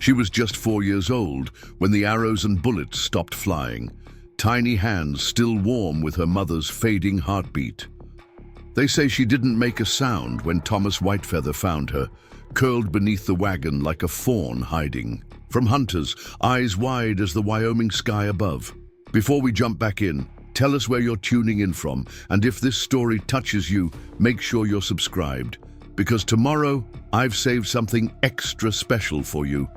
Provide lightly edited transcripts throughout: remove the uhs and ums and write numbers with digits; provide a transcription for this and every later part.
She was just 4 years old when the arrows and bullets stopped flying, tiny hands still warm with her mother's fading heartbeat. They say she didn't make a sound when Thomas Whitefeather found her, curled beneath the wagon like a fawn hiding from hunters, eyes wide as the Wyoming sky above. Before we jump back in, tell us where you're tuning in from, and if this story touches you, make sure you're subscribed, because tomorrow I've saved something extra special for you.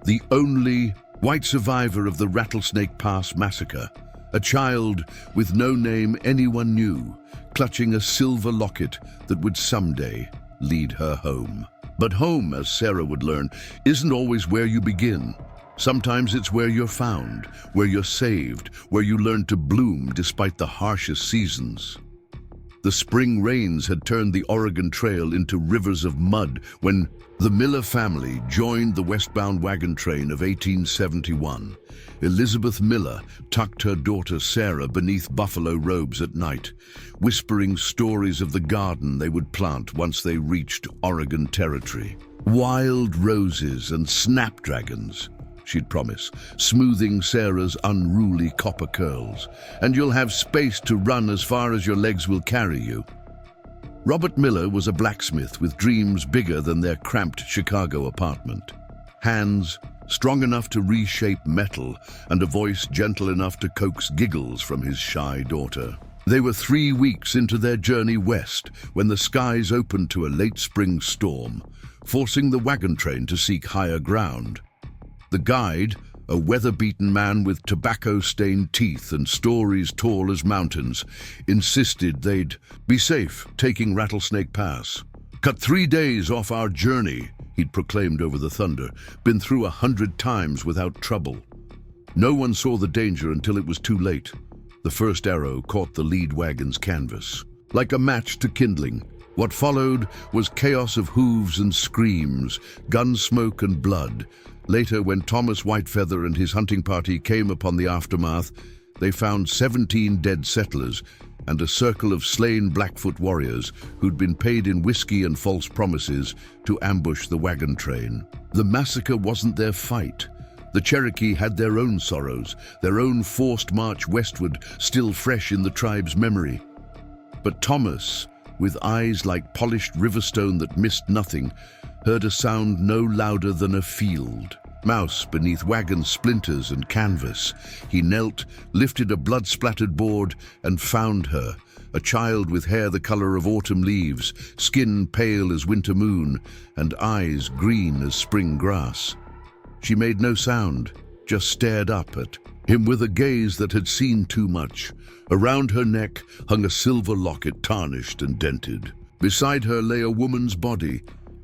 The only white survivor of the Rattlesnake Pass massacre, a child with no name anyone knew, clutching a silver locket that would someday lead her home. But home, as Sarah would learn, isn't always where you begin. Sometimes it's where you're found, where you're saved, where you learn to bloom despite the harshest seasons. The spring rains had turned the Oregon Trail into rivers of mud when the Miller family joined the westbound wagon train of 1871. Elizabeth Miller tucked her daughter Sarah beneath buffalo robes at night, whispering stories of the garden they would plant once they reached Oregon territory. Wild roses and snapdragons, she'd promise, smoothing Sarah's unruly copper curls. And you'll have space to run as far as your legs will carry you. Robert Miller was a blacksmith with dreams bigger than their cramped Chicago apartment. Hands strong enough to reshape metal and a voice gentle enough to coax giggles from his shy daughter. They were 3 weeks into their journey west when the skies opened to a late spring storm, forcing the wagon train to seek higher ground. The guide, a weather-beaten man with tobacco-stained teeth and stories tall as mountains, insisted they'd be safe taking Rattlesnake Pass. "Cut 3 days off our journey," he'd proclaimed over the thunder, "been through 100 times without trouble." No one saw the danger until it was too late. The first arrow caught the lead wagon's canvas. Like a match to kindling, what followed was chaos of hooves and screams, gun smoke and blood. Later, when Thomas Whitefeather and his hunting party came upon the aftermath, they found 17 dead settlers and a circle of slain Blackfoot warriors who'd been paid in whiskey and false promises to ambush the wagon train. The massacre wasn't their fight. The Cherokee had their own sorrows, their own forced march westward still fresh in the tribe's memory. But Thomas, with eyes like polished riverstone that missed nothing, heard a sound no louder than a field mouse beneath wagon splinters and canvas. He knelt, lifted a blood-splattered board, and found her, a child with hair the color of autumn leaves, skin pale as winter moon, and eyes green as spring grass. She made no sound, just stared up at him with a gaze that had seen too much. Around her neck hung a silver locket, tarnished and dented. Beside her lay a woman's body,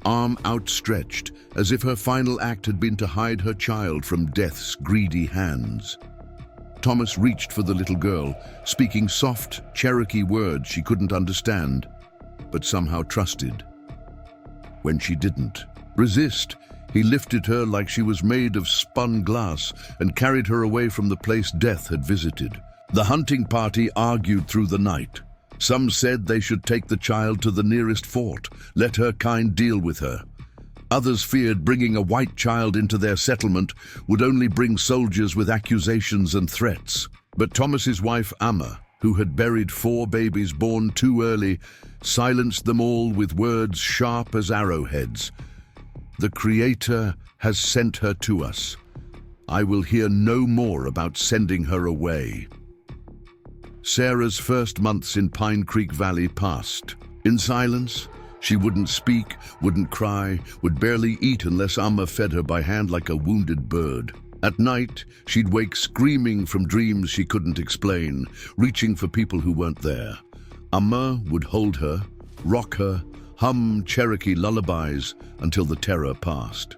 arm outstretched, as if her final act had been to hide her child from death's greedy hands. Thomas reached for the little girl, speaking soft Cherokee words she couldn't understand, but somehow trusted. When she didn't resist, he lifted her like she was made of spun glass and carried her away from the place death had visited. The hunting party argued through the night. Some said they should take the child to the nearest fort, let her kind deal with her. Others feared bringing a white child into their settlement would only bring soldiers with accusations and threats. But Thomas's wife, Amma, who had buried 4 babies born too early, silenced them all with words sharp as arrowheads. "The Creator has sent her to us. I will hear no more about sending her away." Sarah's first months in Pine Creek Valley passed. In silence, she wouldn't speak, wouldn't cry, would barely eat unless Amma fed her by hand like a wounded bird. At night, she'd wake screaming from dreams she couldn't explain, reaching for people who weren't there. Amma would hold her, rock her, hum Cherokee lullabies until the terror passed.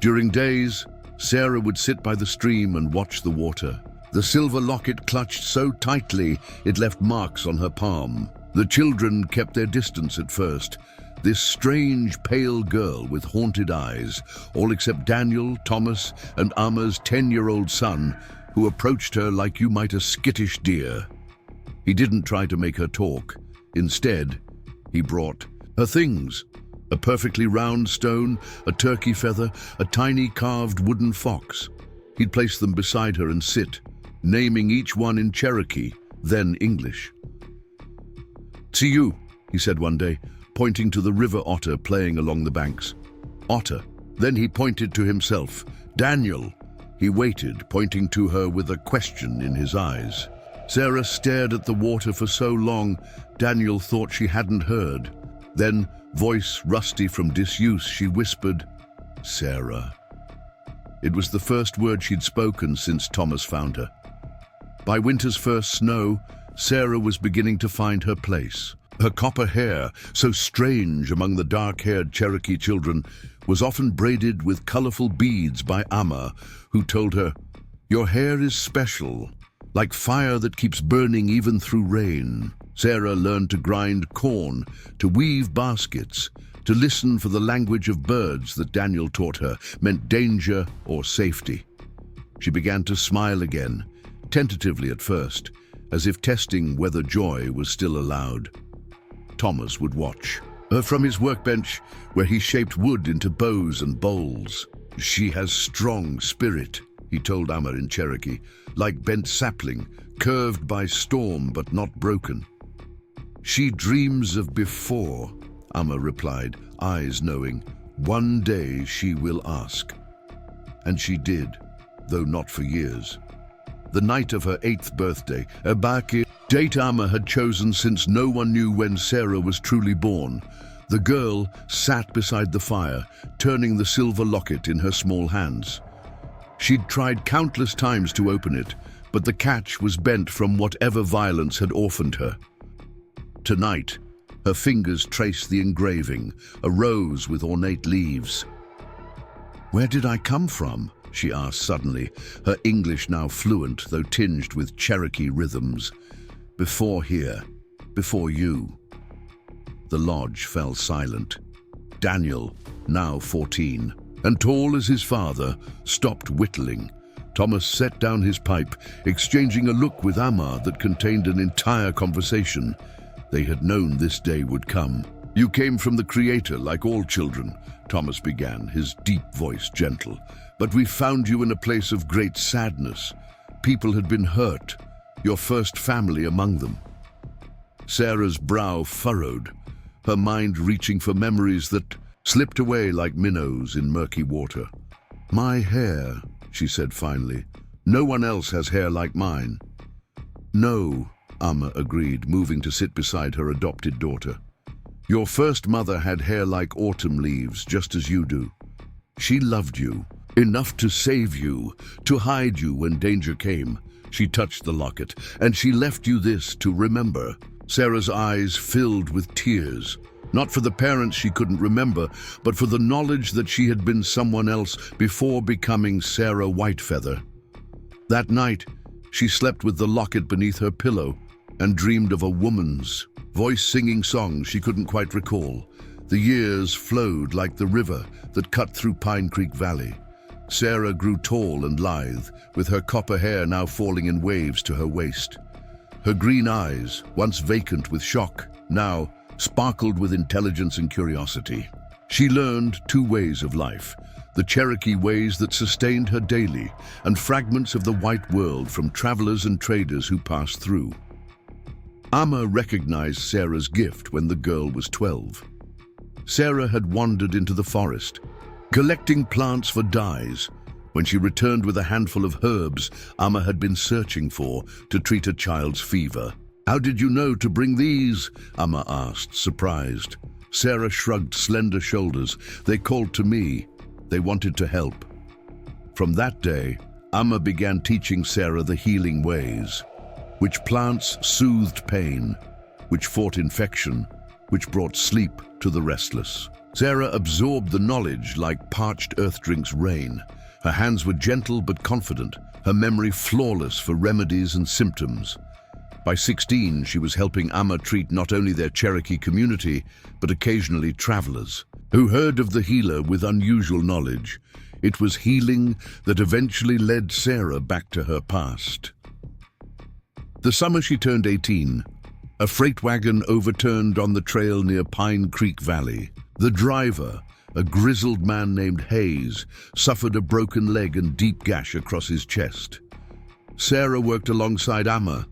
During days, Sarah would sit by the stream and watch the water. The silver locket clutched so tightly it left marks on her palm. The children kept their distance at first. This strange, pale girl with haunted eyes, all except Daniel, Thomas, and Amma's 10-year-old son, who approached her like you might a skittish deer. He didn't try to make her talk. Instead, he brought her things, A perfectly round stone, a turkey feather, a tiny carved wooden fox. He'd place them beside her and sit, naming each one in Cherokee, then English. "See you," he said one day, pointing to the river otter playing along the banks. "Otter." Then he pointed to himself. "Daniel." He waited, pointing to her with a question in his eyes. Sarah stared at the water for so long, Daniel thought she hadn't heard. Then, voice rusty from disuse, she whispered, "Sarah." It was the first word she'd spoken since Thomas found her. By winter's first snow, Sarah was beginning to find her place. Her copper hair, so strange among the dark-haired Cherokee children, was often braided with colorful beads by Amma, who told her, "Your hair is special, like fire that keeps burning even through rain." Sarah learned to grind corn, to weave baskets, to listen for the language of birds that Daniel taught her meant danger or safety. She began to smile again, tentatively at first, as if testing whether joy was still allowed. Thomas would watch her from his workbench, where he shaped wood into bows and bowls. "She has strong spirit," he told Amma in Cherokee, "like bent sapling, curved by storm but not broken." "She dreams of before," Amma replied, eyes knowing. "One day she will ask." And she did, though not for years. The night of her 8th birthday, a date Amma had chosen since no one knew when Sarah was truly born, the girl sat beside the fire, turning the silver locket in her small hands. She'd tried countless times to open it, but the catch was bent from whatever violence had orphaned her. Tonight, her fingers traced the engraving, a rose with ornate leaves. "Where did I come from?" she asked suddenly, her English now fluent, though tinged with Cherokee rhythms. "Before here, before you." The lodge fell silent. Daniel, now 14, and tall as his father, stopped whittling. Thomas set down his pipe, exchanging a look with Amma that contained an entire conversation. They had known this day would come. "You came from the Creator, like all children," Thomas began, his deep voice gentle. "But we found you in a place of great sadness. People had been hurt, your first family among them." Sarah's brow furrowed, her mind reaching for memories that slipped away like minnows in murky water. "My hair," she said finally. "No one else has hair like mine." "No," Amma agreed, moving to sit beside her adopted daughter. "Your first mother had hair like autumn leaves, just as you do. She loved you, enough to save you, to hide you when danger came. She touched the locket, and she left you this to remember." Sarah's eyes filled with tears, not for the parents she couldn't remember, but for the knowledge that she had been someone else before becoming Sarah Whitefeather. That night, she slept with the locket beneath her pillow and dreamed of a woman's voice singing songs she couldn't quite recall. The years flowed like the river that cut through Pine Creek Valley. Sarah grew tall and lithe, with her copper hair now falling in waves to her waist. Her green eyes, once vacant with shock, now sparkled with intelligence and curiosity. She learned 2 ways of life, the Cherokee ways that sustained her daily, and fragments of the white world from travelers and traders who passed through. Amma recognized Sarah's gift when the girl was 12. Sarah had wandered into the forest, collecting plants for dyes. When she returned with a handful of herbs Amma had been searching for to treat a child's fever. "How did you know to bring these?" Amma asked, surprised. Sarah shrugged slender shoulders. "They called to me. They wanted to help." From that day, Amma began teaching Sarah the healing ways, which plants soothed pain, which fought infection, which brought sleep to the restless. Sarah absorbed the knowledge like parched earth drinks rain. Her hands were gentle but confident, her memory flawless for remedies and symptoms. By 16, she was helping Amma treat not only their Cherokee community, but occasionally travelers who heard of the healer with unusual knowledge. It was healing that eventually led Sarah back to her past. The summer she turned 18, a freight wagon overturned on the trail near Pine Creek Valley. The driver, a grizzled man named Hayes, suffered a broken leg and deep gash across his chest. Sarah worked alongside Amma,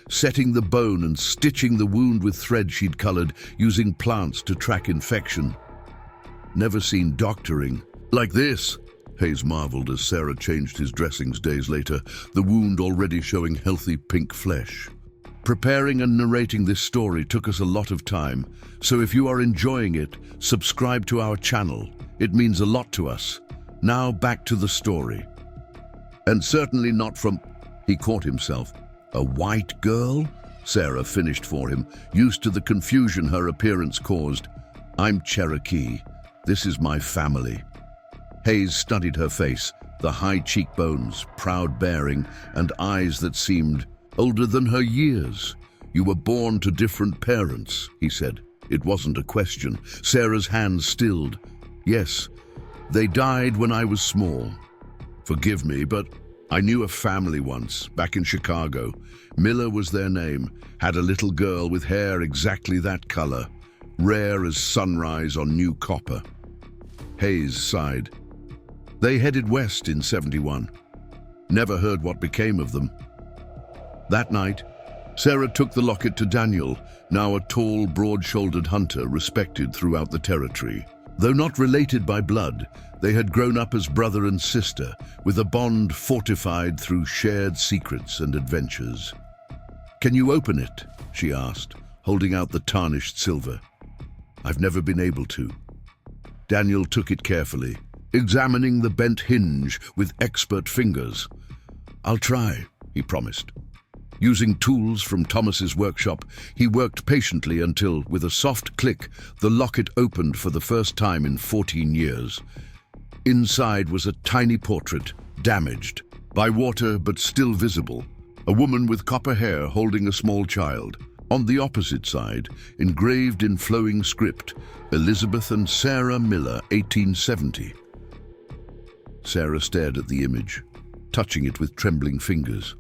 setting the bone and stitching the wound with thread she'd colored using plants to track infection. Never seen doctoring like this, Hayes marveled as Sarah changed his dressings days later, the wound already showing healthy pink flesh. Preparing and narrating this story took us a lot of time, so if you are enjoying it, subscribe to our channel. It means a lot to us. Now back to the story. And certainly not from... He caught himself. A white girl? Sarah finished for him, used to the confusion her appearance caused. I'm Cherokee. This is my family. Hayes studied her face, the high cheekbones, proud bearing, and eyes that seemed older than her years. You were born to different parents, he said. It wasn't a question. Sarah's hands stilled. Yes, they died when I was small. Forgive me, but I knew a family once, back in Chicago. Miller was their name, had a little girl with hair exactly that color, rare as sunrise on new copper. Hayes sighed. They headed west in '71. Never heard what became of them. That night, Sarah took the locket to Daniel, now a tall, broad-shouldered hunter respected throughout the territory. Though not related by blood, they had grown up as brother and sister, with a bond fortified through shared secrets and adventures. Can you open it? She asked, holding out the tarnished silver. I've never been able to. Daniel took it carefully, examining the bent hinge with expert fingers. I'll try, he promised. Using tools from Thomas's workshop, he worked patiently until, with a soft click, the locket opened for the first time in 14 years. Inside was a tiny portrait, damaged by water but still visible. A woman with copper hair holding a small child. On the opposite side, engraved in flowing script, Elizabeth and Sarah Miller, 1870. Sarah stared at the image, touching it with trembling fingers.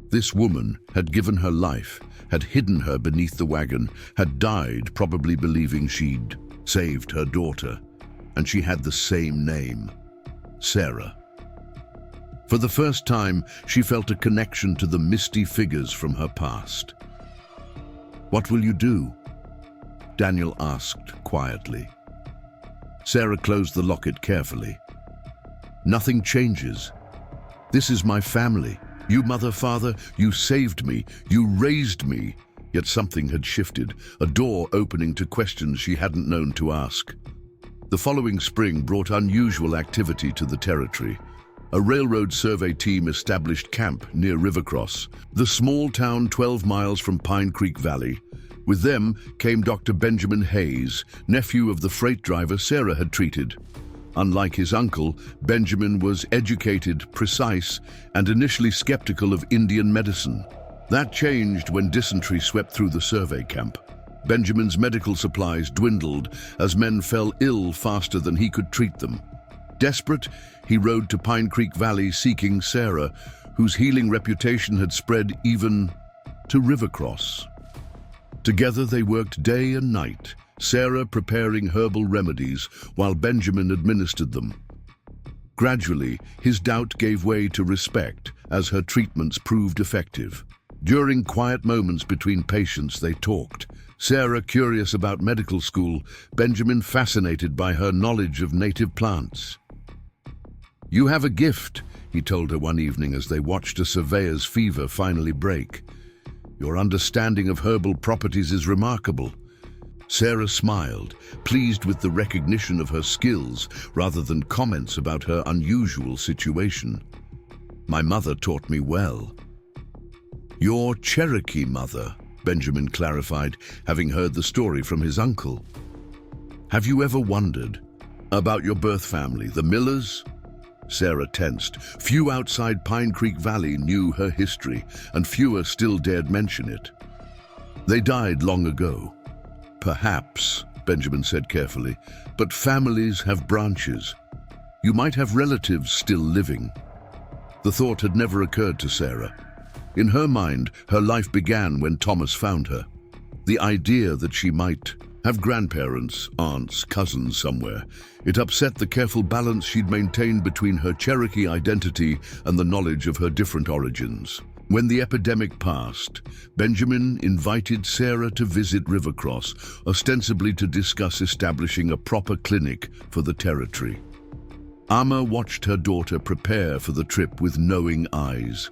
This woman had given her life, had hidden her beneath the wagon, had died probably believing she'd saved her daughter, and she had the same name, Sarah. For the first time, she felt a connection to the misty figures from her past. What will you do? Daniel asked quietly. Sarah closed the locket carefully. Nothing changes. This is my family. You, mother, father, you saved me, you raised me. Yet something had shifted, a door opening to questions she hadn't known to ask. The following spring brought unusual activity to the territory. A railroad survey team established camp near Rivercross, the small town 12 miles from Pine Creek Valley. With them came Dr. Benjamin Hayes, nephew of the freight driver Sarah had treated. Unlike his uncle, Benjamin was educated, precise, and initially skeptical of Indian medicine. That changed when dysentery swept through the survey camp. Benjamin's medical supplies dwindled as men fell ill faster than he could treat them. Desperate, he rode to Pine Creek Valley seeking Sarah, whose healing reputation had spread even to Rivercross. Together they worked day and night, Sarah preparing herbal remedies while Benjamin administered them. Gradually, his doubt gave way to respect as her treatments proved effective. During quiet moments between patients, they talked. Sarah curious about medical school, Benjamin fascinated by her knowledge of native plants. You have a gift, he told her one evening as they watched a surveyor's fever finally break. Your understanding of herbal properties is remarkable. Sarah smiled, pleased with the recognition of her skills rather than comments about her unusual situation. My mother taught me well. Your Cherokee mother, Benjamin clarified, having heard the story from his uncle. Have you ever wondered about your birth family, the Millers? Sarah tensed. Few outside Pine Creek Valley knew her history, and fewer still dared mention it. They died long ago. Perhaps, Benjamin said carefully, but families have branches. You might have relatives still living. The thought had never occurred to Sarah. In her mind, her life began when Thomas found her. The idea that she might Have grandparents, aunts, cousins somewhere. It upset the careful balance she'd maintained between her Cherokee identity and the knowledge of her different origins. When the epidemic passed, Benjamin invited Sarah to visit Rivercross, ostensibly to discuss establishing a proper clinic for the territory. Amma watched her daughter prepare for the trip with knowing eyes.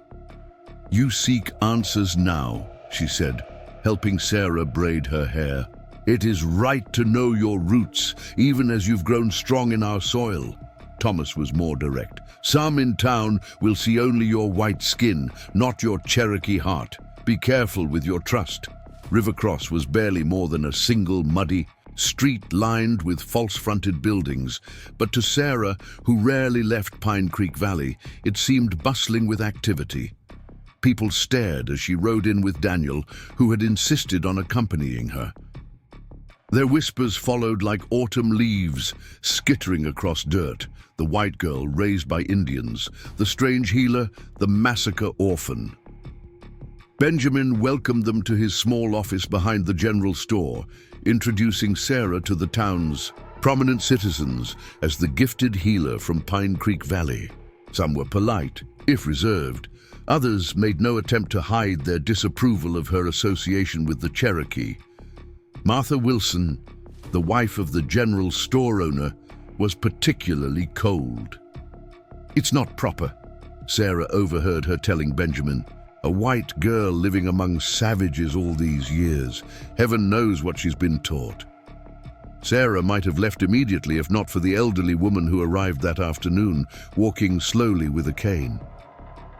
"You seek answers now," she said, helping Sarah braid her hair. "It is right to know your roots, even as you've grown strong in our soil." Thomas was more direct. "Some in town will see only your white skin, not your Cherokee heart. Be careful with your trust." Rivercross was barely more than a single muddy street lined with false-fronted buildings, but to Sarah, who rarely left Pine Creek Valley, it seemed bustling with activity. People stared as she rode in with Daniel, who had insisted on accompanying her. Their whispers followed like autumn leaves, skittering across dirt. The white girl raised by Indians, the strange healer, the Massacre orphan. Benjamin welcomed them to his small office behind the general store, introducing Sarah to the town's prominent citizens as the gifted healer from Pine Creek Valley. Some were polite, if reserved. Others made no attempt to hide their disapproval of her association with the Cherokee. Martha Wilson, the wife of the general store owner, was particularly cold. "It's not proper," Sarah overheard her telling Benjamin. "A white girl living among savages all these years. Heaven knows what she's been taught." Sarah might have left immediately if not for the elderly woman who arrived that afternoon, walking slowly with a cane.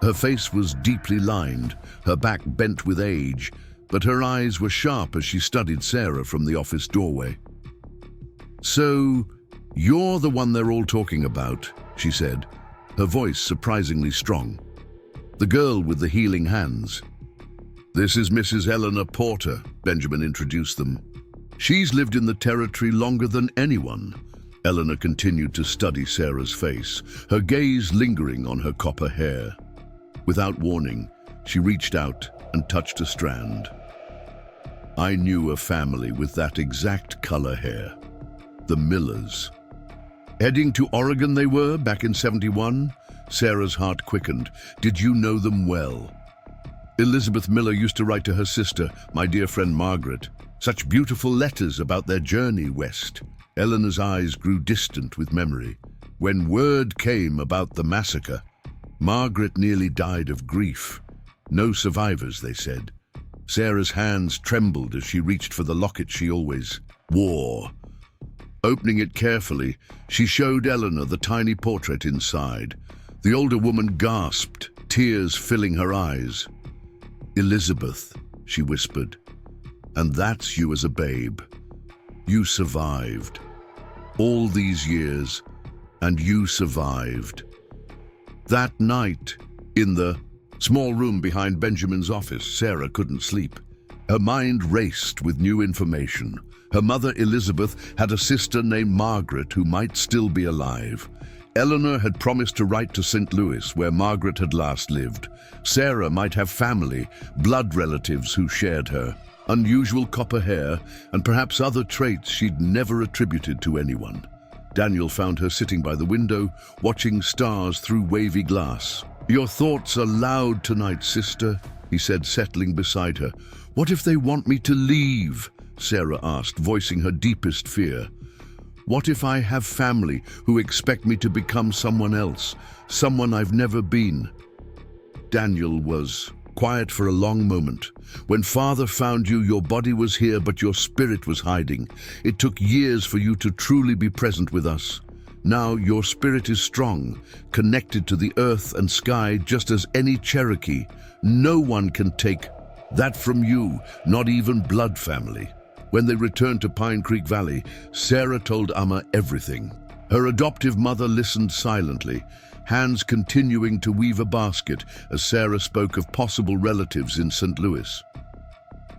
Her face was deeply lined, her back bent with age, but her eyes were sharp as she studied Sarah from the office doorway. "So, you're the one they're all talking about," she said, her voice surprisingly strong. "The girl with the healing hands." "This is Mrs. Eleanor Porter," Benjamin introduced them. "She's lived in the territory longer than anyone." Eleanor continued to study Sarah's face, her gaze lingering on her copper hair. Without warning, she reached out and touched a strand. "I knew a family with that exact color hair. The Millers." "Heading to Oregon they were, back in '71? Sarah's heart quickened. "Did you know them well?" "Elizabeth Miller used to write to her sister, my dear friend Margaret. Such beautiful letters about their journey west." Eleanor's eyes grew distant with memory. "When word came about the massacre, Margaret nearly died of grief. No survivors, they said." Sarah's hands trembled as she reached for the locket she always wore. Opening it carefully, she showed Eleanor the tiny portrait inside. The older woman gasped, tears filling her eyes. "Elizabeth," she whispered, "and that's you as a babe. You survived. All these years, and you survived." That night, in the small room behind Benjamin's office, Sarah couldn't sleep. Her mind raced with new information. Her mother, Elizabeth, had a sister named Margaret who might still be alive. Eleanor had promised to write to St. Louis, where Margaret had last lived. Sarah might have family, blood relatives who shared her, unusual copper hair, and perhaps other traits she'd never attributed to anyone. Daniel found her sitting by the window, watching stars through wavy glass. "Your thoughts are loud tonight, sister," he said, settling beside her. "What if they want me to leave?" Sarah asked, voicing her deepest fear. "What if I have family who expect me to become someone else, someone I've never been?" Daniel was quiet for a long moment. "When Father found you, your body was here, but your spirit was hiding. It took years for you to truly be present with us. Now your spirit is strong, connected to the earth and sky just as any Cherokee. No one can take that from you, not even blood family." When they returned to Pine Creek Valley, Sarah told Amma everything. Her adoptive mother listened silently, hands continuing to weave a basket as Sarah spoke of possible relatives in St. Louis.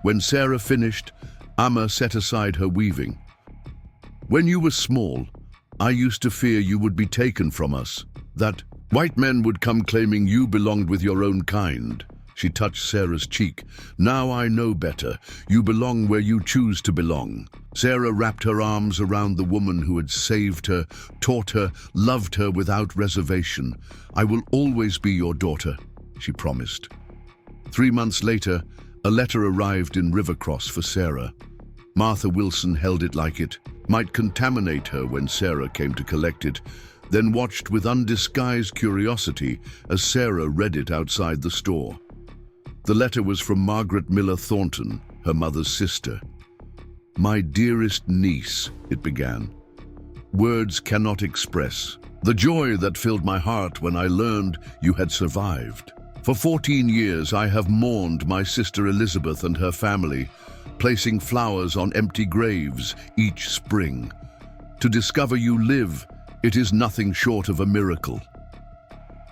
When Sarah finished, Amma set aside her weaving. "When you were small, I used to fear you would be taken from us, that white men would come claiming you belonged with your own kind." She touched Sarah's cheek. "Now I know better. You belong where you choose to belong." Sarah wrapped her arms around the woman who had saved her, taught her, loved her without reservation. "I will always be your daughter," she promised. 3 months later, a letter arrived in Rivercross for Sarah. Martha Wilson held it like it might contaminate her when Sarah came to collect it, then watched with undisguised curiosity as Sarah read it outside the store. The letter was from Margaret Miller Thornton, her mother's sister. "My dearest niece," it began. "Words cannot express the joy that filled my heart when I learned you had survived. For 14 years I have mourned my sister Elizabeth and her family, placing flowers on empty graves each spring. To discover you live, it is nothing short of a miracle."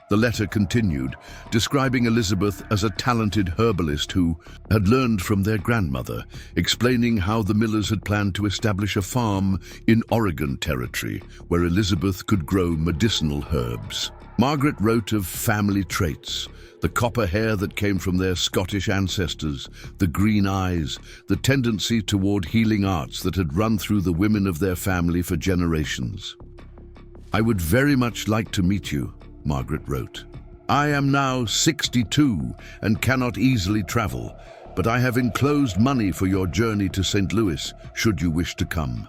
The letter continued, describing Elizabeth as a talented herbalist who had learned from their grandmother, explaining how the Millers had planned to establish a farm in Oregon Territory where Elizabeth could grow medicinal herbs. Margaret wrote of family traits: the copper hair that came from their Scottish ancestors, the green eyes, the tendency toward healing arts that had run through the women of their family for generations. "I would very much like to meet you," Margaret wrote. "I am now 62 and cannot easily travel, but I have enclosed money for your journey to St. Louis, should you wish to come.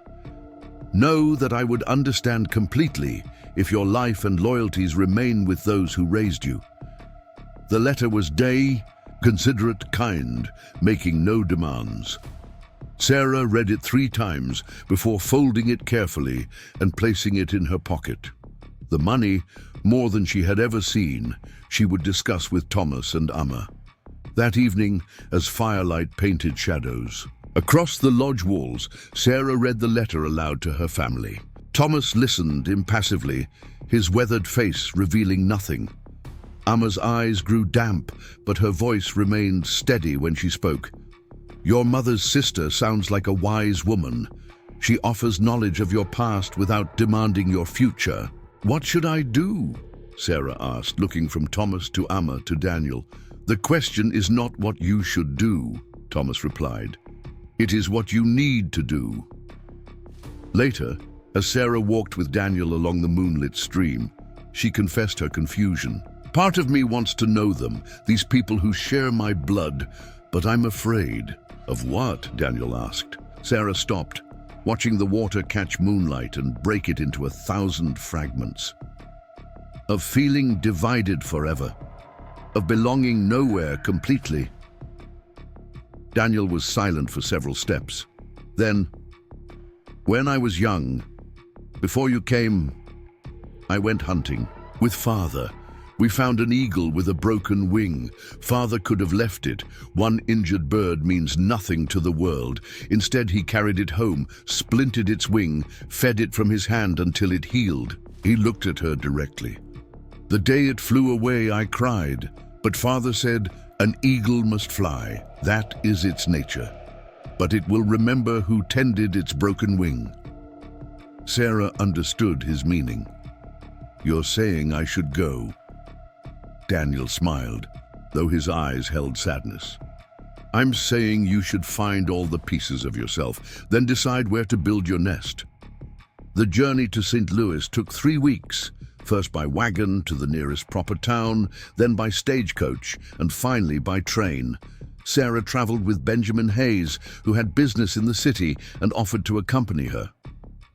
Know that I would understand completely if your life and loyalties remain with those who raised you." The letter was considerate, kind, making no demands. Sarah read it 3 times before folding it carefully and placing it in her pocket. The money, more than she had ever seen, she would discuss with Thomas and Amma. That evening, as firelight painted shadows across the lodge walls, Sarah read the letter aloud to her family. Thomas listened impassively, his weathered face revealing nothing. Amma's eyes grew damp, but her voice remained steady when she spoke. "Your mother's sister sounds like a wise woman. She offers knowledge of your past without demanding your future." "What should I do?" Sarah asked, looking from Thomas to Amma to Daniel. "The question is not what you should do," Thomas replied. "It is what you need to do." Later, as Sarah walked with Daniel along the moonlit stream, she confessed her confusion. "Part of me wants to know them, these people who share my blood, but I'm afraid." "Of what?" Daniel asked. Sarah stopped, watching the water catch moonlight and break it into 1,000 fragments. "Of feeling divided forever, of belonging nowhere completely." Daniel was silent for several steps. Then, "When I was young, before you came, I went hunting with Father. We found an eagle with a broken wing. Father could have left it. One injured bird means nothing to the world. Instead, he carried it home, splintered its wing, fed it from his hand until it healed." He looked at her directly. "The day it flew away, I cried. But Father said, 'An eagle must fly. That is its nature. But it will remember who tended its broken wing.'" Sarah understood his meaning. "You're saying I should go." Daniel smiled, though his eyes held sadness. "I'm saying you should find all the pieces of yourself, then decide where to build your nest." The journey to St. Louis took 3 weeks, first by wagon to the nearest proper town, then by stagecoach, and finally by train. Sarah traveled with Benjamin Hayes, who had business in the city and offered to accompany her.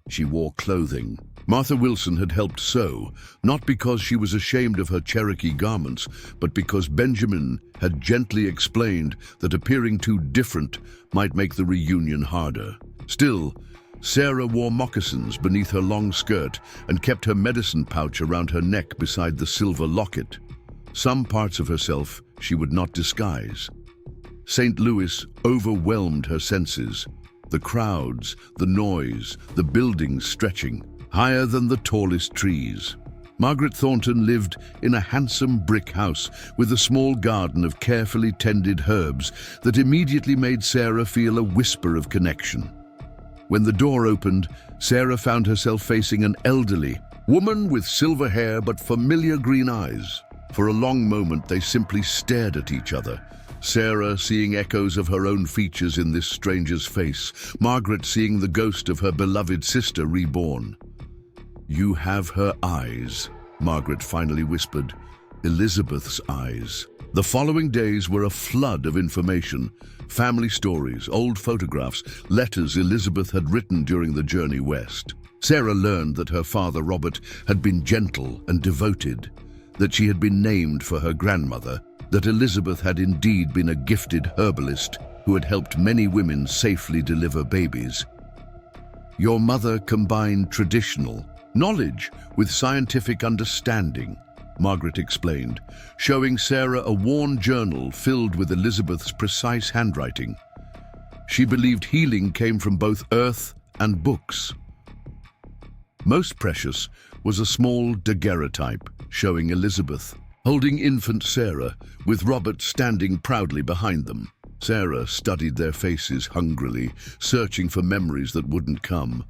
She wore clothing. Martha Wilson had helped sew, not because she was ashamed of her Cherokee garments, but because Benjamin had gently explained that appearing too different might make the reunion harder. Still, Sarah wore moccasins beneath her long skirt and kept her medicine pouch around her neck beside the silver locket. Some parts of herself she would not disguise. St. Louis overwhelmed her senses. The crowds, the noise, the buildings stretching higher than the tallest trees. Margaret Thornton lived in a handsome brick house with a small garden of carefully tended herbs that immediately made Sarah feel a whisper of connection. When the door opened, Sarah found herself facing an elderly woman with silver hair but familiar green eyes. For a long moment, they simply stared at each other. Sarah seeing echoes of her own features in this stranger's face, Margaret seeing the ghost of her beloved sister reborn. "You have her eyes," Margaret finally whispered. "Elizabeth's eyes." The following days were a flood of information, family stories, old photographs, letters Elizabeth had written during the journey west. Sarah learned that her father, Robert, had been gentle and devoted, that she had been named for her grandmother, that Elizabeth had indeed been a gifted herbalist who had helped many women safely deliver babies. "Your mother combined traditional knowledge with scientific understanding," Margaret explained, showing Sarah a worn journal filled with Elizabeth's precise handwriting. She believed healing came from both earth and books. Most precious was a small daguerreotype showing Elizabeth holding infant Sarah, with Robert standing proudly behind them. Sarah studied their faces hungrily, searching for memories that wouldn't come.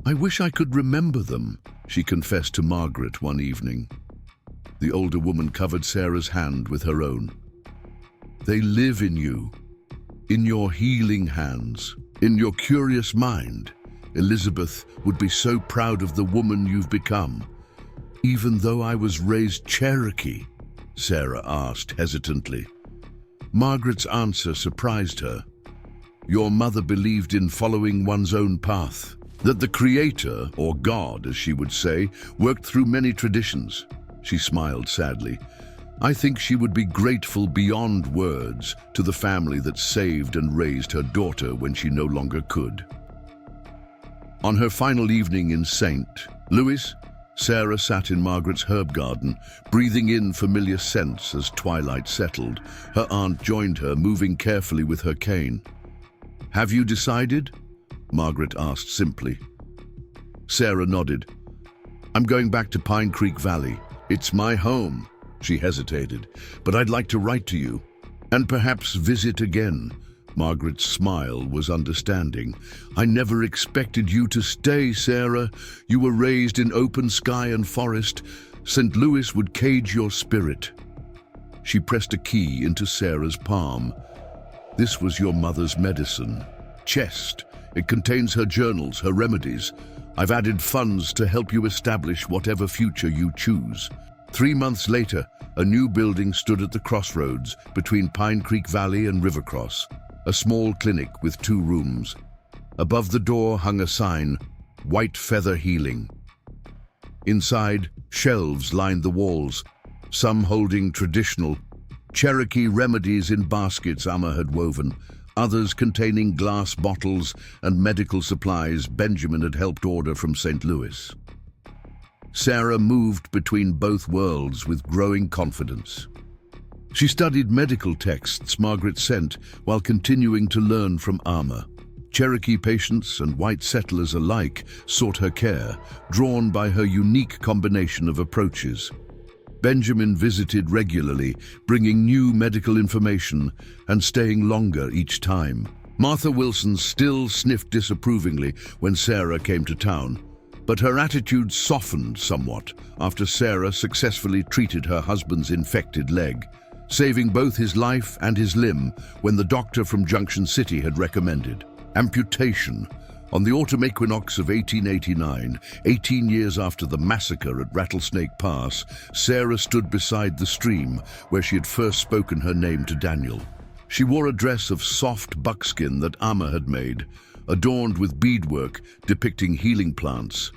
"I wish I could remember them," she confessed to Margaret one evening. The older woman covered Sarah's hand with her own. "They live in you, in your healing hands, in your curious mind. Elizabeth would be so proud of the woman you've become." "Even though I was raised Cherokee?" Sarah asked hesitantly. Margaret's answer surprised her. "Your mother believed in following one's own path, that the Creator, or God as she would say, worked through many traditions." She smiled sadly. "I think she would be grateful beyond words to the family that saved and raised her daughter when she no longer could." On her final evening in St. Louis, Sarah sat in Margaret's herb garden, breathing in familiar scents as twilight settled. Her aunt joined her, moving carefully with her cane. "Have you decided?" Margaret asked simply. Sarah nodded. "I'm going back to Pine Creek Valley. It's my home." She hesitated. "But I'd like to write to you, and perhaps visit again." Margaret's smile was understanding. "I never expected you to stay, Sarah. You were raised in open sky and forest. St. Louis would cage your spirit." She pressed a key into Sarah's palm. "This was your mother's medicine chest. It contains her journals, her remedies. I've added funds to help you establish whatever future you choose." 3 months later, a new building stood at the crossroads between Pine Creek Valley and Rivercross, a small clinic with 2 rooms. Above the door hung a sign, "Whitefeather Healing." Inside, shelves lined the walls, some holding traditional Cherokee remedies in baskets Amma had woven, others containing glass bottles and medical supplies Benjamin had helped order from St. Louis. Sarah moved between both worlds with growing confidence. She studied medical texts Margaret sent while continuing to learn from Amma. Cherokee patients and white settlers alike sought her care, drawn by her unique combination of approaches. Benjamin visited regularly, bringing new medical information and staying longer each time. Martha Wilson still sniffed disapprovingly when Sarah came to town, but her attitude softened somewhat after Sarah successfully treated her husband's infected leg, saving both his life and his limb when the doctor from Junction City had recommended amputation. On the autumn equinox of 1889, 18 years after the massacre at Rattlesnake Pass, Sarah stood beside the stream where she had first spoken her name to Daniel. She wore a dress of soft buckskin that Amma had made, adorned with beadwork depicting healing plants.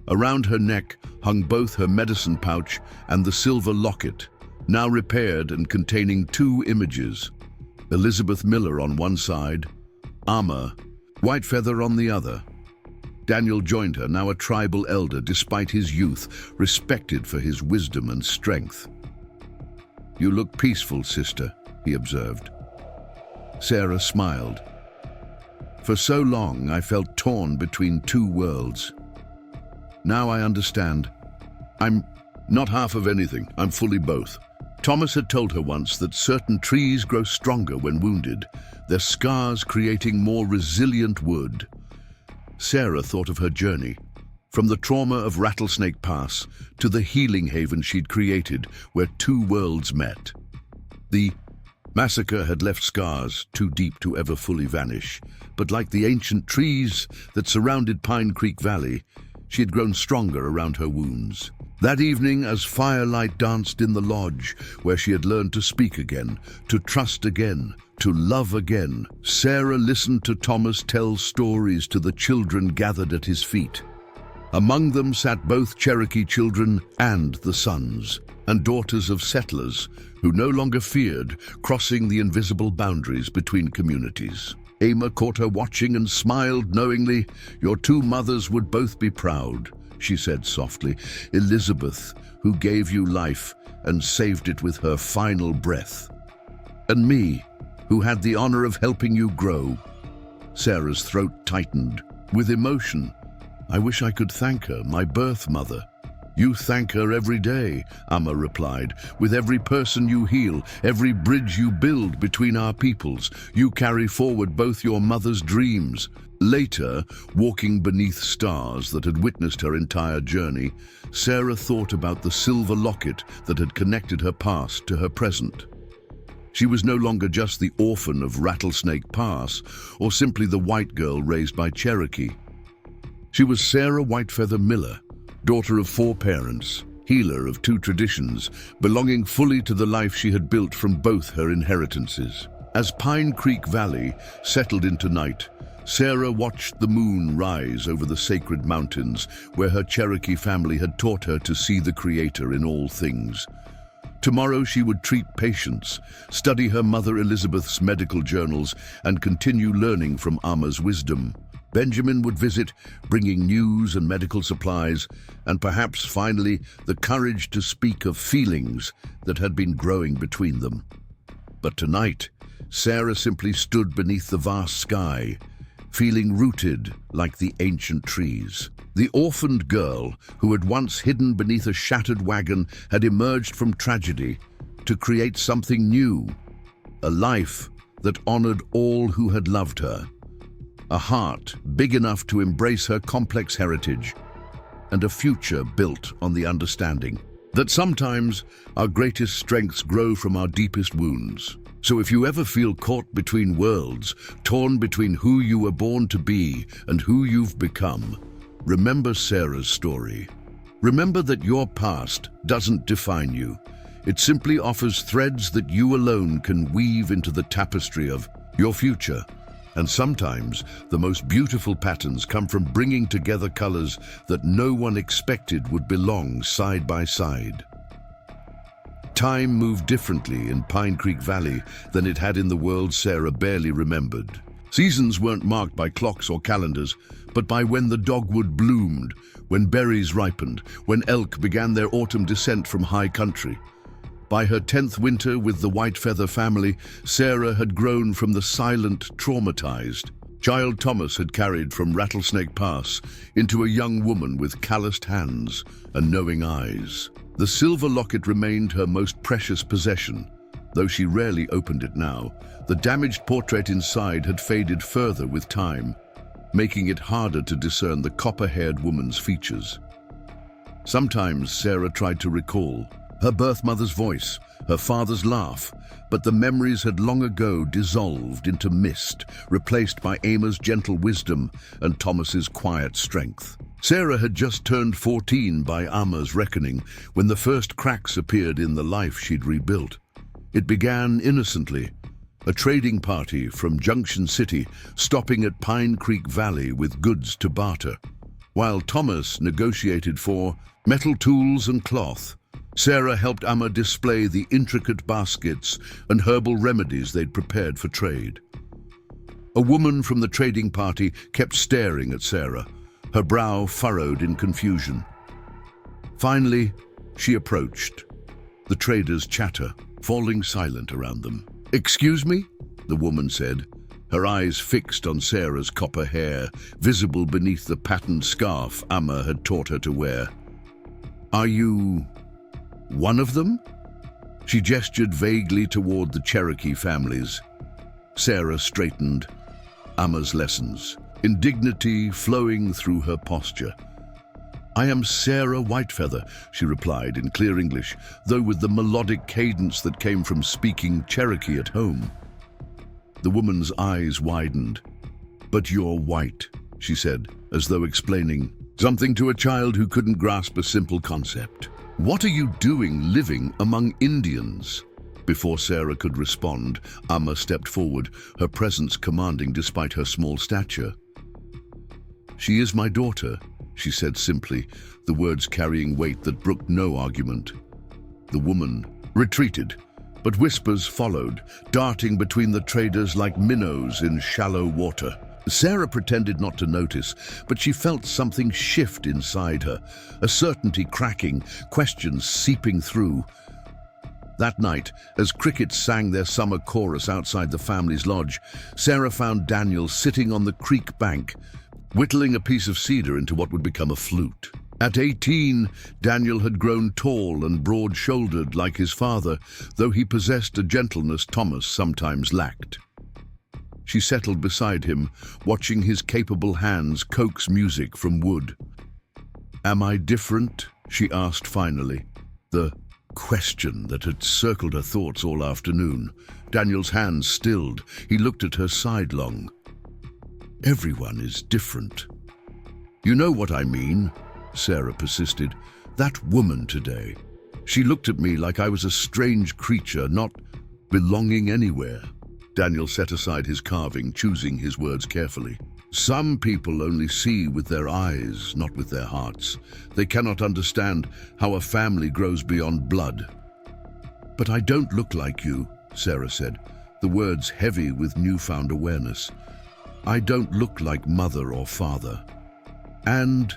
Around her neck hung both her medicine pouch and the silver locket, now repaired and containing 2 images, Elizabeth Miller on one side, Amma Whitefeather on the other. Daniel joined her, now a tribal elder despite his youth, respected for his wisdom and strength. "You look peaceful, sister," he observed. Sarah smiled. "For so long I felt torn between 2 worlds. Now I understand. I'm not half of anything, I'm fully both." Thomas had told her once that certain trees grow stronger when wounded, their scars creating more resilient wood. Sarah thought of her journey, From the trauma of Rattlesnake Pass to the healing haven she'd created where two worlds met. The massacre had left scars too deep to ever fully vanish, but like the ancient trees that surrounded Pine Creek Valley, she had grown stronger around her wounds. That evening, as firelight danced in the lodge where she had learned to speak again, to trust again, to love again, Sarah listened to Thomas tell stories to the children gathered at his feet. Among them sat both Cherokee children and the sons and daughters of settlers who no longer feared crossing the invisible boundaries between communities. Ama caught her watching and smiled knowingly. "Your two mothers would both be proud," she said softly. "Elizabeth, who gave you life and saved it with her final breath. And me, who had the honor of helping you grow." Sarah's throat tightened with emotion. "I wish I could thank her, my birth mother." "You thank her every day," Amma replied. "With every person you heal, every bridge you build between our peoples, you carry forward both your mother's dreams." Later, walking beneath stars that had witnessed her entire journey, Sarah thought about the silver locket that had connected her past to her present. She was no longer just the orphan of Rattlesnake Pass, or simply the white girl raised by Cherokee. She was Sarah Whitefeather Miller, daughter of 4 parents, healer of 2 traditions, belonging fully to the life she had built from both her inheritances. As Pine Creek Valley settled into night, Sarah watched the moon rise over the sacred mountains where her Cherokee family had taught her to see the Creator in all things. Tomorrow she would treat patients, study her mother Elizabeth's medical journals, and continue learning from Amma's wisdom. Benjamin would visit, bringing news and medical supplies, and perhaps finally the courage to speak of feelings that had been growing between them. But tonight, Sarah simply stood beneath the vast sky, feeling rooted like the ancient trees. The orphaned girl, who had once hidden beneath a shattered wagon, had emerged from tragedy to create something new, a life that honored all who had loved her. A heart big enough to embrace her complex heritage, and a future built on the understanding that sometimes our greatest strengths grow from our deepest wounds. So if you ever feel caught between worlds, torn between who you were born to be and who you've become, remember Sarah's story. Remember that your past doesn't define you. It simply offers threads that you alone can weave into the tapestry of your future. And sometimes, the most beautiful patterns come from bringing together colors that no one expected would belong side by side. Time moved differently in Pine Creek Valley than it had in the world Sarah barely remembered. Seasons weren't marked by clocks or calendars, but by when the dogwood bloomed, when berries ripened, when elk began their autumn descent from high country. By her 10th winter with the Whitefeather family, Sarah had grown from the silent, traumatized child Thomas had carried from Rattlesnake Pass into a young woman with calloused hands and knowing eyes. The silver locket remained her most precious possession, though she rarely opened it now. The damaged portrait inside had faded further with time, making it harder to discern the copper-haired woman's features. Sometimes Sarah tried to recall her birth mother's voice, her father's laugh, but the memories had long ago dissolved into mist, replaced by Amma's gentle wisdom and Thomas's quiet strength. Sarah had just turned 14 by Amma's reckoning when the first cracks appeared in the life she'd rebuilt. It began innocently, a trading party from Junction City stopping at Pine Creek Valley with goods to barter. While Thomas negotiated for metal tools and cloth, Sarah helped Amma display the intricate baskets and herbal remedies they'd prepared for trade. A woman from the trading party kept staring at Sarah, her brow furrowed in confusion. Finally, she approached, the traders' chatter falling silent around them. "Excuse me?" the woman said, her eyes fixed on Sarah's copper hair, visible beneath the patterned scarf Amma had taught her to wear. "Are you one of them?" She gestured vaguely toward the Cherokee families. Sarah straightened. Amma's lessons, indignity flowing through her posture. "I am Sarah Whitefeather," she replied in clear English, though with the melodic cadence that came from speaking Cherokee at home. The woman's eyes widened. "But you're white," she said, as though explaining something to a child who couldn't grasp a simple concept. "What are you doing living among Indians?" Before Sarah could respond, Amma stepped forward, her presence commanding despite her small stature. "She is my daughter," she said simply, the words carrying weight that brooked no argument. The woman retreated, but whispers followed, darting between the traders like minnows in shallow water. Sarah pretended not to notice, but she felt something shift inside her, a certainty cracking, questions seeping through. That night, as crickets sang their summer chorus outside the family's lodge, Sarah found Daniel sitting on the creek bank, whittling a piece of cedar into what would become a flute. At 18, Daniel had grown tall and broad-shouldered like his father, though he possessed a gentleness Thomas sometimes lacked. She settled beside him, watching his capable hands coax music from wood. "Am I different?" she asked finally, the question that had circled her thoughts all afternoon. Daniel's hands stilled. He looked at her sidelong. "Everyone is different." "You know what I mean," Sarah persisted. "That woman today. She looked at me like I was a strange creature, not belonging anywhere." Daniel set aside his carving, choosing his words carefully. "Some people only see with their eyes, not with their hearts. They cannot understand how a family grows beyond blood." "But I don't look like you," Sarah said, the words heavy with newfound awareness. "I don't look like mother or father. And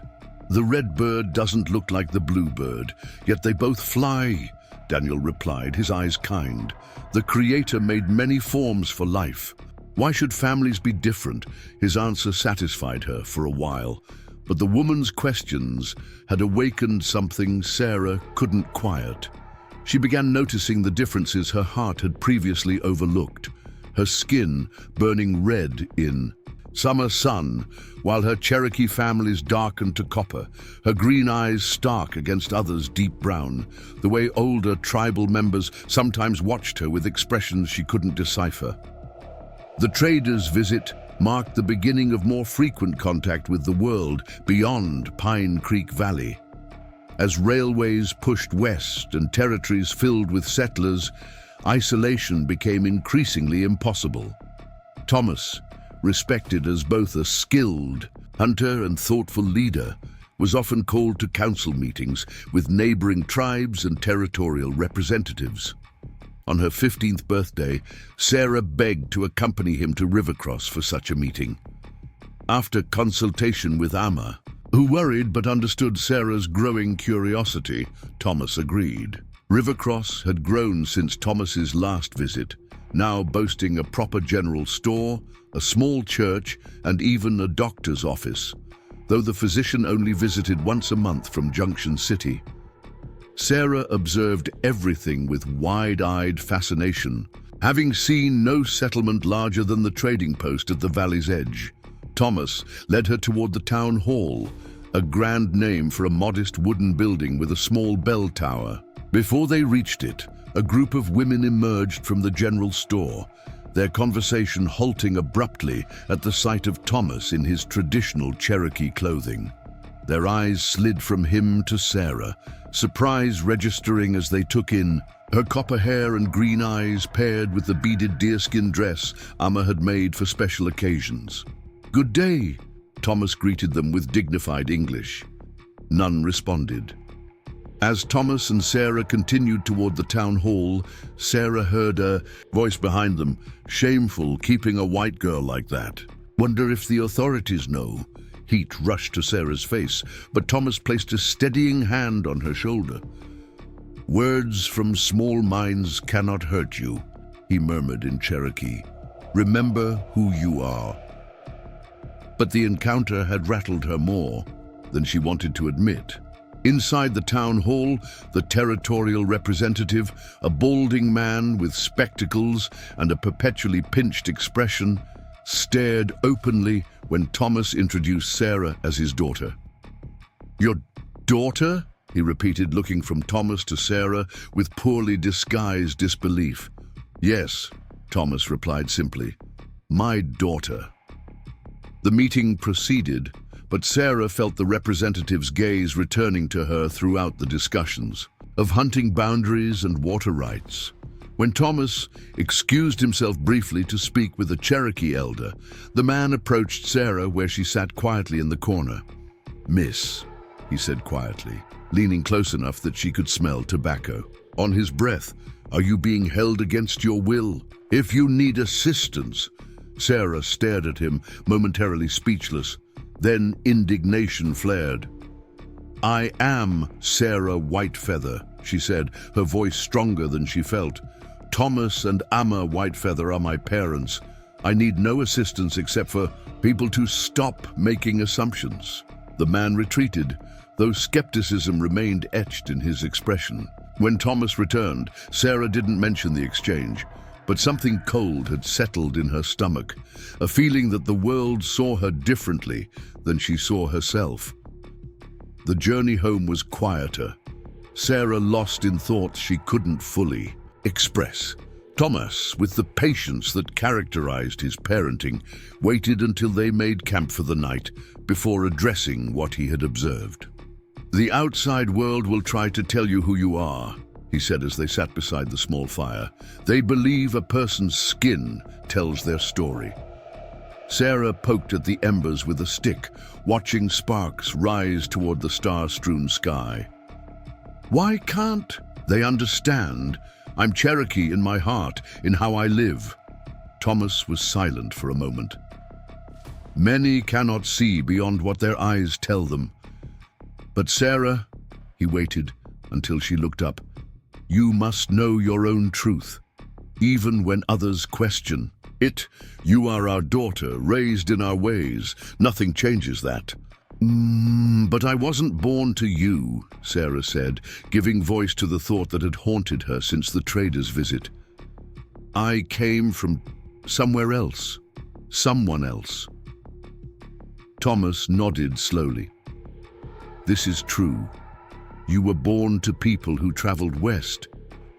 the red bird doesn't look like the blue bird, yet they both fly," Daniel replied, his eyes kind. "The Creator made many forms for life. Why should families be different?" His answer satisfied her for a while, but the woman's questions had awakened something Sarah couldn't quiet. She began noticing the differences her heart had previously overlooked, her skin burning red in summer sun, while her Cherokee family's darkened to copper, her green eyes stark against others' deep brown, the way older tribal members sometimes watched her with expressions she couldn't decipher. The trader's visit marked the beginning of more frequent contact with the world beyond Pine Creek Valley. As railways pushed west and territories filled with settlers, isolation became increasingly impossible. Thomas, respected as both a skilled hunter and thoughtful leader, was often called to council meetings with neighboring tribes and territorial representatives. On her 15th birthday, Sarah begged to accompany him to Rivercross for such a meeting. After consultation with Amma, who worried but understood Sarah's growing curiosity, Thomas agreed. Rivercross had grown since Thomas's last visit, now boasting a proper general store, a small church, and even a doctor's office, though the physician only visited once a month from Junction City. Sarah observed everything with wide-eyed fascination, having seen no settlement larger than the trading post at the valley's edge. Thomas led her toward the town hall, a grand name for a modest wooden building with a small bell tower. Before they reached it, a group of women emerged from the general store, their conversation halting abruptly at the sight of Thomas in his traditional Cherokee clothing. Their eyes slid from him to Sarah, surprise registering as they took in her copper hair and green eyes paired with the beaded deerskin dress Amma had made for special occasions. "Good day," Thomas greeted them with dignified English. None responded. As Thomas and Sarah continued toward the town hall, Sarah heard a voice behind them. "Shameful, keeping a white girl like that. Wonder if the authorities know." Heat rushed to Sarah's face, but Thomas placed a steadying hand on her shoulder. "Words from small minds cannot hurt you," he murmured in Cherokee. "Remember who you are." But the encounter had rattled her more than she wanted to admit. Inside the town hall, the territorial representative, a balding man with spectacles and a perpetually pinched expression, stared openly when Thomas introduced Sarah as his daughter. Your daughter?" he repeated, looking from Thomas to Sarah with poorly disguised disbelief. "Yes," Thomas replied simply. "My daughter." The meeting proceeded, but Sarah felt the representative's gaze returning to her throughout the discussions of hunting boundaries and water rights. When Thomas excused himself briefly to speak with a Cherokee elder, the man approached Sarah where she sat quietly in the corner. "Miss," he said quietly, leaning close enough that she could smell tobacco on his breath, "are you being held against your will? If you need assistance—" Sarah stared at him, momentarily speechless. Then indignation flared. "I am Sarah Whitefeather," she said, her voice stronger than she felt. "Thomas and Amma Whitefeather are my parents. I need no assistance except for people to stop making assumptions." The man retreated, though skepticism remained etched in his expression. When Thomas returned, Sarah didn't mention the exchange, but something cold had settled in her stomach, a feeling that the world saw her differently than she saw herself. The journey home was quieter. Sarah lost in thoughts she couldn't fully express. Thomas, with the patience that characterized his parenting, waited until they made camp for the night before addressing what he had observed. "The outside world will try to tell you who you are," he said as they sat beside the small fire. "They believe a person's skin tells their story." Sarah poked at the embers with a stick, watching sparks rise toward the star-strewn sky. "Why can't they understand? I'm Cherokee in my heart, in how I live." Thomas was silent for a moment. "Many cannot see beyond what their eyes tell them. But Sarah," he waited until she looked up, "you must know your own truth, even when others question it. You are our daughter, raised in our ways. Nothing changes that." But I wasn't born to you," Sarah said, giving voice to the thought that had haunted her since the trader's visit. "I came from somewhere else, someone else." Thomas nodded slowly. "This is true. You were born to people who traveled west,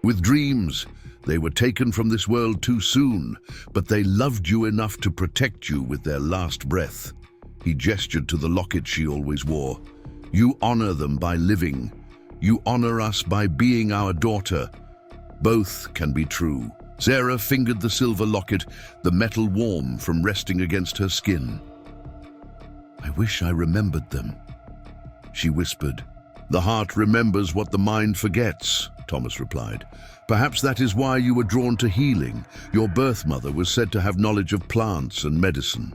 with dreams. They were taken from this world too soon, but they loved you enough to protect you with their last breath." He gestured to the locket she always wore. "You honor them by living. You honor us by being our daughter. Both can be true." Sarah fingered the silver locket, the metal warm from resting against her skin. "I wish I remembered them," she whispered. "The heart remembers what the mind forgets," Thomas replied. "Perhaps that is why you were drawn to healing. Your birth mother was said to have knowledge of plants and medicine."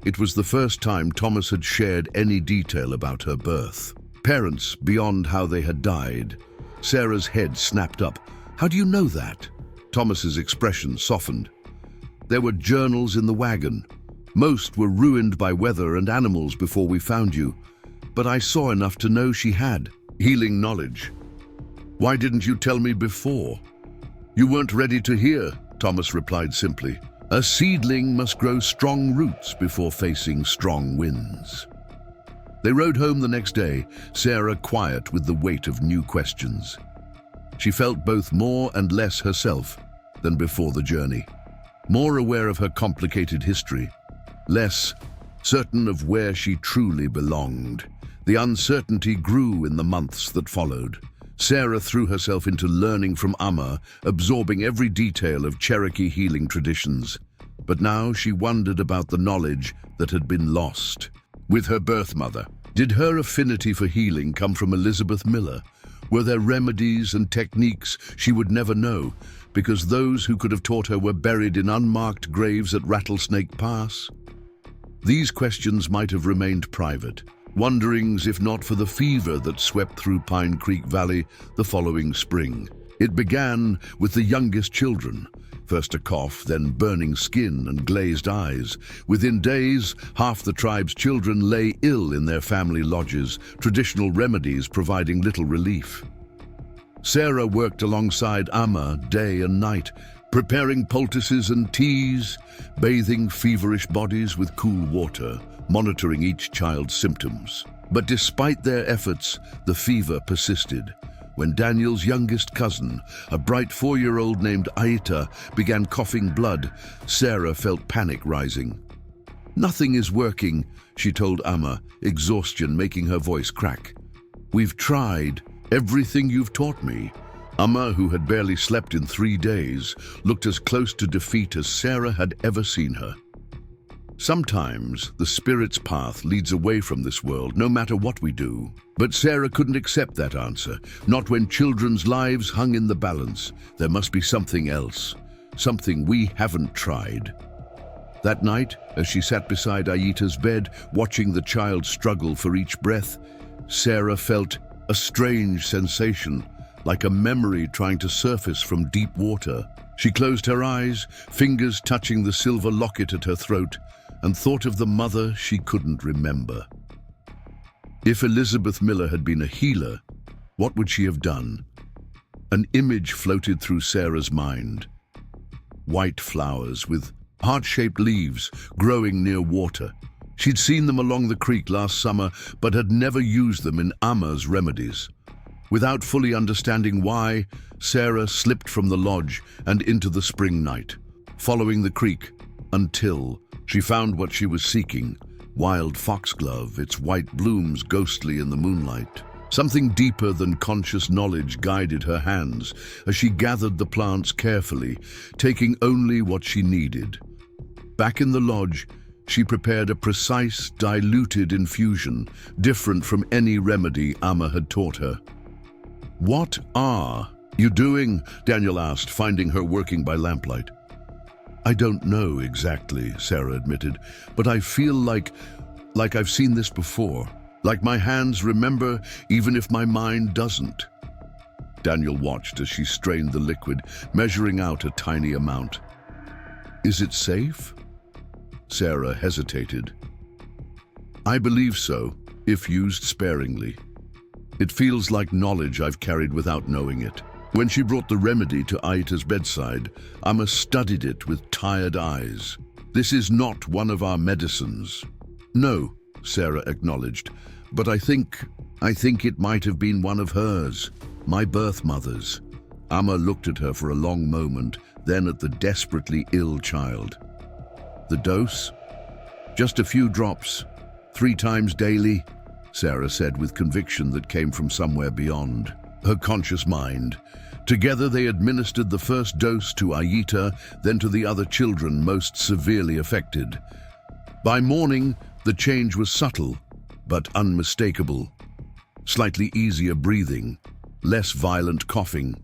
It was the first time Thomas had shared any detail about her birth. Parents beyond how they had died. Sarah's head snapped up. "How do you know that?" Thomas's expression softened. "There were journals in the wagon. Most were ruined by weather and animals before we found you. But I saw enough to know she had healing knowledge." "Why didn't you tell me before?" "You weren't ready to hear," Thomas replied simply. "A seedling must grow strong roots before facing strong winds." They rode home the next day, Sarah quiet with the weight of new questions. She felt both more and less herself than before the journey. More aware of her complicated history, less certain of where she truly belonged. The uncertainty grew in the months that followed. Sarah threw herself into learning from Amma, absorbing every detail of Cherokee healing traditions. But now she wondered about the knowledge that had been lost. With her birth mother, did her affinity for healing come from Elizabeth Miller? Were there remedies and techniques she would never know, because those who could have taught her were buried in unmarked graves at Rattlesnake Pass? These questions might have remained private, wonderings if not for the fever that swept through Pine Creek Valley the following spring. It began with the youngest children. First a cough, then burning skin and glazed eyes. Within days, half the tribe's children lay ill in their family lodges, traditional remedies providing little relief. Sarah worked alongside Amma day and night, preparing poultices and teas, bathing feverish bodies with cool water, monitoring each child's symptoms. But despite their efforts, the fever persisted. When Daniel's youngest cousin, a bright 4-year-old named Aita, began coughing blood, Sarah felt panic rising. "Nothing is working," she told Amma, exhaustion making her voice crack. "We've tried everything you've taught me." Amma, who had barely slept in 3 days, looked as close to defeat as Sarah had ever seen her. Sometimes the spirit's path leads away from this world, no matter what we do. But Sarah couldn't accept that answer, not when children's lives hung in the balance. There must be something else, something we haven't tried. That night, as she sat beside Aita's bed, watching the child struggle for each breath, Sarah felt a strange sensation, like a memory trying to surface from deep water. She closed her eyes, fingers touching the silver locket at her throat, and thought of the mother she couldn't remember. If Elizabeth Miller had been a healer, what would she have done? An image floated through Sarah's mind. White flowers with heart-shaped leaves growing near water. She'd seen them along the creek last summer, but had never used them in Amma's remedies. Without fully understanding why, Sarah slipped from the lodge and into the spring night, following the creek until she found what she was seeking: wild foxglove, its white blooms ghostly in the moonlight. Something deeper than conscious knowledge guided her hands as she gathered the plants carefully, taking only what she needed. Back in the lodge, she prepared a precise, diluted infusion, different from any remedy Amma had taught her. "What are you doing?" Daniel asked, finding her working by lamplight. "I don't know exactly," Sarah admitted, "but I feel like I've seen this before. Like my hands remember, even if my mind doesn't." Daniel watched as she strained the liquid, measuring out a tiny amount. "Is it safe?" Sarah hesitated. "I believe so, if used sparingly. It feels like knowledge I've carried without knowing it." When she brought the remedy to Aita's bedside, Amma studied it with tired eyes. "This is not one of our medicines." "No," Sarah acknowledged, "but I think it might have been one of hers, my birth mother's." Amma looked at her for a long moment, then at the desperately ill child. "The dose? Just a few drops, 3 times daily," Sarah said with conviction that came from somewhere beyond her conscious mind. Together they administered the first dose to Aita, then to the other children most severely affected. By morning, the change was subtle, but unmistakable. Slightly easier breathing, less violent coughing.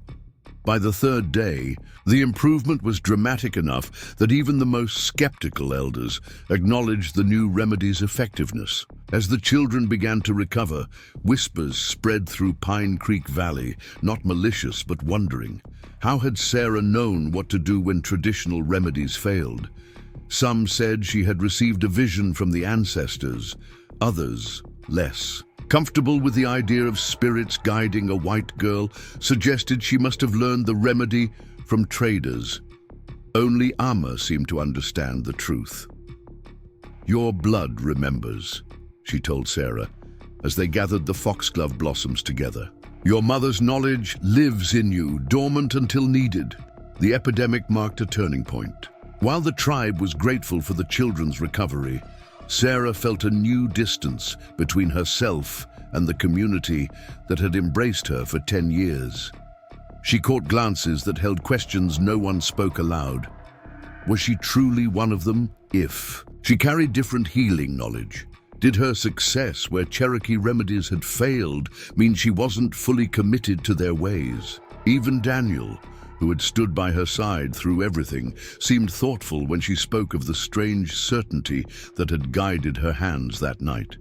By the 3rd day, the improvement was dramatic enough that even the most skeptical elders acknowledged the new remedy's effectiveness. As the children began to recover, whispers spread through Pine Creek Valley, not malicious but wondering. How had Sarah known what to do when traditional remedies failed? Some said she had received a vision from the ancestors, others less. Comfortable with the idea of spirits guiding a white girl, suggested she must have learned the remedy from traders. Only Amma seemed to understand the truth. "Your blood remembers," she told Sarah, as they gathered the foxglove blossoms together. "Your mother's knowledge lives in you, dormant until needed." The epidemic marked a turning point. While the tribe was grateful for the children's recovery, Sarah felt a new distance between herself and the community that had embraced her for 10 years. She caught glances that held questions no one spoke aloud. Was she truly one of them? If she carried different healing knowledge, did her success where Cherokee remedies had failed mean she wasn't fully committed to their ways? Even Daniel, who had stood by her side through everything, seemed thoughtful when she spoke of the strange certainty that had guided her hands that night.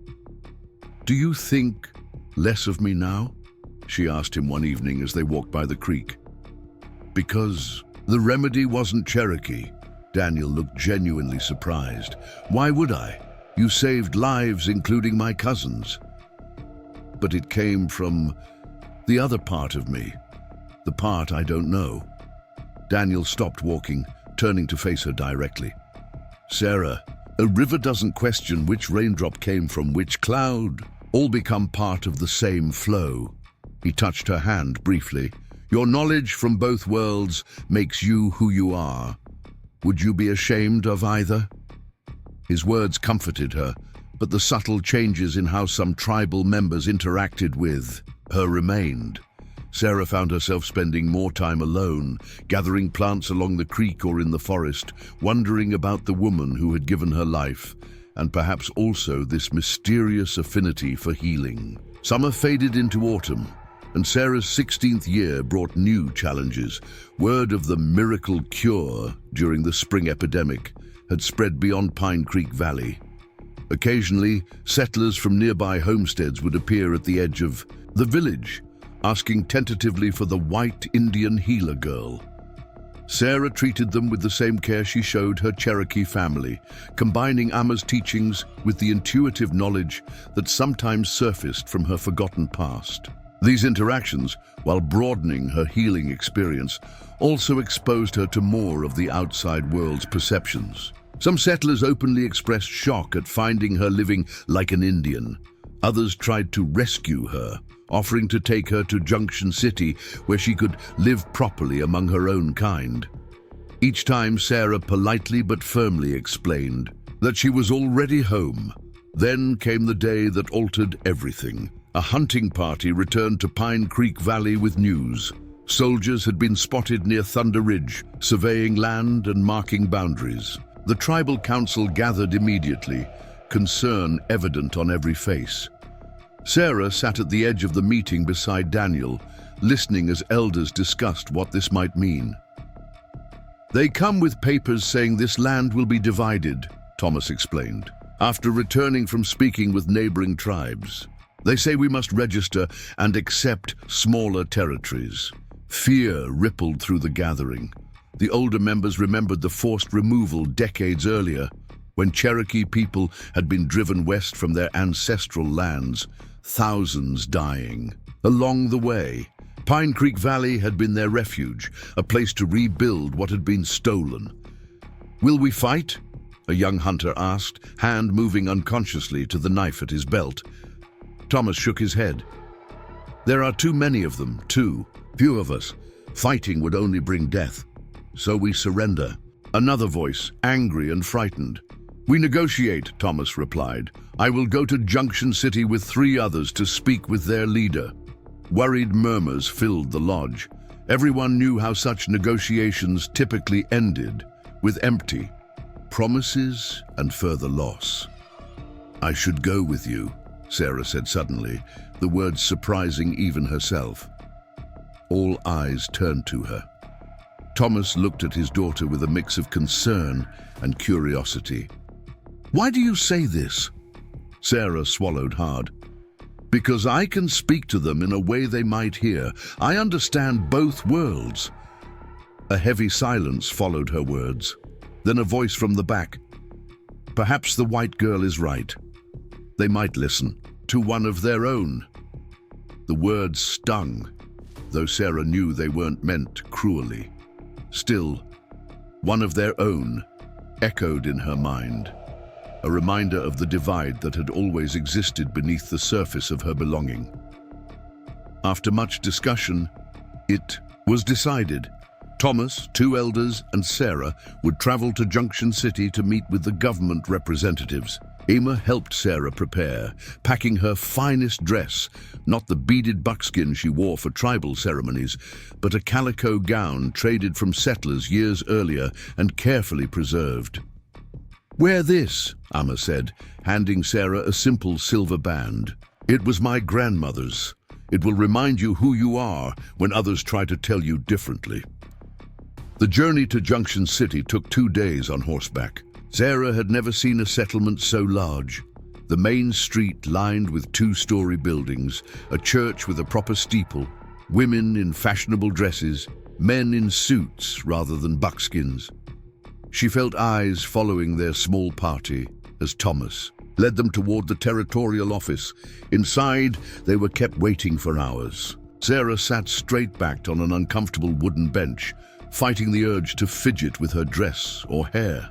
"Do you think less of me now?" she asked him one evening as they walked by the creek. "Because the remedy wasn't Cherokee." Daniel looked genuinely surprised. "Why would I? You saved lives, including my cousin's." "But it came from the other part of me, the part I don't know." Daniel stopped walking, turning to face her directly. "Sarah, a river doesn't question which raindrop came from which cloud. all become part of the same flow. He touched her hand briefly. Your knowledge from both worlds makes you who you are. Would you be ashamed of either? His words comforted her, but the subtle changes in how some tribal members interacted with her remained. Sarah found herself spending more time alone, gathering plants along the creek or in the forest, wondering about the woman who had given her life, and perhaps also this mysterious affinity for healing. Summer faded into autumn, and Sarah's 16th year brought new challenges. Word of the miracle cure during the spring epidemic had spread beyond Pine Creek Valley. Occasionally, settlers from nearby homesteads would appear at the edge of the village, asking tentatively for the white Indian healer girl. Sarah treated them with the same care she showed her Cherokee family, combining Amma's teachings with the intuitive knowledge that sometimes surfaced from her forgotten past. These interactions, while broadening her healing experience, also exposed her to more of the outside world's perceptions. Some settlers openly expressed shock at finding her living like an Indian. Others tried to rescue her, offering to take her to Junction City where she could live properly among her own kind. Each time Sarah politely but firmly explained that she was already home. Then came the day that altered everything. A hunting party returned to Pine Creek Valley with news. Soldiers had been spotted near Thunder Ridge, surveying land and marking boundaries. The tribal council gathered immediately, concern evident on every face. Sarah sat at the edge of the meeting beside Daniel, listening as elders discussed what this might mean. They come with papers saying this land will be divided, Thomas explained, after returning from speaking with neighboring tribes. They say we must register and accept smaller territories. Fear rippled through the gathering. The older members remembered the forced removal decades earlier, when Cherokee people had been driven west from their ancestral lands, thousands dying. Along the way, Pine Creek Valley had been their refuge, a place to rebuild what had been stolen. Will we fight? A young hunter asked, hand moving unconsciously to the knife at his belt. Thomas shook his head. There are too many of them, too. Few of us. Fighting would only bring death. So we surrender. Another voice, angry and frightened. We negotiate, Thomas replied. I will go to Junction City with 3 others to speak with their leader. Worried murmurs filled the lodge. Everyone knew how such negotiations typically ended, with empty promises and further loss. I should go with you, Sarah said suddenly, the words surprising even herself. All eyes turned to her. Thomas looked at his daughter with a mix of concern and curiosity. Why do you say this? Sarah swallowed hard. Because I can speak to them in a way they might hear. I understand both worlds. A heavy silence followed her words. Then a voice from the back. Perhaps the white girl is right. They might listen to one of their own. The words stung, though Sarah knew they weren't meant cruelly. Still, one of their own echoed in her mind, a reminder of the divide that had always existed beneath the surface of her belonging. After much discussion, it was decided. Thomas, 2 elders, and Sarah would travel to Junction City to meet with the government representatives. Emma helped Sarah prepare, packing her finest dress, not the beaded buckskin she wore for tribal ceremonies, but a calico gown traded from settlers years earlier and carefully preserved. Wear this, Amma said, handing Sarah a simple silver band. It was my grandmother's. It will remind you who you are when others try to tell you differently. The journey to Junction City took 2 days on horseback. Sarah had never seen a settlement so large. The main street lined with 2-story buildings, a church with a proper steeple, women in fashionable dresses, men in suits rather than buckskins. She felt eyes following their small party as Thomas led them toward the territorial office. Inside, they were kept waiting for hours. Sarah sat straight-backed on an uncomfortable wooden bench, fighting the urge to fidget with her dress or hair.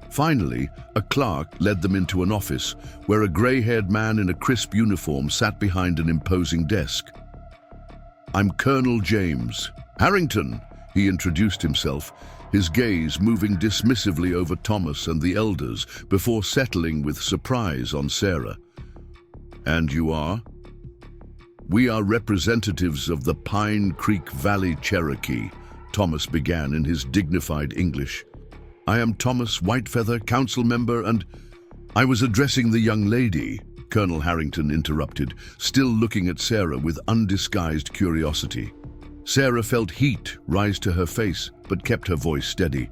Finally, a clerk led them into an office where a gray-haired man in a crisp uniform sat behind an imposing desk. "I'm Colonel James Harrington," he introduced himself, his gaze moving dismissively over Thomas and the elders before settling with surprise on Sarah. "And you are?" "We are representatives of the Pine Creek Valley Cherokee," Thomas began in his dignified English. "I am Thomas Whitefeather, council member, and—" "I was addressing the young lady," Colonel Harrington interrupted, still looking at Sarah with undisguised curiosity. Sarah felt heat rise to her face, but kept her voice steady.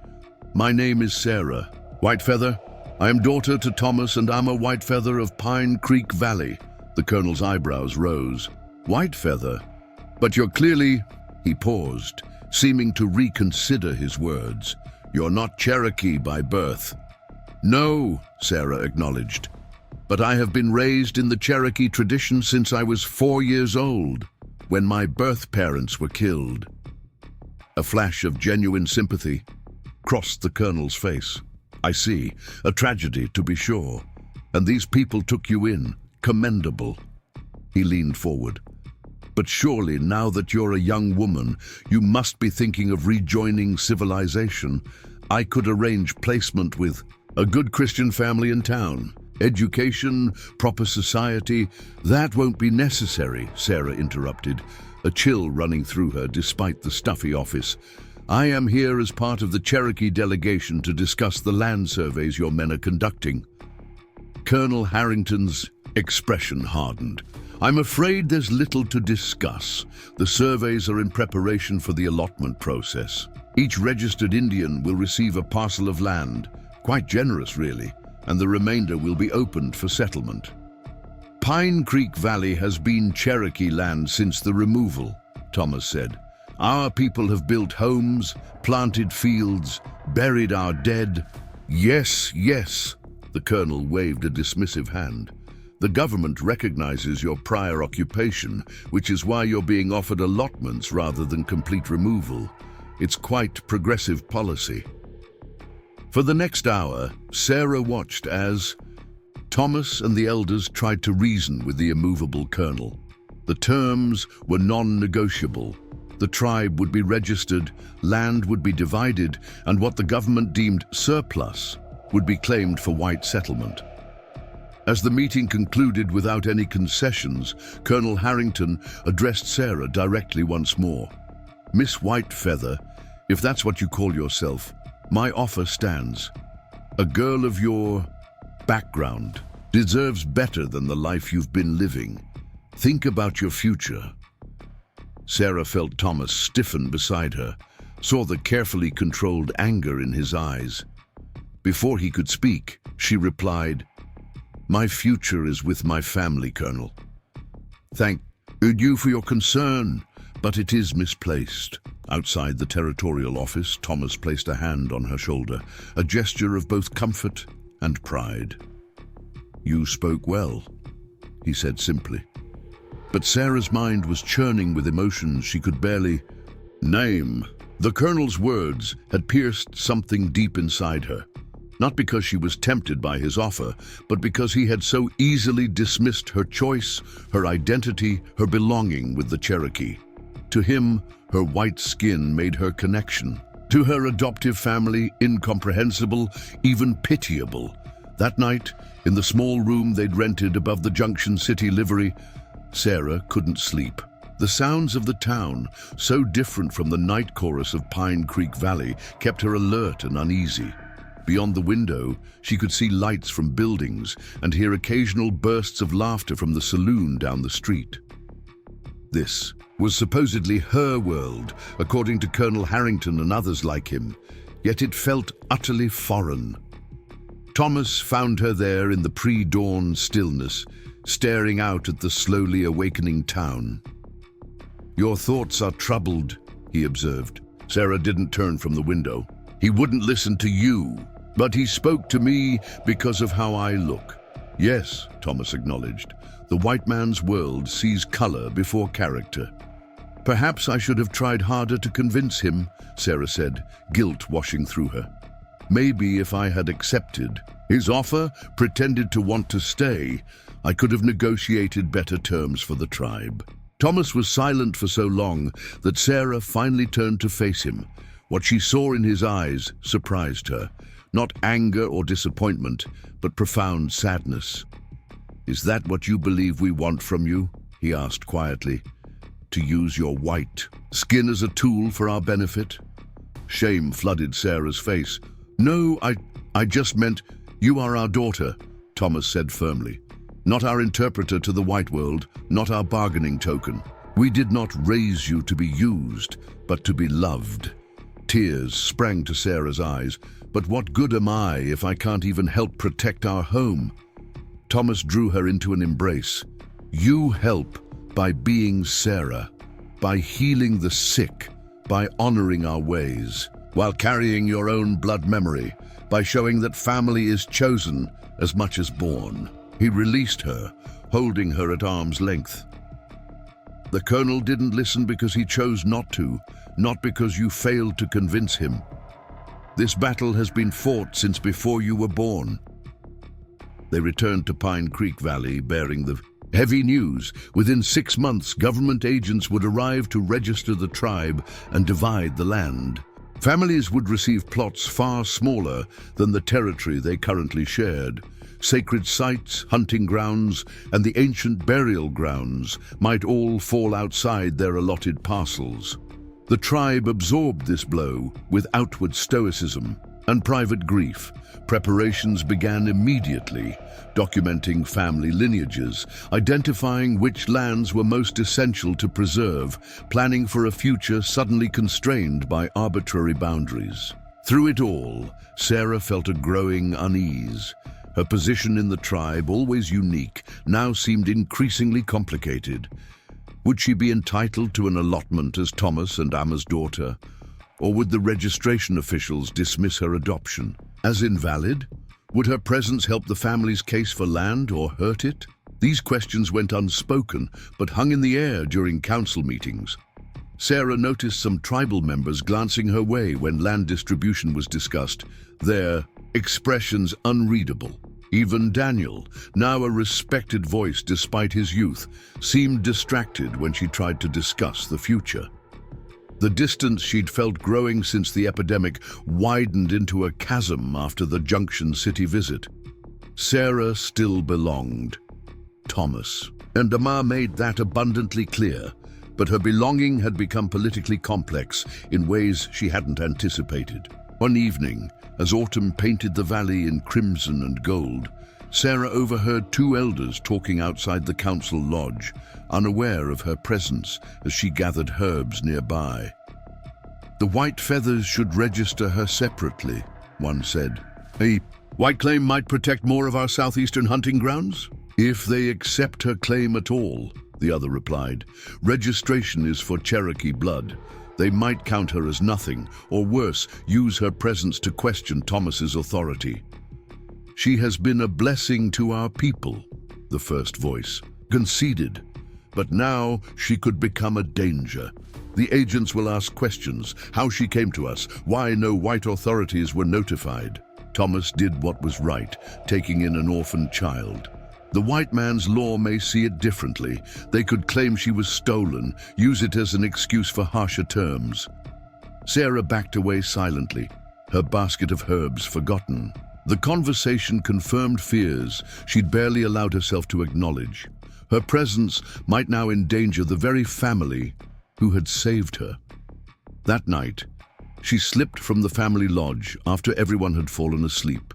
"My name is Sarah Whitefeather. I am daughter to Thomas and Amma Whitefeather of Pine Creek Valley." The colonel's eyebrows rose. "Whitefeather? But you're clearly—" He paused, seeming to reconsider his words. "You're not Cherokee by birth." "No," Sarah acknowledged. "But I have been raised in the Cherokee tradition since I was 4 years old, when my birth parents were killed." A flash of genuine sympathy crossed the colonel's face. "I see. A tragedy, to be sure. And these people took you in. Commendable." He leaned forward. "But surely, now that you're a young woman, you must be thinking of rejoining civilization. I could arrange placement with a good Christian family in town. Education, proper society—" "That won't be necessary," Sarah interrupted, a chill running through her despite the stuffy office. "I am here as part of the Cherokee delegation to discuss the land surveys your men are conducting." Colonel Harrington's expression hardened. "I'm afraid there's little to discuss. The surveys are in preparation for the allotment process. Each registered Indian will receive a parcel of land, quite generous really, and the remainder will be opened for settlement." "Pine Creek Valley has been Cherokee land since the removal," Thomas said. "Our people have built homes, planted fields, buried our dead." "Yes, yes," the colonel waved a dismissive hand. "The government recognizes your prior occupation, which is why you're being offered allotments rather than complete removal. It's quite progressive policy." For the next hour, Sarah watched as Thomas and the elders tried to reason with the immovable colonel. The terms were non-negotiable. The tribe would be registered, land would be divided, and what the government deemed surplus would be claimed for white settlement. As the meeting concluded without any concessions, Colonel Harrington addressed Sarah directly once more. "Miss Whitefeather, if that's what you call yourself, my offer stands. A girl of your background deserves better than the life you've been living. Think about your future." Sarah felt Thomas stiffen beside her, saw the carefully controlled anger in his eyes. Before he could speak, she replied, "My future is with my family, Colonel. Thank you for your concern, but it is misplaced." Outside the territorial office, Thomas placed a hand on her shoulder, a gesture of both comfort and pride. "You spoke well," he said simply. But Sarah's mind was churning with emotions she could barely name. The colonel's words had pierced something deep inside her, not because she was tempted by his offer, but because he had so easily dismissed her choice, her identity, her belonging with the Cherokee. To him, her white skin made her connection. To her adoptive family, incomprehensible, even pitiable. That night, in the small room they'd rented above the Junction City livery, Sarah couldn't sleep. The sounds of the town, so different from the night chorus of Pine Creek Valley, kept her alert and uneasy. Beyond the window, she could see lights from buildings and hear occasional bursts of laughter from the saloon down the street. This was supposedly her world, according to Colonel Harrington and others like him, yet it felt utterly foreign. Thomas found her there in the pre-dawn stillness, staring out at the slowly awakening town. "Your thoughts are troubled," he observed. Sarah didn't turn from the window. "He wouldn't listen to you, but he spoke to me because of how I look." "Yes," Thomas acknowledged. "The white man's world sees color before character." "Perhaps I should have tried harder to convince him," Sarah said, guilt washing through her. Maybe if I had accepted his offer, pretended to want to stay, I could have negotiated better terms for the tribe. Thomas was silent for so long that Sarah finally turned to face him. What she saw in his eyes surprised her. Not anger or disappointment, but profound sadness. "Is that what you believe we want from you?" he asked quietly. "To use your white skin as a tool for our benefit?" Shame flooded Sarah's face. "No, I just meant you are our daughter," Thomas said firmly. "Not our interpreter to the white world, not our bargaining token. We did not raise you to be used, but to be loved." Tears sprang to Sarah's eyes. "But what good am I if I can't even help protect our home?" Thomas drew her into an embrace. "You help by being Sarah, by healing the sick, by honoring our ways, while carrying your own blood memory, by showing that family is chosen as much as born." He released her, holding her at arm's length. "The colonel didn't listen because he chose not to, not because you failed to convince him. This battle has been fought since before you were born." They returned to Pine Creek Valley bearing the heavy news. Within 6 months, government agents would arrive to register the tribe and divide the land. Families would receive plots far smaller than the territory they currently shared. Sacred sites, hunting grounds, and the ancient burial grounds might all fall outside their allotted parcels. The tribe absorbed this blow with outward stoicism and private grief. Preparations began immediately, documenting family lineages, identifying which lands were most essential to preserve, planning for a future suddenly constrained by arbitrary boundaries. Through it all, Sarah felt a growing unease. Her position in the tribe, always unique, now seemed increasingly complicated. Would she be entitled to an allotment as Thomas and Amma's daughter? Or would the registration officials dismiss her adoption as invalid? Would her presence help the family's case for land or hurt it? These questions went unspoken, but hung in the air during council meetings. Sarah noticed some tribal members glancing her way when land distribution was discussed, their expressions unreadable. Even Daniel, now a respected voice despite his youth, seemed distracted when she tried to discuss the future. The distance she'd felt growing since the epidemic widened into a chasm after the Junction City visit. Sarah still belonged. Thomas and Amma made that abundantly clear, but her belonging had become politically complex in ways she hadn't anticipated. One evening, as autumn painted the valley in crimson and gold, Sarah overheard 2 elders talking outside the council lodge, unaware of her presence as she gathered herbs nearby. "The Whitefeathers should register her separately," one said. "A white claim might protect more of our southeastern hunting grounds?" "If they accept her claim at all," the other replied. "Registration is for Cherokee blood. They might count her as nothing, or worse, use her presence to question Thomas's authority." "She has been a blessing to our people," the first voice conceded. "But now she could become a danger. The agents will ask questions, how she came to us, why no white authorities were notified." Thomas did what was right, taking in an orphaned child. The white man's law may see it differently. They could claim she was stolen, use it as an excuse for harsher terms. Sarah backed away silently, her basket of herbs forgotten. The conversation confirmed fears she'd barely allowed herself to acknowledge. Her presence might now endanger the very family who had saved her. That night, she slipped from the family lodge after everyone had fallen asleep.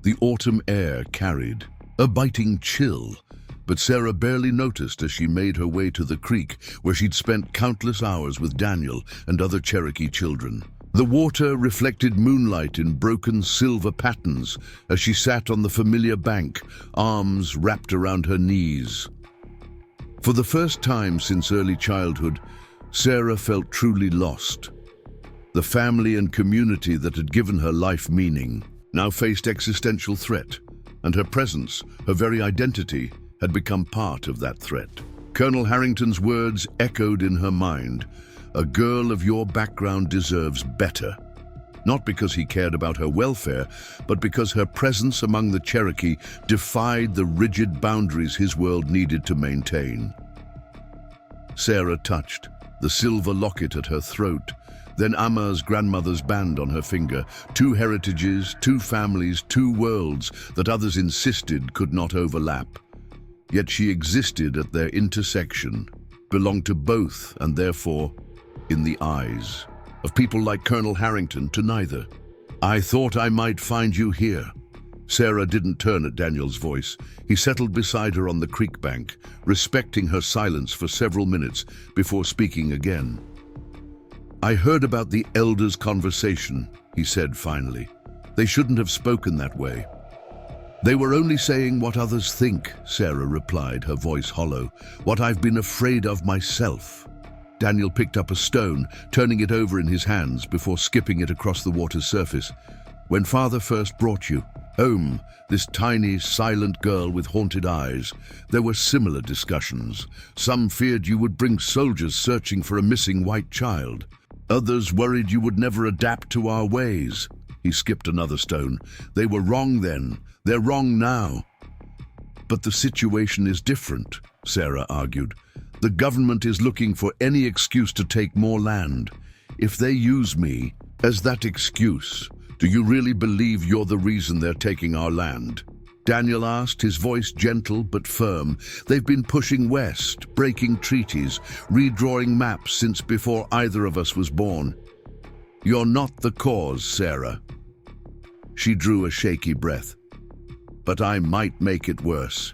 The autumn air carried a biting chill, but Sarah barely noticed as she made her way to the creek where she'd spent countless hours with Daniel and other Cherokee children. The water reflected moonlight in broken silver patterns as she sat on the familiar bank, arms wrapped around her knees. For the first time since early childhood, Sarah felt truly lost. The family and community that had given her life meaning now faced existential threat, and her presence, her very identity, had become part of that threat. Colonel Harrington's words echoed in her mind. "A girl of your background deserves better." not because he cared about her welfare, but because her presence among the Cherokee defied the rigid boundaries his world needed to maintain. Sarah touched the silver locket at her throat, then Amma's grandmother's band on her finger, two heritages, two families, two worlds that others insisted could not overlap. Yet she existed at their intersection, belonged to both, and therefore, in the eyes of people like Colonel Harrington, to neither. "I thought I might find you here." Sarah didn't turn at Daniel's voice. He settled beside her on the creek bank, respecting her silence for several minutes before speaking again. "I heard about the elders' conversation," he said finally. "They shouldn't have spoken that way." "They were only saying what others think," Sarah replied, her voice hollow. "What I've been afraid of myself." Daniel picked up a stone, turning it over in his hands before skipping it across the water's surface. "When Father first brought you home, this tiny, silent girl with haunted eyes, there were similar discussions. Some feared you would bring soldiers searching for a missing white child. Others worried you would never adapt to our ways." He skipped another stone. "They were wrong then. They're wrong now." "But the situation is different," Sarah argued. "The government is looking for any excuse to take more land. If they use me as that excuse, do you really believe you're the reason they're taking our land?" Daniel asked, his voice gentle but firm. "They've been pushing west, breaking treaties, redrawing maps since before either of us was born. You're not the cause, Sarah." She drew a shaky breath. "But I might make it worse.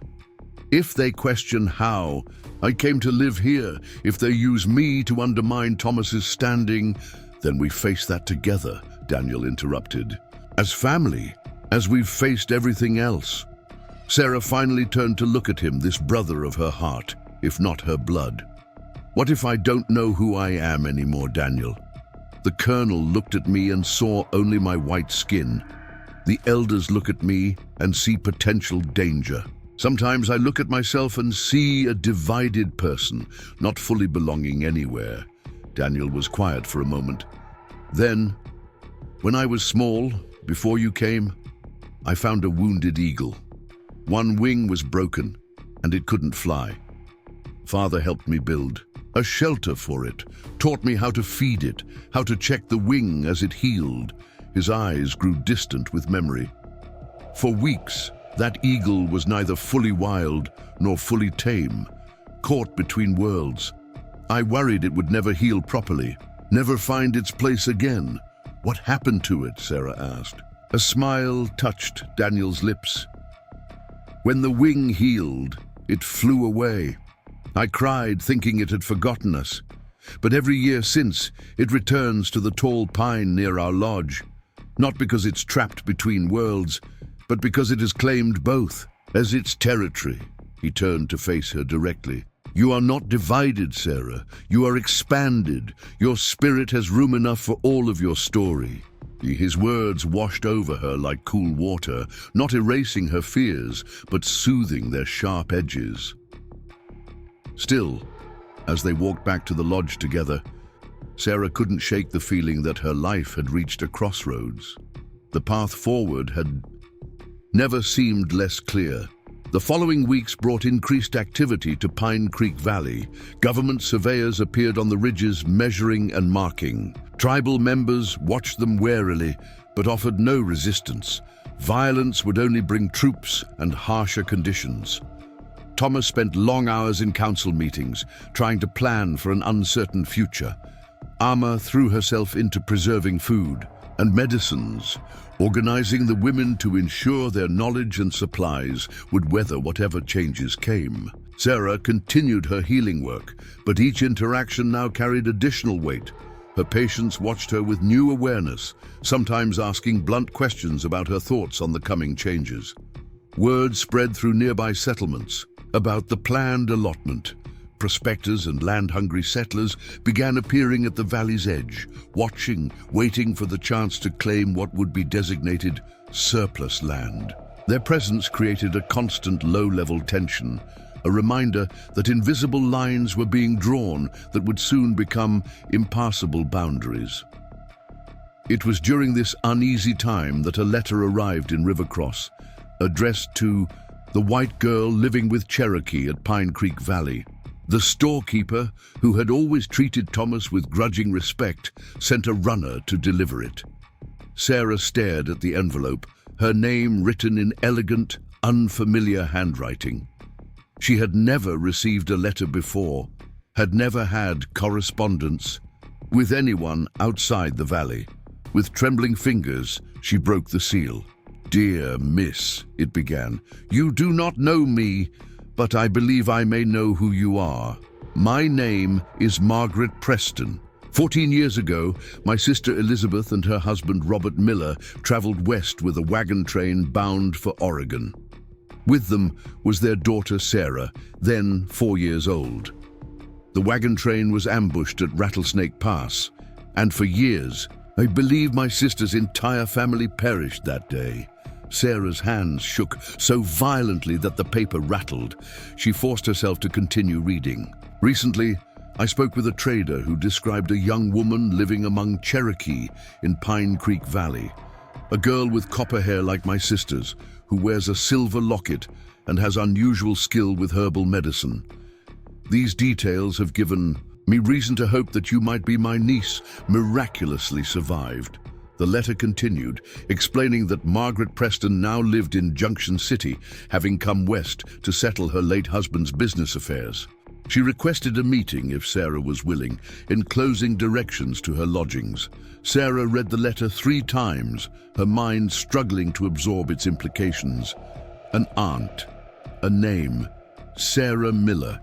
If they question how I came to live here, if they use me to undermine Thomas's standing, then we face that together," Daniel interrupted. "As family, as we've faced everything else." Sarah finally turned to look at him, this brother of her heart, if not her blood. "What if I don't know who I am anymore, Daniel? The colonel looked at me and saw only my white skin. The elders look at me and see potential danger. Sometimes I look at myself and see a divided person, not fully belonging anywhere." Daniel was quiet for a moment. "Then, when I was small, before you came, I found a wounded eagle. One wing was broken, and it couldn't fly. Father helped me build a shelter for it, taught me how to feed it, how to check the wing as it healed." His eyes grew distant with memory. "For weeks, that eagle was neither fully wild nor fully tame, caught between worlds. I worried it would never heal properly, never find its place again." "What happened to it?" Sarah asked. A smile touched Daniel's lips. "When the wing healed, it flew away. I cried, thinking it had forgotten us. But every year since, it returns to the tall pine near our lodge. Not because it's trapped between worlds, but because it has claimed both as its territory." He turned to face her directly. "You are not divided, Sarah. You are expanded. Your spirit has room enough for all of your story." His words washed over her like cool water, not erasing her fears, but soothing their sharp edges. Still, as they walked back to the lodge together, Sarah couldn't shake the feeling that her life had reached a crossroads. The path forward had never seemed less clear. The following weeks brought increased activity to Pine Creek Valley. Government surveyors appeared on the ridges, measuring and marking. Tribal members watched them warily, but offered no resistance. Violence would only bring troops and harsher conditions. Thomas spent long hours in council meetings, trying to plan for an uncertain future. Amma threw herself into preserving food and medicines, organizing the women to ensure their knowledge and supplies would weather whatever changes came. Sarah continued her healing work, but each interaction now carried additional weight. Her patients watched her with new awareness, sometimes asking blunt questions about her thoughts on the coming changes. Word spread through nearby settlements about the planned allotment. Prospectors and land-hungry settlers began appearing at the valley's edge, watching, waiting for the chance to claim what would be designated surplus land. Their presence created a constant low-level tension, a reminder that invisible lines were being drawn that would soon become impassable boundaries. It was during this uneasy time that a letter arrived in Rivercross, addressed to the white girl living with Cherokee at Pine Creek Valley. The storekeeper, who had always treated Thomas with grudging respect, sent a runner to deliver it. Sarah stared at the envelope, her name written in elegant, unfamiliar handwriting. She had never received a letter before, had never had correspondence with anyone outside the valley. With trembling fingers, she broke the seal. "Dear Miss," it began, "you do not know me, but I believe I may know who you are. My name is Margaret Preston. 14 years ago, my sister Elizabeth and her husband Robert Miller traveled west with a wagon train bound for Oregon. With them was their daughter Sarah, then 4 years old. The wagon train was ambushed at Rattlesnake Pass, and for years, I believe my sister's entire family perished that day." Sarah's hands shook so violently that the paper rattled. She forced herself to continue reading. "Recently, I spoke with a trader who described a young woman living among Cherokee in Pine Creek Valley. A girl with copper hair like my sister's, who wears a silver locket and has unusual skill with herbal medicine. These details have given me reason to hope that you might be my niece, miraculously survived." The letter continued, explaining that Margaret Preston now lived in Junction City, having come west to settle her late husband's business affairs. She requested a meeting if Sarah was willing, enclosing directions to her lodgings. Sarah read the letter 3 times, her mind struggling to absorb its implications. An aunt, a name, Sarah Miller,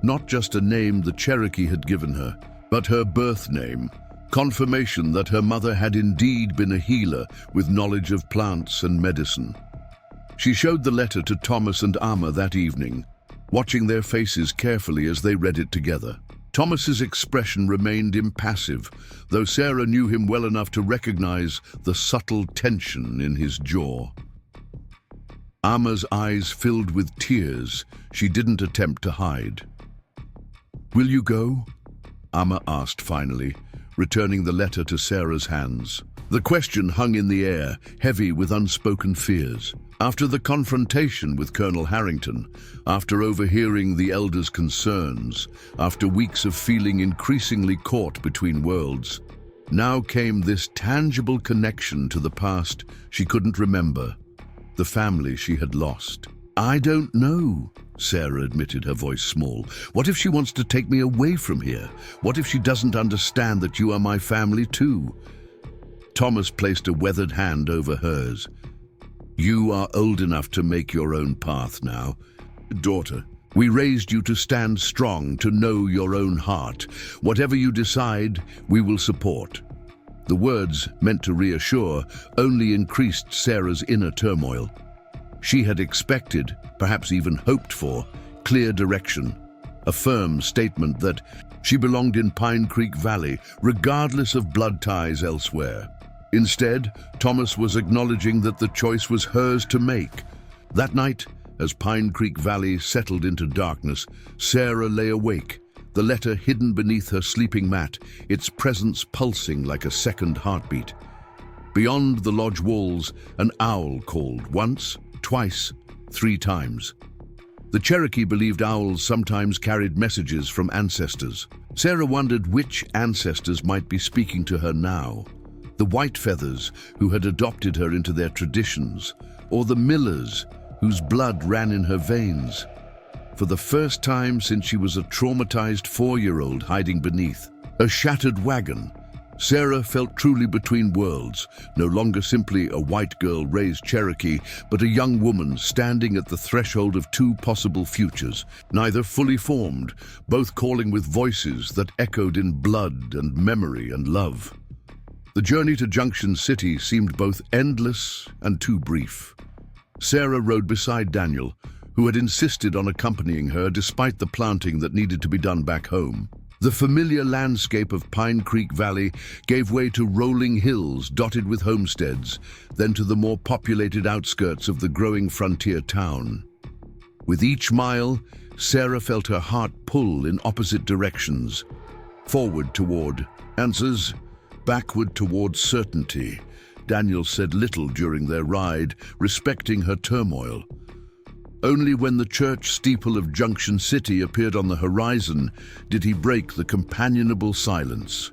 not just a name the Cherokee had given her, but her birth name. Confirmation that her mother had indeed been a healer with knowledge of plants and medicine. She showed the letter to Thomas and Amma that evening, watching their faces carefully as they read it together. Thomas's expression remained impassive, though Sarah knew him well enough to recognize the subtle tension in his jaw. Amma's eyes filled with tears she didn't attempt to hide. "Will you go?" Amma asked finally, returning the letter to Sarah's hands. The question hung in the air, heavy with unspoken fears. After the confrontation with Colonel Harrington, after overhearing the elders' concerns, after weeks of feeling increasingly caught between worlds, now came this tangible connection to the past she couldn't remember, the family she had lost. "I don't know," Sarah admitted, her voice small. "What if she wants to take me away from here? What if she doesn't understand that you are my family too?" Thomas placed a weathered hand over hers. "You are old enough to make your own path now. Daughter, we raised you to stand strong, to know your own heart. Whatever you decide, we will support." The words, meant to reassure, only increased Sarah's inner turmoil. She had expected, perhaps even hoped for, clear direction, a firm statement that she belonged in Pine Creek Valley, regardless of blood ties elsewhere. Instead, Thomas was acknowledging that the choice was hers to make. That night, as Pine Creek Valley settled into darkness, Sarah lay awake, the letter hidden beneath her sleeping mat, its presence pulsing like a second heartbeat. Beyond the lodge walls, an owl called once, twice, 3 times. The Cherokee believed owls sometimes carried messages from ancestors. Sarah wondered which ancestors might be speaking to her now. The Whitefeathers, who had adopted her into their traditions, or the Millers, whose blood ran in her veins. For the first time since she was a traumatized 4-year-old hiding beneath a shattered wagon, Sarah felt truly between worlds, no longer simply a white girl raised Cherokee, but a young woman standing at the threshold of 2 possible futures, neither fully formed, both calling with voices that echoed in blood and memory and love. The journey to Junction City seemed both endless and too brief. Sarah rode beside Daniel, who had insisted on accompanying her despite the planting that needed to be done back home. The familiar landscape of Pine Creek Valley gave way to rolling hills dotted with homesteads, then to the more populated outskirts of the growing frontier town. With each mile, Sarah felt her heart pull in opposite directions. Forward toward answers, backward towards certainty. Daniel said little during their ride, respecting her turmoil. Only when the church steeple of Junction City appeared on the horizon did he break the companionable silence.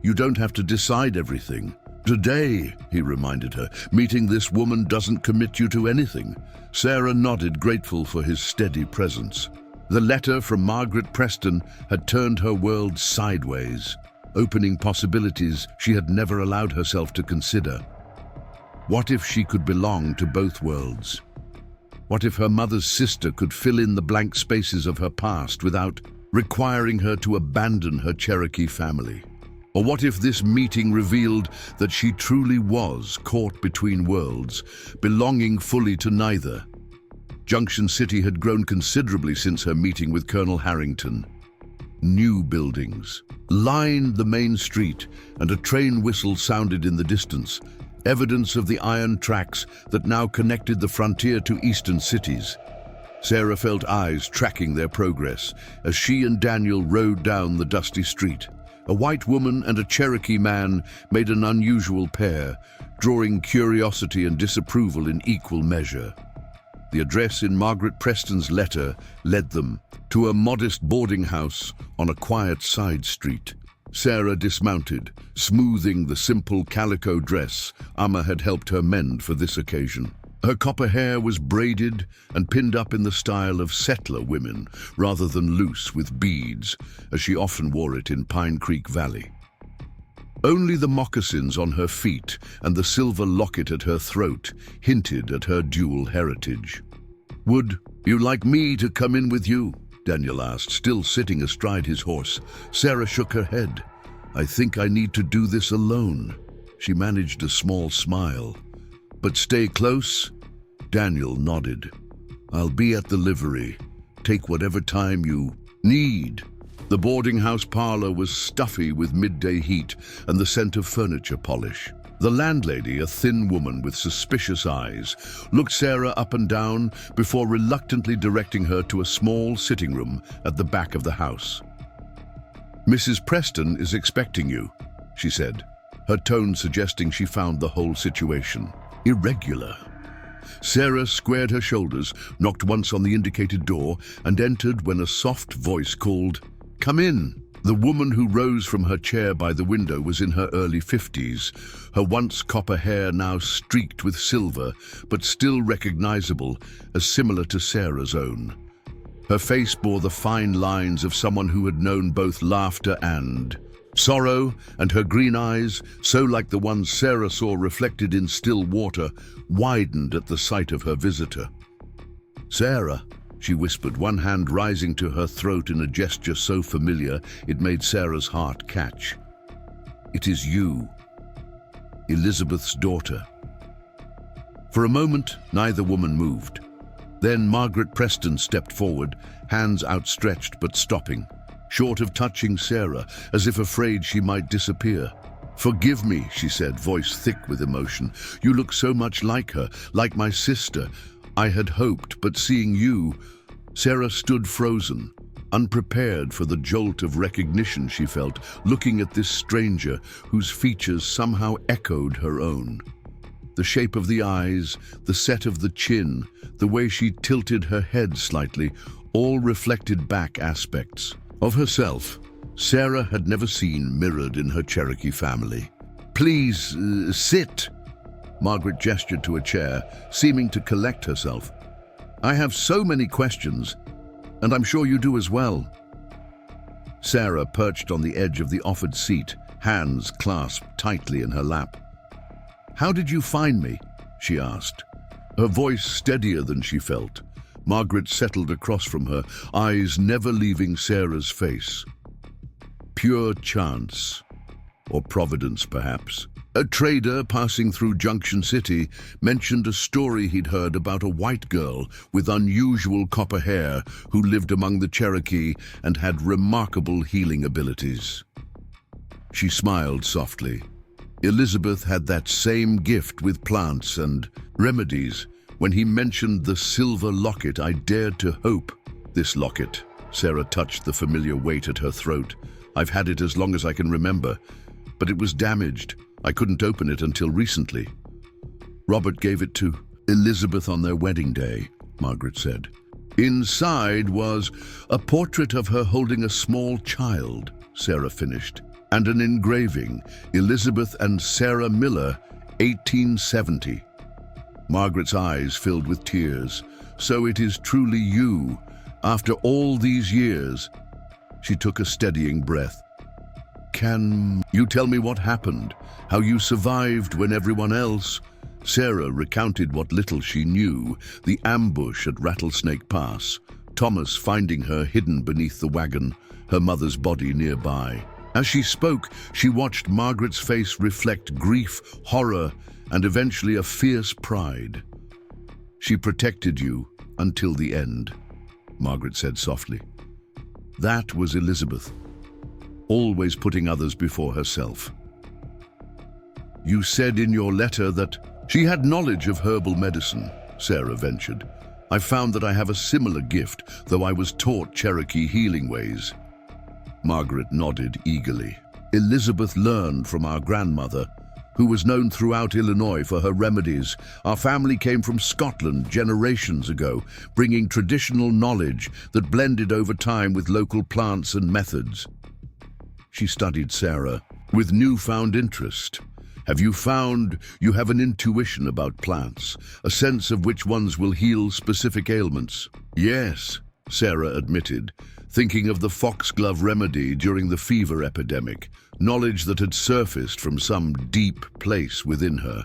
"You don't have to decide everything. Today," he reminded her, "meeting this woman doesn't commit you to anything." Sarah nodded, grateful for his steady presence. The letter from Margaret Preston had turned her world sideways, opening possibilities she had never allowed herself to consider. What if she could belong to both worlds? What if her mother's sister could fill in the blank spaces of her past without requiring her to abandon her Cherokee family? Or what if this meeting revealed that she truly was caught between worlds, belonging fully to neither? Junction City had grown considerably since her meeting with Colonel Harrington. New buildings lined the main street, and a train whistle sounded in the distance, evidence of the iron tracks that now connected the frontier to eastern cities. Sarah felt eyes tracking their progress as she and Daniel rode down the dusty street. A white woman and a Cherokee man made an unusual pair, drawing curiosity and disapproval in equal measure. The address in Margaret Preston's letter led them to a modest boarding house on a quiet side street. Sarah dismounted, smoothing the simple calico dress Amma had helped her mend for this occasion. Her copper hair was braided and pinned up in the style of settler women, rather than loose with beads, as she often wore it in Pine Creek Valley. Only the moccasins on her feet and the silver locket at her throat hinted at her dual heritage. "Would you like me to come in with you?" Daniel asked, still sitting astride his horse. Sarah shook her head. "I think I need to do this alone." She managed a small smile. "But stay close?" Daniel nodded. "I'll be at the livery. Take whatever time you need." The boarding house parlor was stuffy with midday heat and the scent of furniture polish. The landlady, a thin woman with suspicious eyes, looked Sarah up and down before reluctantly directing her to a small sitting room at the back of the house. "Mrs. Preston is expecting you," she said, her tone suggesting she found the whole situation irregular. Sarah squared her shoulders, knocked once on the indicated door, and entered when a soft voice called, "Come in." The woman who rose from her chair by the window was in her early 50s, her once copper hair now streaked with silver, but still recognizable as similar to Sarah's own. Her face bore the fine lines of someone who had known both laughter and sorrow, and her green eyes, so like the ones Sarah saw reflected in still water, widened at the sight of her visitor. "Sarah," she whispered, one hand rising to her throat in a gesture so familiar it made Sarah's heart catch. "It is you, Elizabeth's daughter." For a moment, neither woman moved. Then Margaret Preston stepped forward, hands outstretched but stopping, short of touching Sarah, as if afraid she might disappear. "Forgive me," she said, voice thick with emotion. "You look so much like her, like my sister. I had hoped, but seeing you..." Sarah stood frozen, unprepared for the jolt of recognition she felt, looking at this stranger whose features somehow echoed her own. The shape of the eyes, the set of the chin, the way she tilted her head slightly, all reflected back aspects of herself Sarah had never seen mirrored in her Cherokee family. "Please, sit." Margaret gestured to a chair, seeming to collect herself. "I have so many questions, and I'm sure you do as well." Sarah perched on the edge of the offered seat, hands clasped tightly in her lap. "How did you find me?" she asked, her voice steadier than she felt. Margaret settled across from her, eyes never leaving Sarah's face. "Pure chance, or providence perhaps. A trader passing through Junction City mentioned a story he'd heard about a white girl with unusual copper hair who lived among the Cherokee and had remarkable healing abilities." She smiled softly. Elizabeth had that same gift with plants and remedies. When he mentioned the silver locket, I dared to hope. "This locket," Sarah touched the familiar weight at her throat. "I've had it as long as I can remember. but it was damaged. I couldn't open it until recently. Robert gave it to Elizabeth on their wedding day, Margaret said. Inside was a portrait of her holding a small child, Sarah finished, and an engraving, Elizabeth and Sarah Miller, 1870. Margaret's eyes filled with tears. So it is truly you, after all these years. She took a steadying breath. Can you tell me what happened? How you survived when everyone else? Sarah recounted what little she knew, the ambush at Rattlesnake Pass, Thomas finding her hidden beneath the wagon, her mother's body nearby. As she spoke, she watched Margaret's face reflect grief, horror, and eventually a fierce pride. She protected you until the end, Margaret said softly. That was Elizabeth, always putting others before herself. You said in your letter that she had knowledge of herbal medicine, Sarah ventured. I found that I have a similar gift, though I was taught Cherokee healing ways. Margaret nodded eagerly. Elizabeth learned from our grandmother, who was known throughout Illinois for her remedies. Our family came from Scotland generations ago, bringing traditional knowledge that blended over time with local plants and methods. She studied Sarah with newfound interest. Have you found you have an intuition about plants, a sense of which ones will heal specific ailments? Yes, Sarah admitted, thinking of the foxglove remedy during the fever epidemic, knowledge that had surfaced from some deep place within her.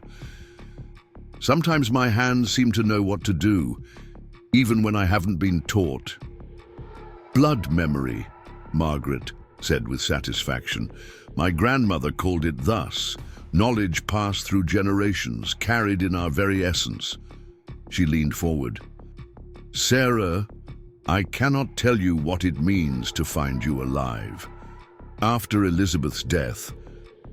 Sometimes my hands seem to know what to do, even when I haven't been taught. Blood memory, Margaret said with satisfaction. My grandmother called it thus. Knowledge passed through generations, carried in our very essence. She leaned forward. Sarah, I cannot tell you what it means to find you alive. After Elizabeth's death,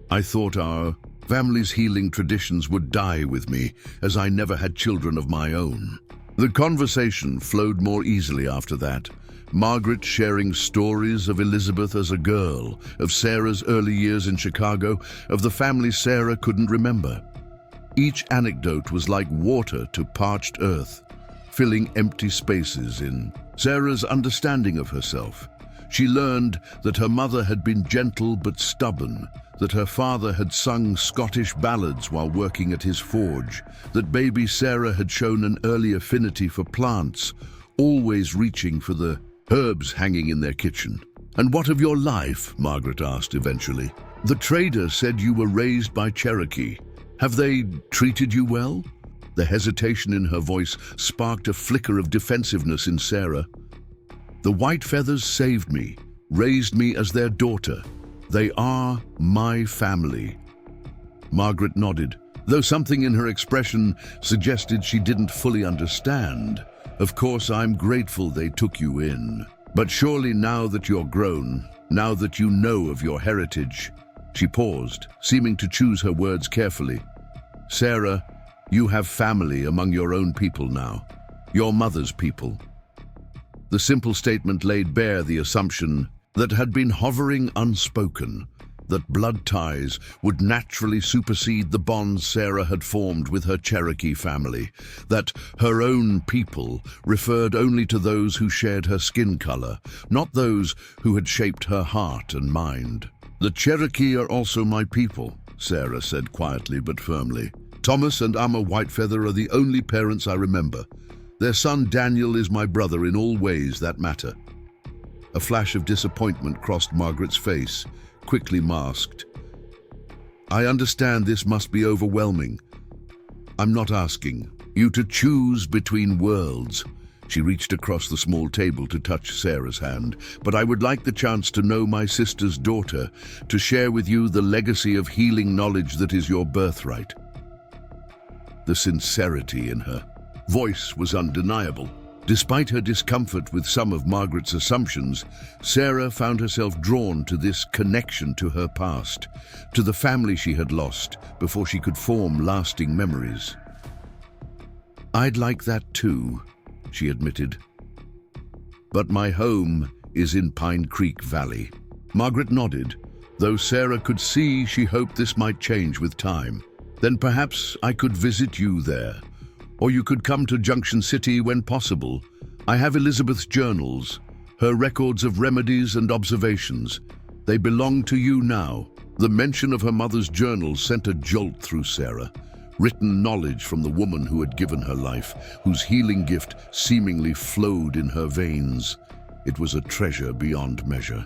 I thought our family's healing traditions would die with me, as I never had children of my own. The conversation flowed more easily after that. Margaret sharing stories of Elizabeth as a girl, of Sarah's early years in Chicago, of the family Sarah couldn't remember. Each anecdote was like water to parched earth, filling empty spaces in Sarah's understanding of herself. She learned that her mother had been gentle but stubborn, that her father had sung Scottish ballads while working at his forge, that baby Sarah had shown an early affinity for plants, always reaching for the herbs hanging in their kitchen. And what of your life? Margaret asked eventually. The trader said you were raised by Cherokee. Have they treated you well? The hesitation in her voice sparked a flicker of defensiveness in Sarah. The Whitefeathers saved me, raised me as their daughter. They are my family. Margaret nodded, though something in her expression suggested she didn't fully understand. Of course, I'm grateful they took you in. But surely now that you're grown, now that you know of your heritage. She paused, seeming to choose her words carefully. Sarah, you have family among your own people now, your mother's people. The simple statement laid bare the assumption that had been hovering unspoken, that blood ties would naturally supersede the bonds Sarah had formed with her Cherokee family, that her own people referred only to those who shared her skin color, not those who had shaped her heart and mind. The Cherokee are also my people, Sarah said quietly but firmly. Thomas and Amma Whitefeather are the only parents I remember. Their son Daniel is my brother in all ways that matter. A flash of disappointment crossed Margaret's face, quickly masked. I understand this must be overwhelming. I'm not asking you to choose between worlds. She reached across the small table to touch Sarah's hand. But I would like the chance to know my sister's daughter, to share with you the legacy of healing knowledge that is your birthright. The sincerity in her voice was undeniable. Despite her discomfort with some of Margaret's assumptions, Sarah found herself drawn to this connection to her past, to the family she had lost before she could form lasting memories. I'd like that too, she admitted. But my home is in Pine Creek Valley. Margaret nodded, Though Sarah could see, she hoped this might change with time. Then perhaps I could visit you there. Or you could come to Junction City when possible. I have Elizabeth's journals, her records of remedies and observations. They belong to you now. The mention of her mother's journals sent a jolt through Sarah. Written knowledge from the woman who had given her life, whose healing gift seemingly flowed in her veins. It was a treasure beyond measure.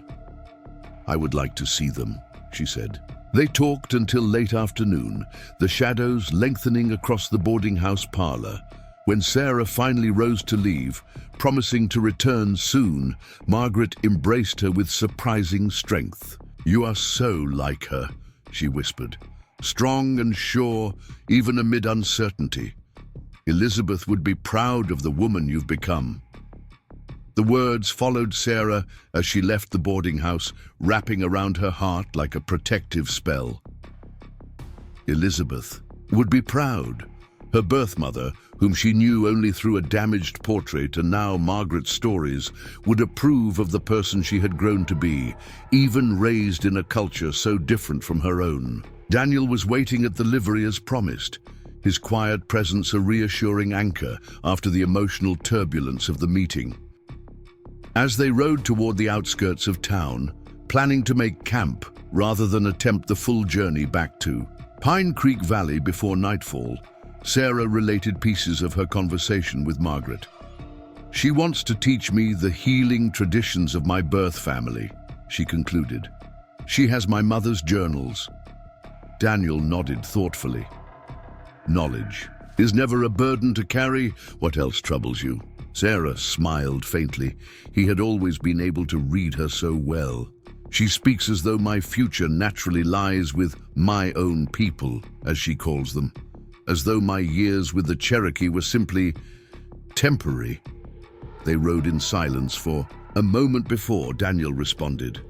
I would like to see them, she said. They talked until late afternoon, the shadows lengthening across the boarding house parlor. When Sarah finally rose to leave, promising to return soon, Margaret embraced her with surprising strength. "You are so like her," she whispered. "Strong and sure, even amid uncertainty. Elizabeth would be proud of the woman you've become." The words followed Sarah as she left the boarding house, wrapping around her heart like a protective spell. Elizabeth would be proud. Her birth mother, whom she knew only through a damaged portrait and now Margaret's stories, would approve of the person she had grown to be, even raised in a culture so different from her own. Daniel was waiting at the livery as promised, his quiet presence a reassuring anchor after the emotional turbulence of the meeting. As they rode toward the outskirts of town, planning to make camp rather than attempt the full journey back to Pine Creek Valley before nightfall, Sarah related pieces of her conversation with Margaret. "She wants to teach me the healing traditions of my birth family," she concluded. "She has my mother's journals." Daniel nodded thoughtfully. "Knowledge is never a burden to carry. What else troubles you?" Sarah smiled faintly. He had always been able to read her so well. "She speaks as though my future naturally lies with my own people, as she calls them. As though my years with the Cherokee were simply temporary." They rode in silence for a moment before Daniel responded.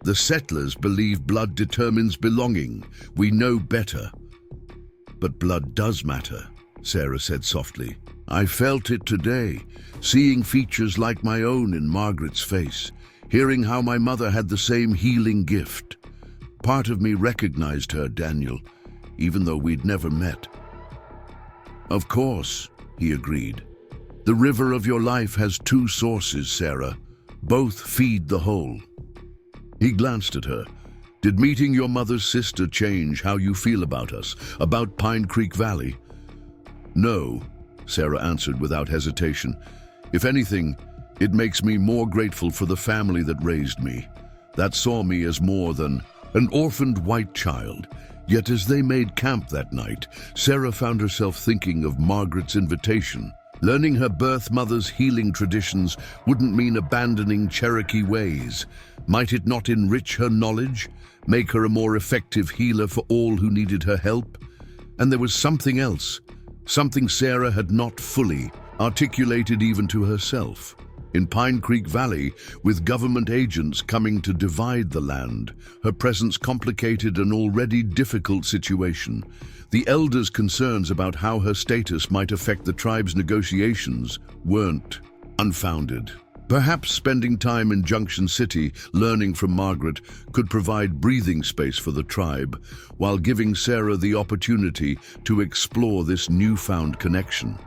"The settlers believe blood determines belonging. We know better." "But blood does matter," Sarah said softly. "I felt it today, seeing features like my own in Margaret's face, hearing how my mother had the same healing gift. Part of me recognized her, Daniel, even though we'd never met." "Of course," he agreed. "The river of your life has two sources, Sarah. Both feed the whole." He glanced at her. "Did meeting your mother's sister change how you feel about us, about Pine Creek Valley?" "No," Sarah answered without hesitation. "If anything, it makes me more grateful for the family that raised me, that saw me as more than an orphaned white child." Yet as they made camp that night, Sarah found herself thinking of Margaret's invitation. Learning her birth mother's healing traditions wouldn't mean abandoning Cherokee ways. Might it not enrich her knowledge, make her a more effective healer for all who needed her help? And there was something else, something Sarah had not fully articulated even to herself. In Pine Creek Valley, with government agents coming to divide the land, her presence complicated an already difficult situation. The elders' concerns about how her status might affect the tribe's negotiations weren't unfounded. Perhaps spending time in Junction City, learning from Margaret, could provide breathing space for the tribe, while giving Sarah the opportunity to explore this newfound connection.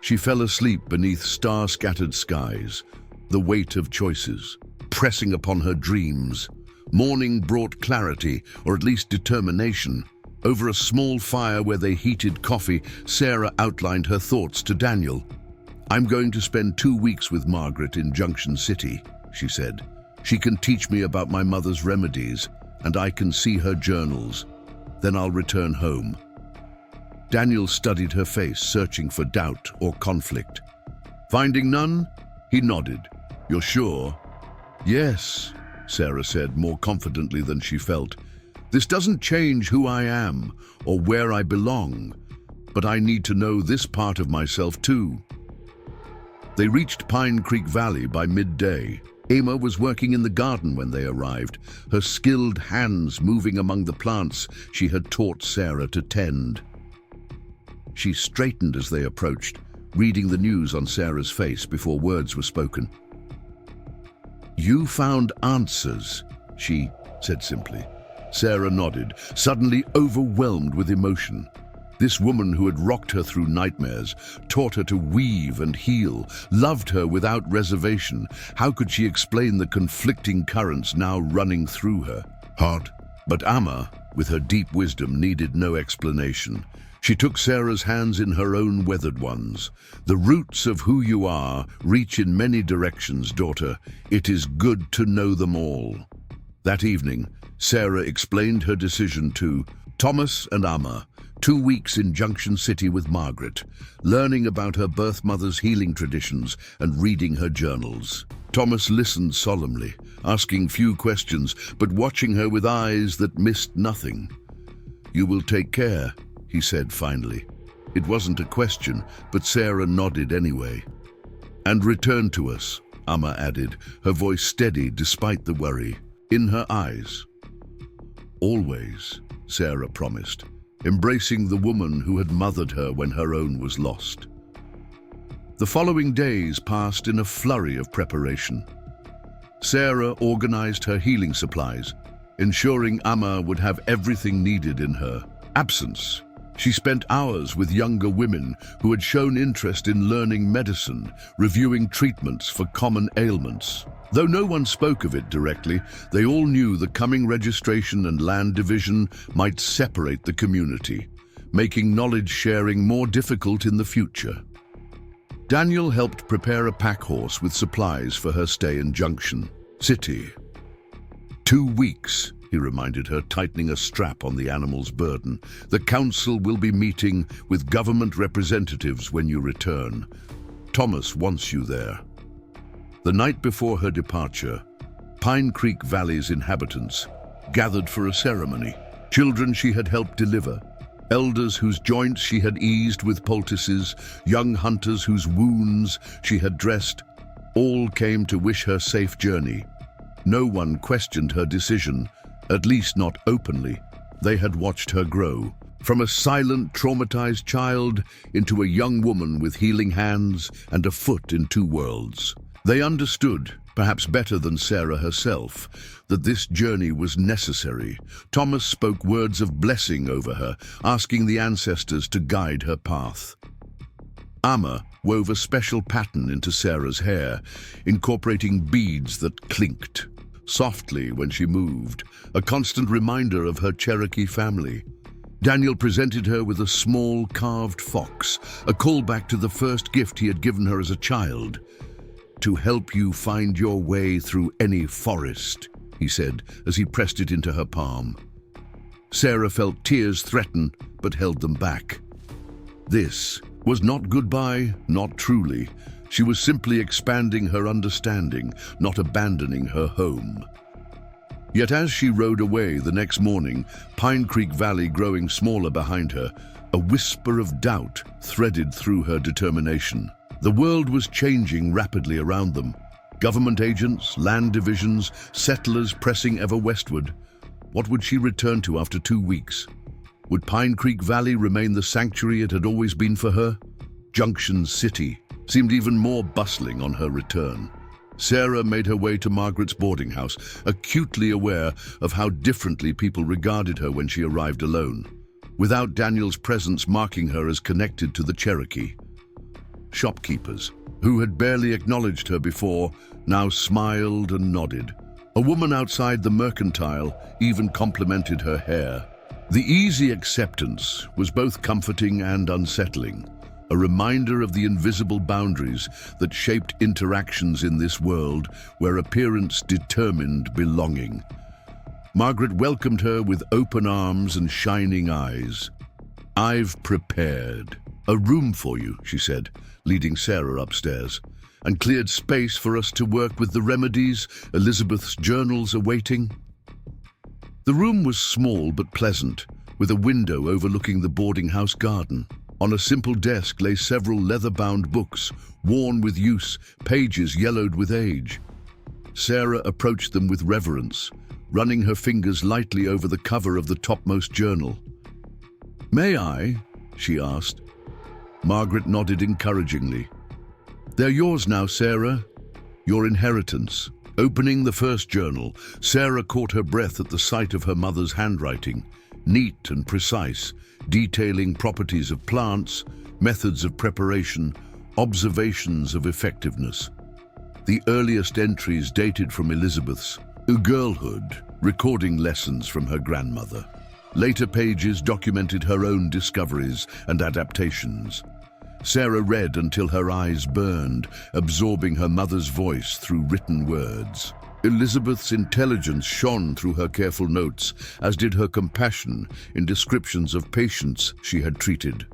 She fell asleep beneath star-scattered skies, the weight of choices pressing upon her dreams. Morning brought clarity, or at least determination. Over a small fire where they heated coffee, Sarah outlined her thoughts to Daniel. "I'm going to spend 2 weeks with Margaret in Junction City," she said. "She can teach me about my mother's remedies, and I can see her journals. Then I'll return home." Daniel studied her face, searching for doubt or conflict. Finding none, he nodded. "You're sure?" "Yes," Sarah said more confidently than she felt. "This doesn't change who I am or where I belong, but I need to know this part of myself too." They reached Pine Creek Valley by midday. Emma was working in the garden when they arrived, her skilled hands moving among the plants she had taught Sarah to tend. She straightened as they approached, reading the news on Sarah's face before words were spoken. "You found answers," she said simply. Sarah nodded, suddenly overwhelmed with emotion. This woman who had rocked her through nightmares, taught her to weave and heal, loved her without reservation. How could she explain the conflicting currents now running through her heart? But Amma, with her deep wisdom, needed no explanation. She took Sarah's hands in her own weathered ones. The roots of who you are reach in many directions, daughter. It is good to know them all. That evening, Sarah explained her decision to Thomas and Amma, 2 weeks in Junction City with Margaret, learning about her birth mother's healing traditions and reading her journals. Thomas listened solemnly, asking few questions, but watching her with eyes that missed nothing. "You will take care," he said finally. It wasn't a question, but Sarah nodded anyway. "And return to us," Amma added, her voice steady despite the worry. In her eyes. "Always," Sarah promised, embracing the woman who had mothered her when her own was lost. The following days passed in a flurry of preparation. Sarah organized her healing supplies, ensuring Amma would have everything needed in her absence. She spent hours with younger women who had shown interest in learning medicine, reviewing treatments for common ailments. Though no one spoke of it directly, they all knew the coming registration and land division might separate the community, making knowledge sharing more difficult in the future. Daniel helped prepare a pack horse with supplies for her stay in Junction City. 2 weeks, he reminded her, tightening a strap on the animal's burden. "The council will be meeting with government representatives when you return. Thomas wants you there." The night before her departure, Pine Creek Valley's inhabitants gathered for a ceremony. Children she had helped deliver, elders whose joints she had eased with poultices, young hunters whose wounds she had dressed, all came to wish her safe journey. No one questioned her decision, at least not openly. They had watched her grow, from a silent, traumatized child into a young woman with healing hands and a foot in 2 worlds. They understood, perhaps better than Sarah herself, that this journey was necessary. Thomas spoke words of blessing over her, asking the ancestors to guide her path. Amma wove a special pattern into Sarah's hair, incorporating beads that clinked softly when she moved, a constant reminder of her Cherokee family. Daniel presented her with a small carved fox, a callback to the first gift he had given her as a child. "To help you find your way through any forest," he said as he pressed it into her palm. Sarah felt tears threaten, but held them back. This was not goodbye, not truly. She was simply expanding her understanding, not abandoning her home. Yet as she rode away the next morning, Pine Creek Valley growing smaller behind her, a whisper of doubt threaded through her determination. The world was changing rapidly around them. Government agents, land divisions, settlers pressing ever westward. What would she return to after 2 weeks? Would Pine Creek Valley remain the sanctuary it had always been for her? Junction City seemed even more bustling on her return. Sarah made her way to Margaret's boarding house, acutely aware of how differently people regarded her when she arrived alone, without Daniel's presence marking her as connected to the Cherokee. Shopkeepers, who had barely acknowledged her before, now smiled and nodded. A woman outside the mercantile even complimented her hair. The easy acceptance was both comforting and unsettling, a reminder of the invisible boundaries that shaped interactions in this world where appearance determined belonging. Margaret welcomed her with open arms and shining eyes. "I've prepared a room for you," she said, leading Sarah upstairs, "and cleared space for us to work with the remedies Elizabeth's journals awaiting." The room was small but pleasant, with a window overlooking the boarding house garden. On a simple desk lay several leather-bound books, worn with use, pages yellowed with age. Sarah approached them with reverence, running her fingers lightly over the cover of the topmost journal. "May I?" she asked. Margaret nodded encouragingly. "They're yours now, Sarah. Your inheritance, Opening the first journal, Sarah caught her breath at the sight of her mother's handwriting, neat and precise, detailing properties of plants, methods of preparation, observations of effectiveness. The earliest entries dated from Elizabeth's girlhood, recording lessons from her grandmother. Later pages documented her own discoveries and adaptations. Sarah read until her eyes burned, absorbing her mother's voice through written words. Elizabeth's intelligence shone through her careful notes, as did her compassion in descriptions of patients she had treated.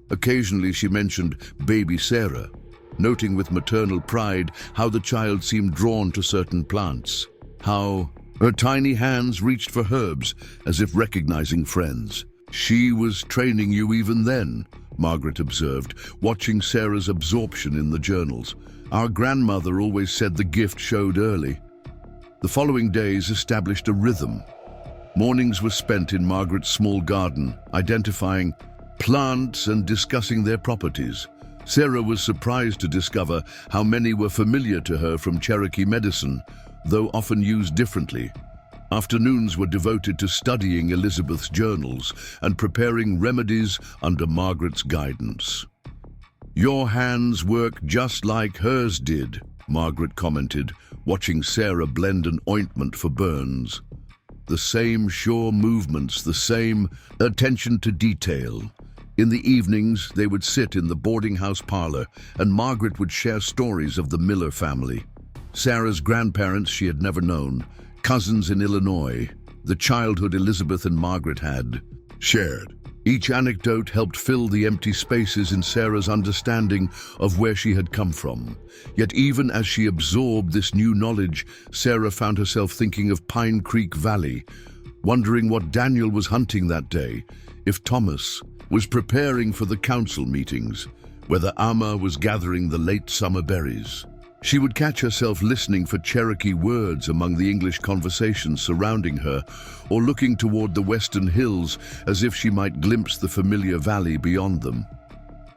Occasionally she mentioned baby Sarah, noting with maternal pride how the child seemed drawn to certain plants, how her tiny hands reached for herbs as if recognizing friends. "She was training you even then," Margaret observed, watching Sarah's absorption in the journals. "Our grandmother always said the gift showed early." The following days established a rhythm. Mornings were spent in Margaret's small garden, identifying plants and discussing their properties. Sarah was surprised to discover how many were familiar to her from Cherokee medicine, though often used differently. Afternoons were devoted to studying Elizabeth's journals and preparing remedies under Margaret's guidance. "Your hands work just like hers did," Margaret commented, watching Sarah blend an ointment for burns. The same sure movements, the same attention to detail. In the evenings, they would sit in the boarding house parlor, and Margaret would share stories of the Miller family. Sarah's grandparents she had never known, cousins in Illinois, the childhood Elizabeth and Margaret had shared. Each anecdote helped fill the empty spaces in Sarah's understanding of where she had come from. Yet even as she absorbed this new knowledge, Sarah found herself thinking of Pine Creek Valley, wondering what Daniel was hunting that day, if Thomas was preparing for the council meetings, whether Amma was gathering the late summer berries. She would catch herself listening for Cherokee words among the English conversations surrounding her, or looking toward the western hills as if she might glimpse the familiar valley beyond them.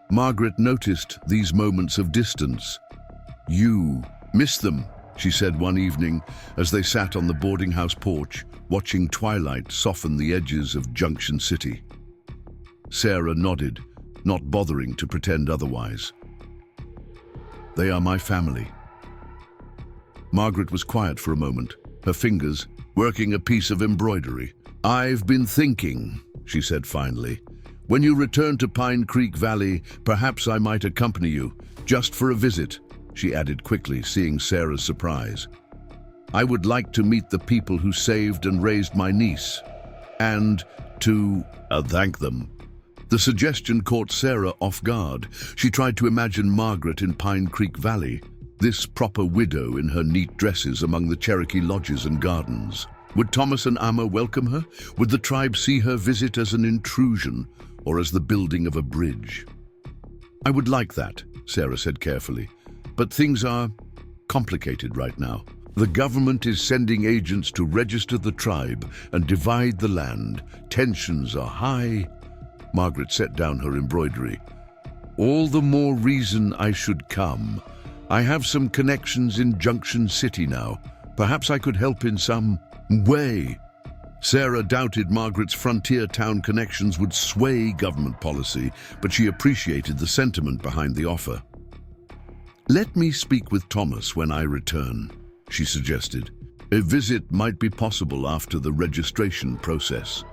Margaret noticed these moments of distance. "You miss them," she said one evening as they sat on the boarding house porch, watching twilight soften the edges of Junction City. Sarah nodded, not bothering to pretend otherwise. "They are my family." Margaret was quiet for a moment, her fingers working a piece of embroidery. "I've been thinking," she said finally. "When you return to Pine Creek Valley, perhaps I might accompany you, just for a visit," she added quickly, seeing Sarah's surprise. "I would like to meet the people who saved and raised my niece, and to thank them." The suggestion caught Sarah off guard. She tried to imagine Margaret in Pine Creek Valley, this proper widow in her neat dresses among the Cherokee lodges and gardens. Would Thomas and Amma welcome her? Would the tribe see her visit as an intrusion or as the building of a bridge? "I would like that," Sarah said carefully, "but things are complicated right now. The government is sending agents to register the tribe and divide the land. Tensions are high." Margaret set down her embroidery. "All the more reason I should come. I have some connections in Junction City now. Perhaps I could help in some way." Sarah doubted Margaret's frontier town connections would sway government policy, but she appreciated the sentiment behind the offer. "Let me speak with Thomas when I return," she suggested. "A visit might be possible after the registration process."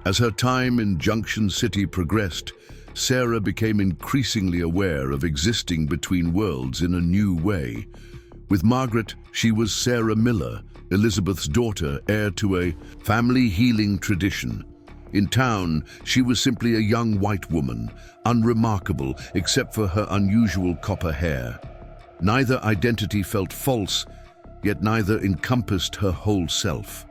As her time in Junction City progressed, Sarah became increasingly aware of existing between worlds in a new way. With Margaret, she was Sarah Miller, Elizabeth's daughter, heir to a family healing tradition. In town, she was simply a young white woman, unremarkable except for her unusual copper hair. Neither identity felt false, yet neither encompassed her whole self.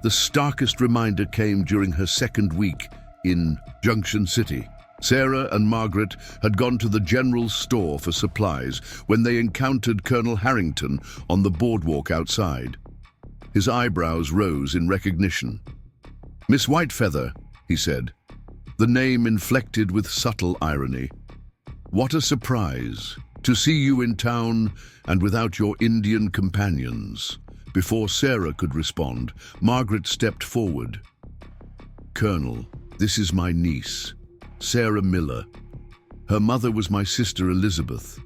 The starkest reminder came during her second week in Junction City. Sarah and Margaret had gone to the general store for supplies when they encountered Colonel Harrington on the boardwalk outside. His eyebrows rose in recognition. "Miss Whitefeather," he said, the name inflected with subtle irony. "What a surprise. To see you in town and without your Indian companions." Before Sarah could respond, Margaret stepped forward. "Colonel, this is my niece, Sarah Miller. Her mother was my sister Elizabeth."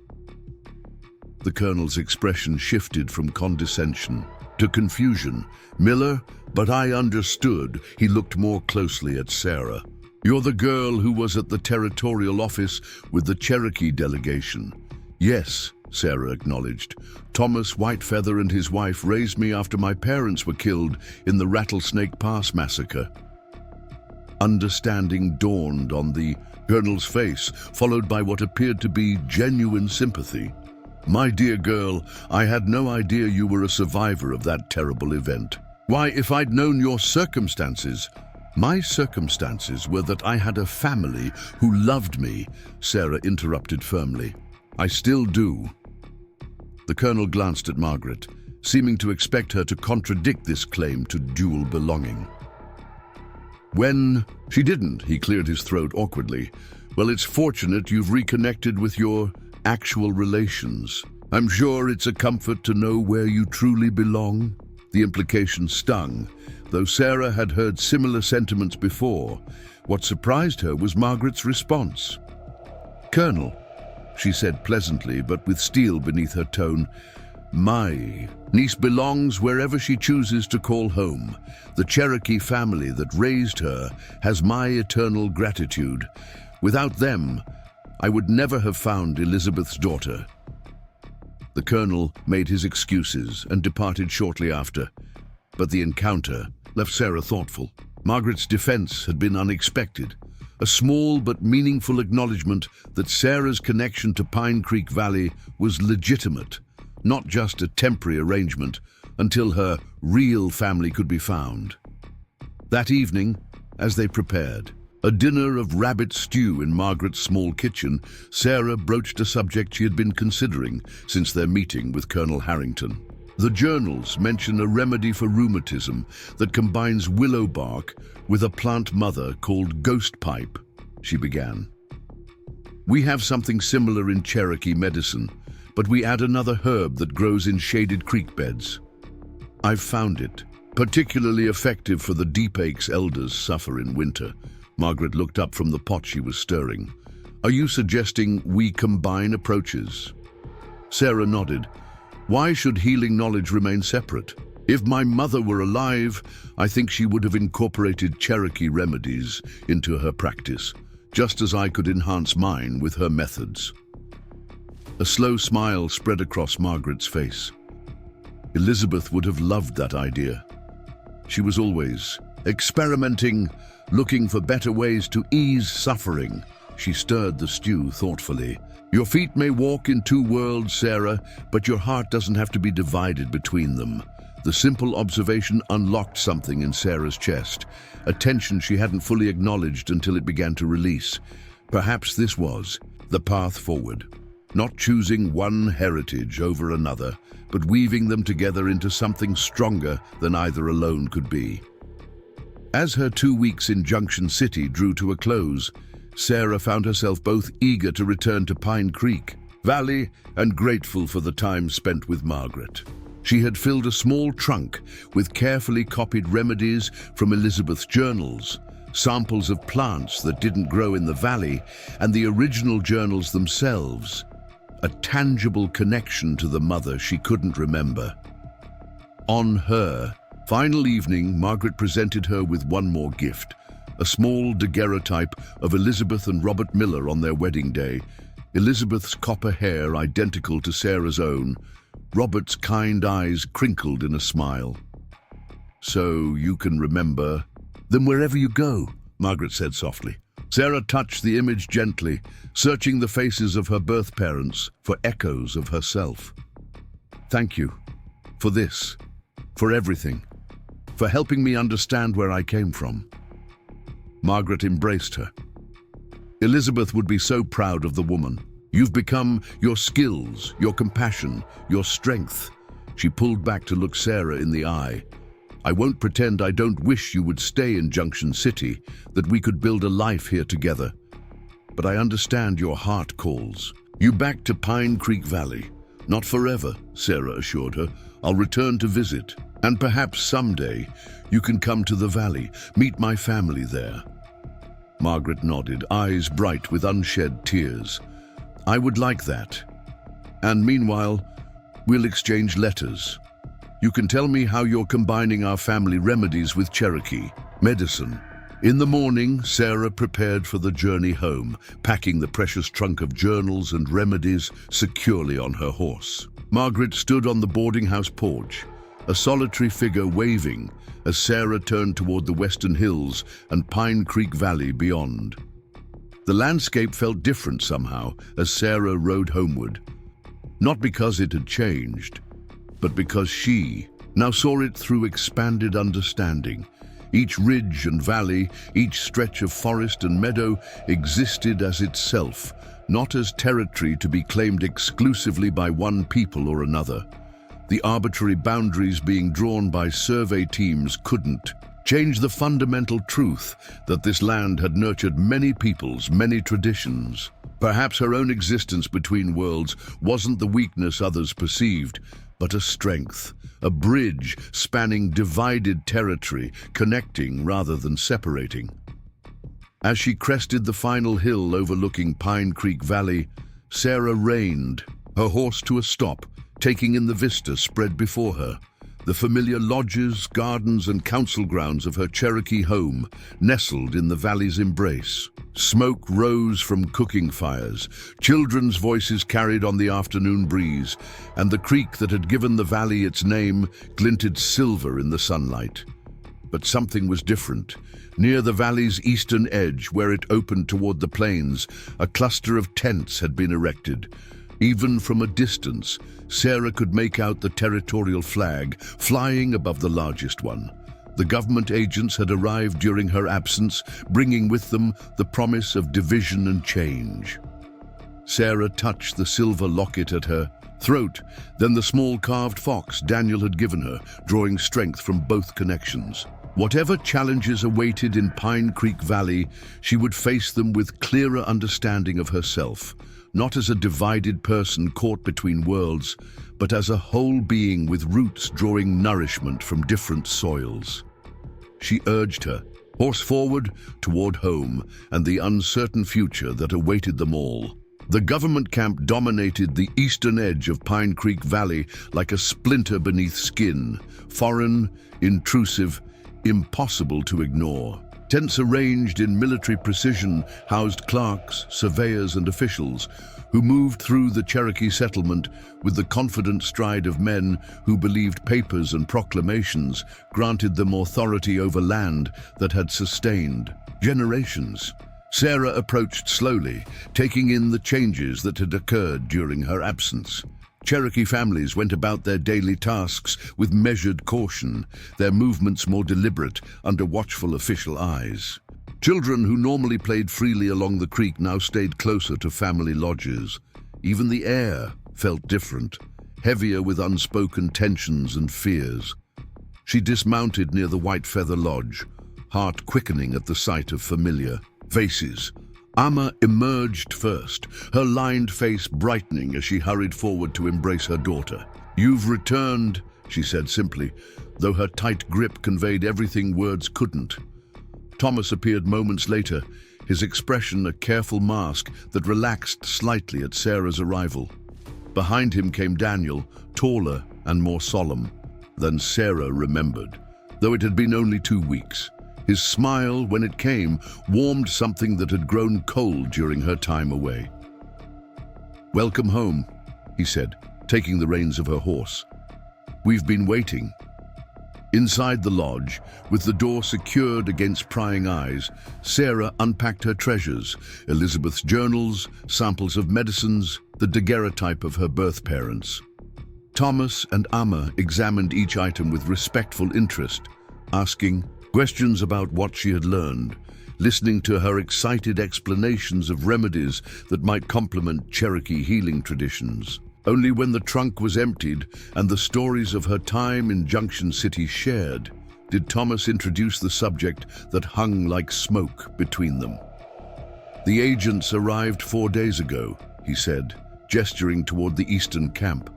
The colonel's expression shifted from condescension to confusion. "Miller, but I understood." He looked more closely at Sarah. "You're the girl who was at the territorial office with the Cherokee delegation." "Yes," Sarah acknowledged. "Thomas Whitefeather and his wife raised me after my parents were killed in the Rattlesnake Pass massacre." Understanding dawned on the colonel's face, followed by what appeared to be genuine sympathy. "My dear girl, I had no idea you were a survivor of that terrible event. Why, if I'd known your circumstances—" "My circumstances were that I had a family who loved me," Sarah interrupted firmly. "I still do." The colonel glanced at Margaret, seeming to expect her to contradict this claim to dual belonging. "When she didn't," he cleared his throat awkwardly. "Well, it's fortunate you've reconnected with your actual relations. I'm sure it's a comfort to know where you truly belong." The implication stung, though Sarah had heard similar sentiments before. What surprised her was Margaret's response. "Colonel," she said pleasantly, but with steel beneath her tone, "my niece belongs wherever she chooses to call home. The Cherokee family that raised her has my eternal gratitude. Without them, I would never have found Elizabeth's daughter." The colonel made his excuses and departed shortly after, but the encounter left Sarah thoughtful. Margaret's defense had been unexpected, a small but meaningful acknowledgement that Sarah's connection to Pine Creek Valley was legitimate, not just a temporary arrangement until her real family could be found. That evening, as they prepared a dinner of rabbit stew in Margaret's small kitchen, Sarah broached a subject she had been considering since their meeting with Colonel Harrington. The journals mention a remedy for rheumatism that combines willow bark with a plant mother called ghost pipe, she began. "We have something similar in Cherokee medicine, but we add another herb that grows in shaded creek beds. I've found it particularly effective for the deep aches elders suffer in winter." Margaret looked up from the pot she was stirring. "Are you suggesting we combine approaches?" Sarah nodded. "Why should healing knowledge remain separate? If my mother were alive, I think she would have incorporated Cherokee remedies into her practice, just as I could enhance mine with her methods." A slow smile spread across Margaret's face. Elizabeth would have loved that idea. She was always experimenting, looking for better ways to ease suffering. She stirred the stew thoughtfully. "Your feet may walk in two worlds, Sarah, but your heart doesn't have to be divided between them." The simple observation unlocked something in Sarah's chest, a tension she hadn't fully acknowledged until it began to release. Perhaps this was the path forward. Not choosing one heritage over another, but weaving them together into something stronger than either alone could be. As her 2 weeks in Junction City drew to a close, Sarah found herself both eager to return to Pine Creek Valley and grateful for the time spent with Margaret. She had filled a small trunk with carefully copied remedies from Elizabeth's journals, samples of plants that didn't grow in the valley, and the original journals themselves, a tangible connection to the mother she couldn't remember. On her final evening, Margaret presented her with one more gift, a small daguerreotype of Elizabeth and Robert Miller on their wedding day, Elizabeth's copper hair identical to Sarah's own, Robert's kind eyes crinkled in a smile. "So you can remember them wherever you go," Margaret said softly. Sarah touched the image gently, searching the faces of her birth parents for echoes of herself. "Thank you for this, for everything, for helping me understand where I came from." Margaret embraced her. Elizabeth would be so proud of the woman. "You've become your skills, your compassion, your strength." She pulled back to look Sarah in the eye. "I won't pretend I don't wish you would stay in Junction City, that we could build a life here together. But I understand your heart calls. "You back to Pine Creek Valley." "Not forever," Sarah assured her. "I'll return to visit. And perhaps someday you can come to the valley, meet my family there." Margaret nodded, eyes bright with unshed tears. "I would like that. And meanwhile, we'll exchange letters. You can tell me how you're combining our family remedies with Cherokee medicine." In the morning, Sarah prepared for the journey home, packing the precious trunk of journals and remedies securely on her horse. Margaret stood on the boarding house porch, a solitary figure waving as Sarah turned toward the western hills and Pine Creek Valley beyond. The landscape felt different somehow as Sarah rode homeward, not because it had changed, but because she now saw it through expanded understanding. Each ridge and valley, each stretch of forest and meadow existed as itself, not as territory to be claimed exclusively by one people or another. The arbitrary boundaries being drawn by survey teams couldn't change the fundamental truth that this land had nurtured many peoples, many traditions. Perhaps her own existence between worlds wasn't the weakness others perceived, but a strength, a bridge spanning divided territory, connecting rather than separating. As she crested the final hill overlooking Pine Creek Valley, Sarah reined, her horse to a stop, taking in the vista spread before her. The familiar lodges, gardens, and council grounds of her Cherokee home nestled in the valley's embrace. Smoke rose from cooking fires, children's voices carried on the afternoon breeze, and the creek that had given the valley its name glinted silver in the sunlight. But something was different. Near the valley's eastern edge, where it opened toward the plains, a cluster of tents had been erected. Even from a distance, Sarah could make out the territorial flag flying above the largest one. The government agents had arrived during her absence, bringing with them the promise of division and change. Sarah touched the silver locket at her throat, then the small carved fox Daniel had given her, drawing strength from both connections. Whatever challenges awaited in Pine Creek Valley, she would face them with clearer understanding of herself, not as a divided person caught between worlds, but as a whole being with roots drawing nourishment from different soils. She urged her, horse forward toward home and the uncertain future that awaited them all. The government camp dominated the eastern edge of Pine Creek Valley like a splinter beneath skin, foreign, intrusive, impossible to ignore. Tents arranged in military precision housed clerks, surveyors, and officials who moved through the Cherokee settlement with the confident stride of men who believed papers and proclamations granted them authority over land that had sustained generations. Sarah approached slowly, taking in the changes that had occurred during her absence. Cherokee families went about their daily tasks with measured caution, their movements more deliberate under watchful official eyes. Children who normally played freely along the creek now stayed closer to family lodges. Even the air felt different, heavier with unspoken tensions and fears. She dismounted near the Whitefeather Lodge, heart quickening at the sight of familiar faces. Amma emerged first, her lined face brightening as she hurried forward to embrace her daughter. "You've returned," she said simply, though her tight grip conveyed everything words couldn't. Thomas appeared moments later, his expression a careful mask that relaxed slightly at Sarah's arrival. Behind him came Daniel, taller and more solemn than Sarah remembered, though it had been only 2 weeks. His smile, when it came, warmed something that had grown cold during her time away. "Welcome home," he said, taking the reins of her horse. "We've been waiting." Inside the lodge, with the door secured against prying eyes, Sarah unpacked her treasures, Elizabeth's journals, samples of medicines, the daguerreotype of her birth parents. Thomas and Amma examined each item with respectful interest, asking questions about what she had learned, listening to her excited explanations of remedies that might complement Cherokee healing traditions. Only when the trunk was emptied and the stories of her time in Junction City shared, did Thomas introduce the subject that hung like smoke between them. "The agents arrived 4 days ago," he said, gesturing toward the eastern camp.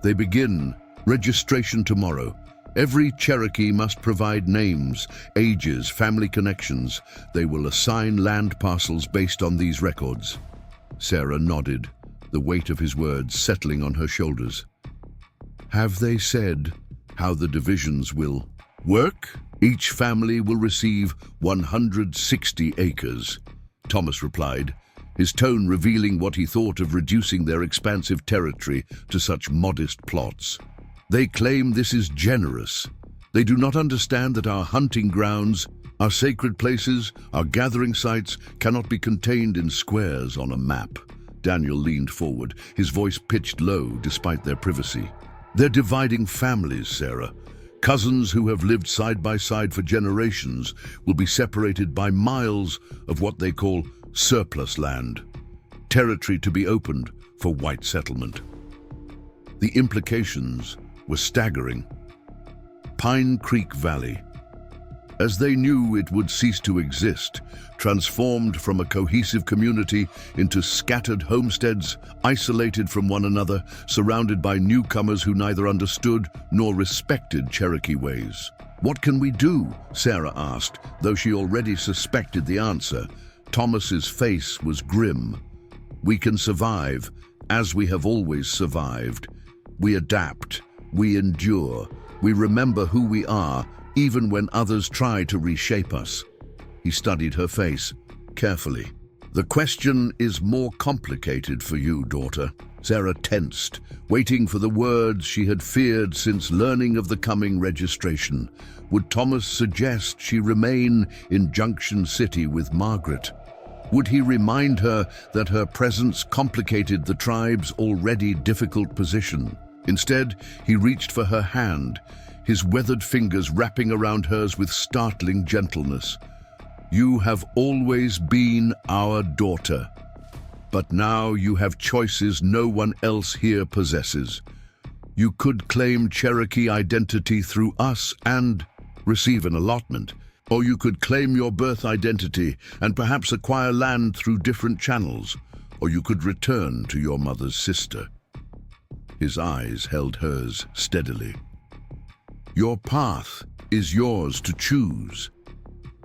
They begin. Registration tomorrow. Every Cherokee must provide names, ages, family connections. They will assign land parcels based on these records. Sarah nodded, the weight of his words settling on her shoulders. Have they said how the divisions will work? Each family will receive 160 acres, Thomas replied, his tone revealing what he thought of reducing their expansive territory to such modest plots. They claim this is generous. They do not understand that our hunting grounds, our sacred places, our gathering sites cannot be contained in squares on a map. Daniel leaned forward, his voice pitched low despite their privacy. They're dividing families, Sarah. Cousins who have lived side by side for generations will be separated by miles of what they call surplus land, territory to be opened for white settlement. The implications were staggering. Pine Creek Valley, as they knew it would cease to exist, transformed from a cohesive community into scattered homesteads, isolated from one another, surrounded by newcomers who neither understood nor respected Cherokee ways. What can we do? Sarah asked, though she already suspected the answer. Thomas's face was grim. We can survive, as we have always survived. We adapt, we endure, we remember who we are, even when others try to reshape us. He studied her face carefully. The question is more complicated for you, daughter. Sarah tensed, waiting for the words she had feared since learning of the coming registration. Would Thomas suggest she remain in Junction City with Margaret? Would he remind her that her presence complicated the tribe's already difficult position? Instead, he reached for her hand, his weathered fingers wrapping around hers with startling gentleness. You have always been our daughter, but now you have choices no one else here possesses. You could claim Cherokee identity through us and receive an allotment, or you could claim your birth identity and perhaps acquire land through different channels, or you could return to your mother's sister. His eyes held hers steadily. Your path is yours to choose.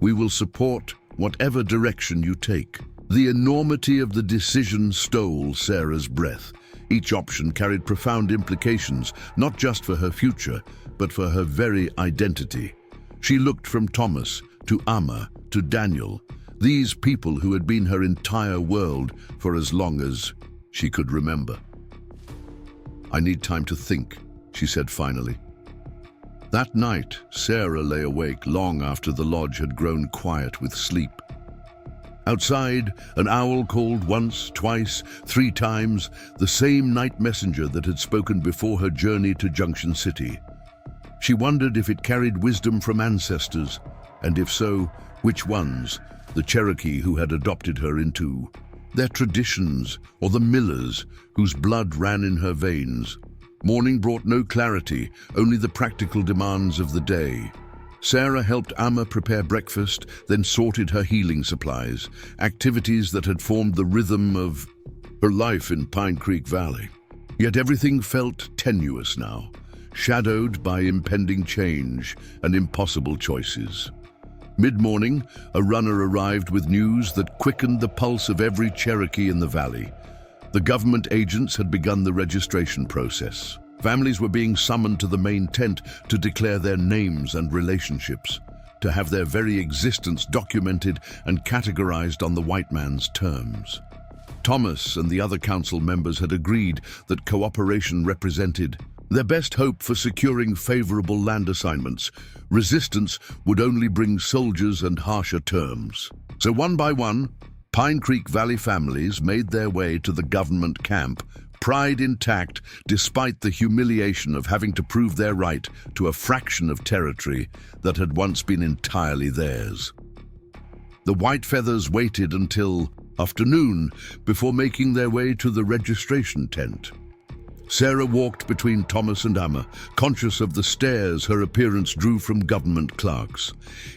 We will support whatever direction you take. The enormity of the decision stole Sarah's breath. Each option carried profound implications, not just for her future, but for her very identity. She looked from Thomas to Amma to Daniel, these people who had been her entire world for as long as she could remember. I need time to think, she said finally. That night, Sarah lay awake long after the lodge had grown quiet with sleep. Outside, an owl called once, twice, 3 times, the same night messenger that had spoken before her journey to Junction City. She wondered if it carried wisdom from ancestors, and if so, which ones, the Cherokee who had adopted her into their traditions, or the millers whose blood ran in her veins. Morning brought no clarity, only the practical demands of the day. Sarah helped Amma prepare breakfast, then sorted her healing supplies, activities that had formed the rhythm of her life in Pine Creek Valley. Yet everything felt tenuous now, shadowed by impending change and impossible choices. Mid-morning, a runner arrived with news that quickened the pulse of every Cherokee in the valley. The government agents had begun the registration process. Families were being summoned to the main tent to declare their names and relationships, to have their very existence documented and categorized on the white man's terms. Thomas and the other council members had agreed that cooperation represented their best hope for securing favorable land assignments. Resistance would only bring soldiers and harsher terms. So one by one, Pine Creek Valley families made their way to the government camp, pride intact despite the humiliation of having to prove their right to a fraction of territory that had once been entirely theirs. The Whitefeathers waited until afternoon before making their way to the registration tent. Sarah walked between Thomas and Amma, conscious of the stares her appearance drew from government clerks.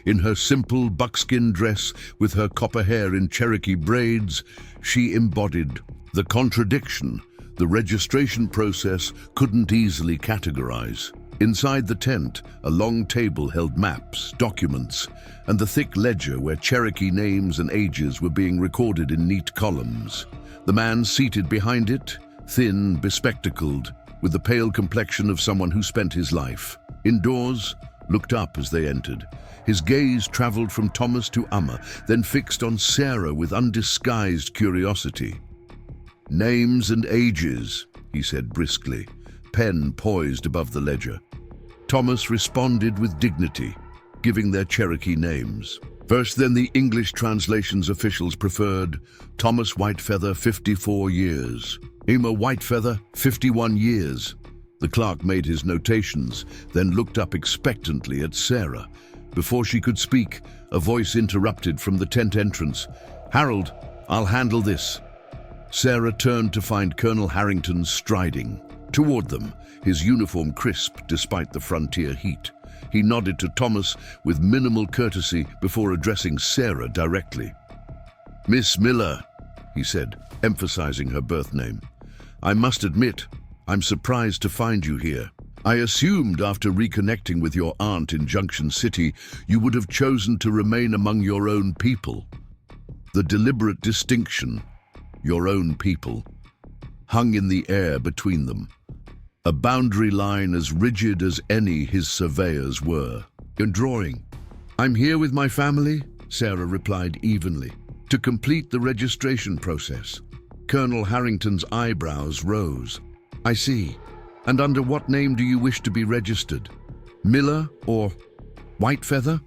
In her simple buckskin dress with her copper hair in Cherokee braids, she embodied the contradiction the registration process couldn't easily categorize. Inside the tent, a long table held maps, documents, and the thick ledger where Cherokee names and ages were being recorded in neat columns. The man seated behind it, thin, bespectacled, with the pale complexion of someone who spent his life indoors, looked up as they entered. His gaze traveled from Thomas to Amma, then fixed on Sarah with undisguised curiosity. "Names and ages," he said briskly, pen poised above the ledger. Thomas responded with dignity, giving their Cherokee names. First, then the English translations officials preferred Thomas Whitefeather, 54 years. Emma Whitefeather, 51 years. The clerk made his notations, then looked up expectantly at Sarah. Before she could speak, a voice interrupted from the tent entrance. "Harold, I'll handle this." Sarah turned to find Colonel Harrington striding toward them, his uniform crisp despite the frontier heat. He nodded to Thomas with minimal courtesy before addressing Sarah directly. "Miss Miller," he said, emphasizing her birth name. "I must admit, I'm surprised to find you here. I assumed after reconnecting with your aunt in Junction City, you would have chosen to remain among your own people." The deliberate distinction, your own people, hung in the air between them, a boundary line as rigid as any his surveyors were. "You're drawing." "I'm here with my family," Sarah replied evenly, "to complete the registration process." Colonel Harrington's eyebrows rose. "I see. And under what name do you wish to be registered? Miller or Whitefeather?"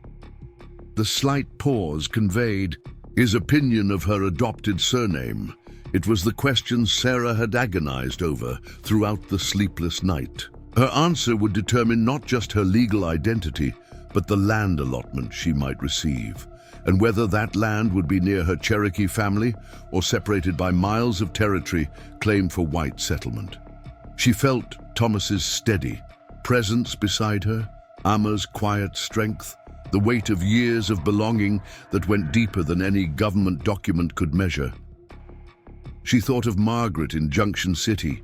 The slight pause conveyed his opinion of her adopted surname. It was the question Sarah had agonized over throughout the sleepless night. Her answer would determine not just her legal identity, but the land allotment she might receive, and whether that land would be near her Cherokee family or separated by miles of territory claimed for white settlement. She felt Thomas's steady presence beside her, Amma's quiet strength, the weight of years of belonging that went deeper than any government document could measure. She thought of Margaret in Junction City,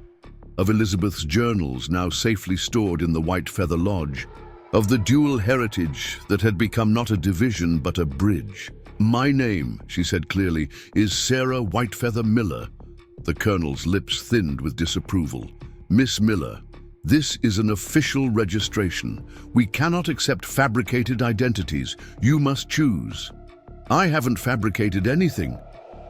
of Elizabeth's journals now safely stored in the Whitefeather Lodge, of the dual heritage that had become not a division but a bridge. "My name," she said clearly, "is Sarah Whitefeather Miller." The colonel's lips thinned with disapproval. "Miss Miller, this is an official registration. We cannot accept fabricated identities. You must choose." "I haven't fabricated anything,"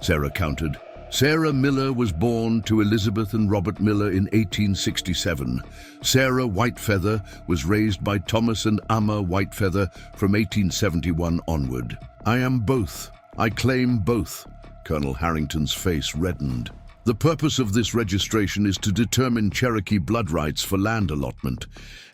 Sarah countered. Sarah Miller was born to Elizabeth and Robert Miller in 1867. Sarah Whitefeather was raised by Thomas and Amma Whitefeather from 1871 onward. "I am both. I claim both." Colonel Harrington's face reddened. "The purpose of this registration is to determine Cherokee blood rights for land allotment.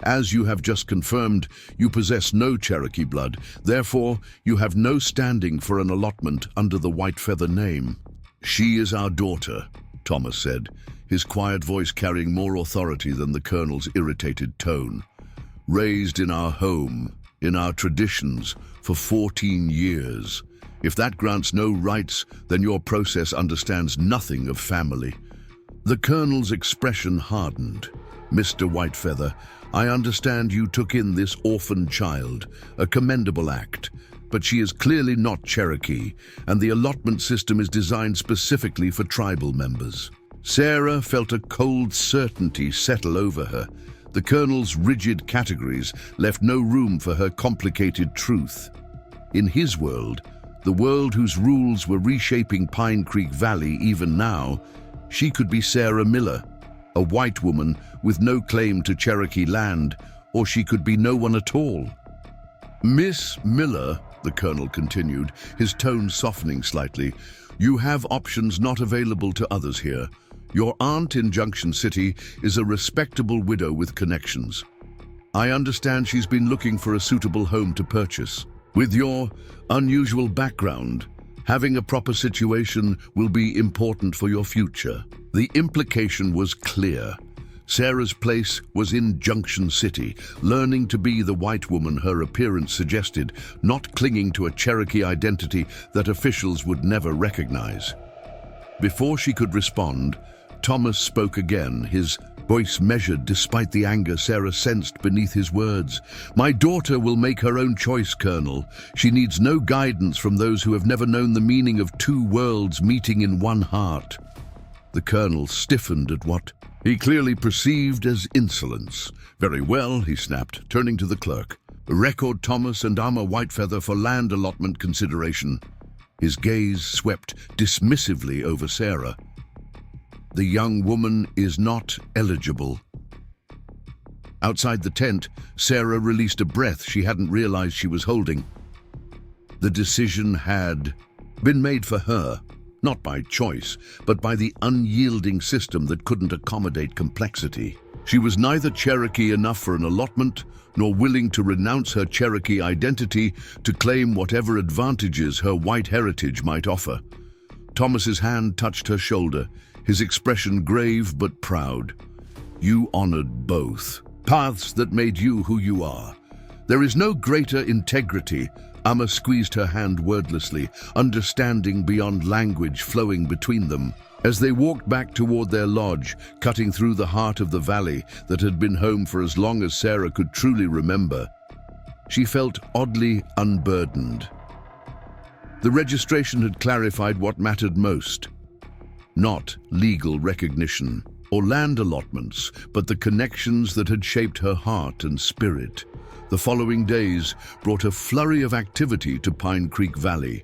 As you have just confirmed, you possess no Cherokee blood. Therefore, you have no standing for an allotment under the Whitefeather name." "She is our daughter," Thomas said, his quiet voice carrying more authority than the colonel's irritated tone. "Raised in our home, in our traditions, for 14 years. If that grants no rights, then your process understands nothing of family." The colonel's expression hardened. "Mr. Whitefeather, I understand you took in this orphaned child, a commendable act. But she is clearly not Cherokee, and the allotment system is designed specifically for tribal members." Sarah felt a cold certainty settle over her. The colonel's rigid categories left no room for her complicated truth. In his world, the world whose rules were reshaping Pine Creek Valley even now, she could be Sarah Miller, a white woman with no claim to Cherokee land, or she could be no one at all. "Miss Miller," the colonel continued, his tone softening slightly, "you have options not available to others here. Your aunt in Junction City is a respectable widow with connections. I understand she's been looking for a suitable home to purchase. With your unusual background, having a proper situation will be important for your future." The implication was clear. Sarah's place was in Junction City, learning to be the white woman her appearance suggested, not clinging to a Cherokee identity that officials would never recognize. Before she could respond, Thomas spoke again, his voice measured despite the anger Sarah sensed beneath his words. "My daughter will make her own choice, Colonel. She needs no guidance from those who have never known the meaning of two worlds meeting in one heart." The Colonel stiffened at what he clearly perceived as insolence. "Very well," he snapped, turning to the clerk. "Record Thomas and Amma Whitefeather for land allotment consideration." His gaze swept dismissively over Sarah. "The young woman is not eligible." Outside the tent, Sarah released a breath she hadn't realized she was holding. The decision had been made for her, not by choice, but by the unyielding system that couldn't accommodate complexity. She was neither Cherokee enough for an allotment, nor willing to renounce her Cherokee identity to claim whatever advantages her white heritage might offer. Thomas's hand touched her shoulder, his expression grave but proud. "You honored both paths that made you who you are. There is no greater integrity." Amma squeezed her hand wordlessly, understanding beyond language flowing between them. As they walked back toward their lodge, cutting through the heart of the valley that had been home for as long as Sarah could truly remember, she felt oddly unburdened. The registration had clarified what mattered most. Not legal recognition or land allotments, but the connections that had shaped her heart and spirit. The following days brought a flurry of activity to Pine Creek Valley.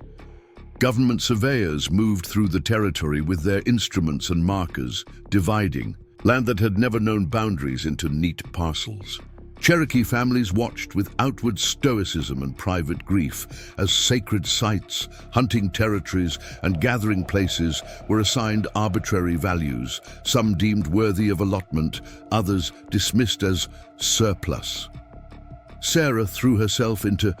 Government surveyors moved through the territory with their instruments and markers, dividing land that had never known boundaries into neat parcels. Cherokee families watched with outward stoicism and private grief as sacred sites, hunting territories, and gathering places were assigned arbitrary values, some deemed worthy of allotment, others dismissed as surplus. Sarah threw herself into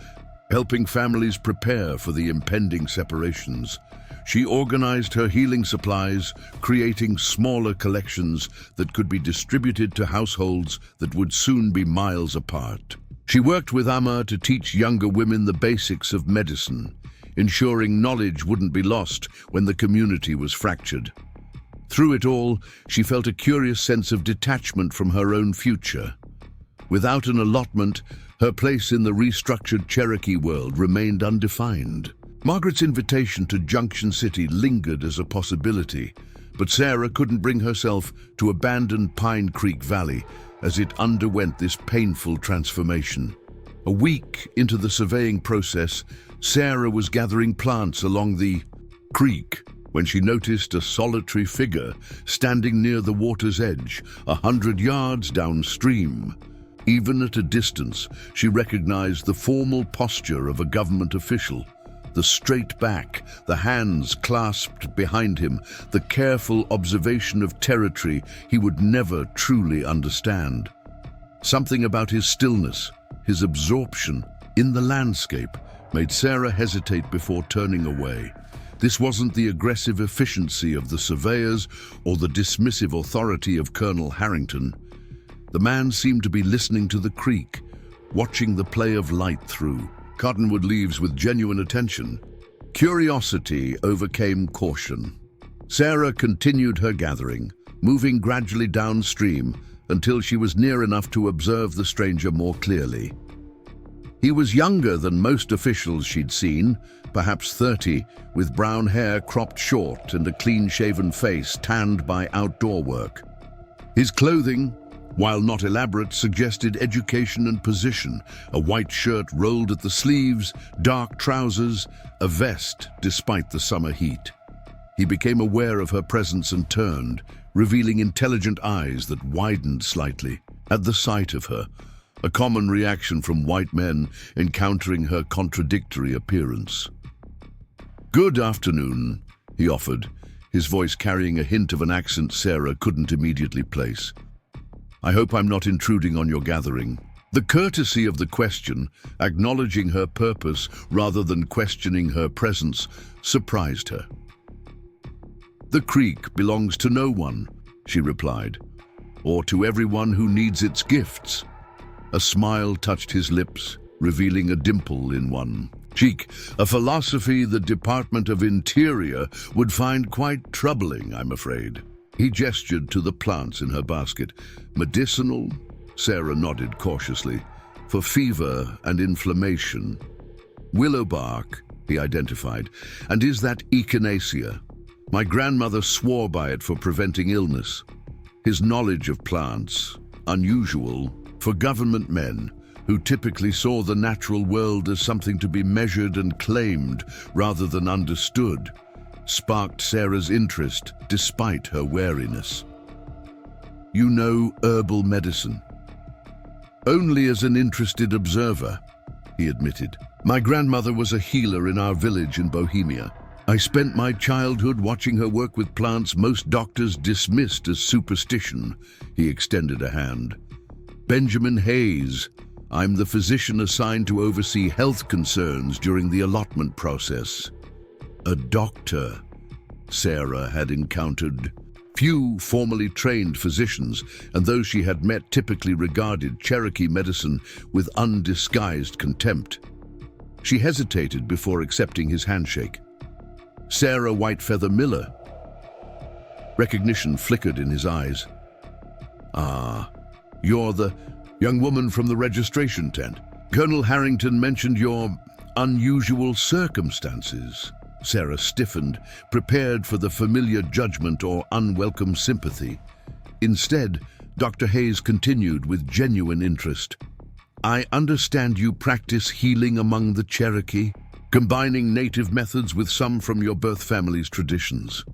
helping families prepare for the impending separations. She organized her healing supplies, creating smaller collections that could be distributed to households that would soon be miles apart. She worked with Amma to teach younger women the basics of medicine, ensuring knowledge wouldn't be lost when the community was fractured. Through it all, she felt a curious sense of detachment from her own future. Without an allotment, her place in the restructured Cherokee world remained undefined. Margaret's invitation to Junction City lingered as a possibility, but Sarah couldn't bring herself to abandon Pine Creek Valley as it underwent this painful transformation. A week into the surveying process, Sarah was gathering plants along the creek when she noticed a solitary figure standing near the water's edge, 100 yards downstream. Even at a distance, she recognized the formal posture of a government official. The straight back, the hands clasped behind him, the careful observation of territory he would never truly understand. Something about his stillness, his absorption in the landscape, made Sarah hesitate before turning away. This wasn't the aggressive efficiency of the surveyors or the dismissive authority of Colonel Harrington. The man seemed to be listening to the creek, watching the play of light through cottonwood leaves with genuine attention. Curiosity overcame caution. Sarah continued her gathering, moving gradually downstream until she was near enough to observe the stranger more clearly. He was younger than most officials she'd seen, perhaps 30, with brown hair cropped short and a clean-shaven face tanned by outdoor work. His clothing, while not elaborate, suggested education and position: a white shirt rolled at the sleeves, dark trousers, a vest despite the summer heat. He became aware of her presence and turned, revealing intelligent eyes that widened slightly at the sight of her, a common reaction from white men encountering her contradictory appearance. "Good afternoon," he offered, his voice carrying a hint of an accent Sarah couldn't immediately place. "I hope I'm not intruding on your gathering." The courtesy of the question, acknowledging her purpose rather than questioning her presence, surprised her. "The creek belongs to no one," she replied, "or to everyone who needs its gifts." A smile touched his lips, revealing a dimple in one cheek, a philosophy the Department of Interior would find quite troubling, I'm afraid. He gestured to the plants in her basket. Medicinal? Sarah nodded cautiously. For fever and inflammation. Willow bark, he identified. And is that echinacea? My grandmother swore by it for preventing illness. His knowledge of plants, unusual for government men, who typically saw the natural world as something to be measured and claimed rather than understood, sparked Sarah's interest despite her wariness. You know herbal medicine? Only as an interested observer, he admitted. My grandmother was a healer in our village in Bohemia. I spent my childhood watching her work with plants most doctors dismissed as superstition. He extended a hand. Benjamin Hayes. I'm the physician assigned to oversee health concerns during the allotment process. A doctor. Sarah had encountered few formally trained physicians, and those she had met typically regarded Cherokee medicine with undisguised contempt. She hesitated before accepting his handshake. Sarah Whitefeather Miller. Recognition flickered in his eyes. Ah, you're the young woman from the registration tent. Colonel Harrington mentioned your unusual circumstances. Sarah stiffened, prepared for the familiar judgment or unwelcome sympathy. Instead, Dr. Hayes continued with genuine interest. I understand you practice healing among the Cherokee, combining native methods with some from your birth family's traditions.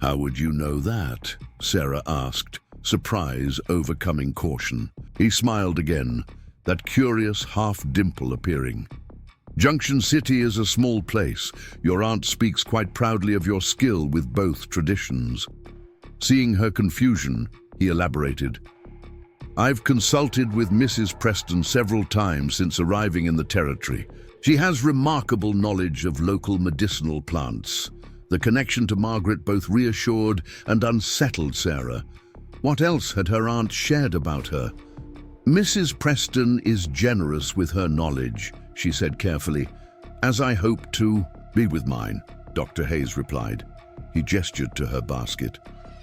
How would you know that? Sarah asked, surprise overcoming caution. He smiled again, that curious half-dimple appearing. Junction City is a small place. Your aunt speaks quite proudly of your skill with both traditions. Seeing her confusion, he elaborated. I've consulted with Mrs. Preston several times since arriving in the territory. She has remarkable knowledge of local medicinal plants. The connection to Margaret both reassured and unsettled Sarah. What else had her aunt shared about her? Mrs. Preston is generous with her knowledge, she said carefully. As I hope to be with mine, Dr. Hayes replied. He gestured to her basket.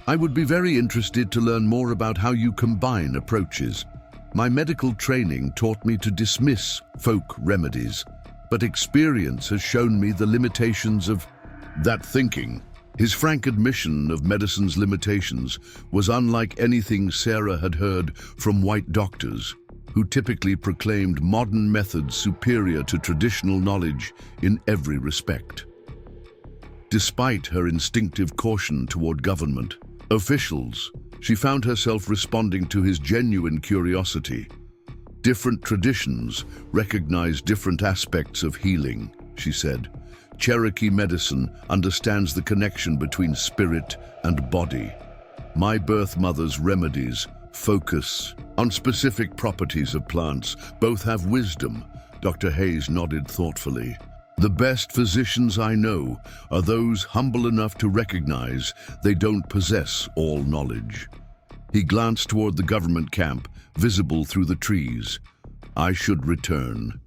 I would be very interested to learn more about how you combine approaches. My medical training taught me to dismiss folk remedies, but experience has shown me the limitations of that thinking. His frank admission of medicine's limitations was unlike anything Sarah had heard from white doctors, who typically proclaimed modern methods superior to traditional knowledge in every respect. Despite her instinctive caution toward government officials, she found herself responding to his genuine curiosity. Different traditions recognize different aspects of healing, she said. Cherokee medicine understands the connection between spirit and body. My birth mother's remedies focus on specific properties of plants. Both have wisdom. Dr. Hayes nodded thoughtfully. The best physicians I know are those humble enough to recognize they don't possess all knowledge. He glanced toward the government camp, visible through the trees. I should return,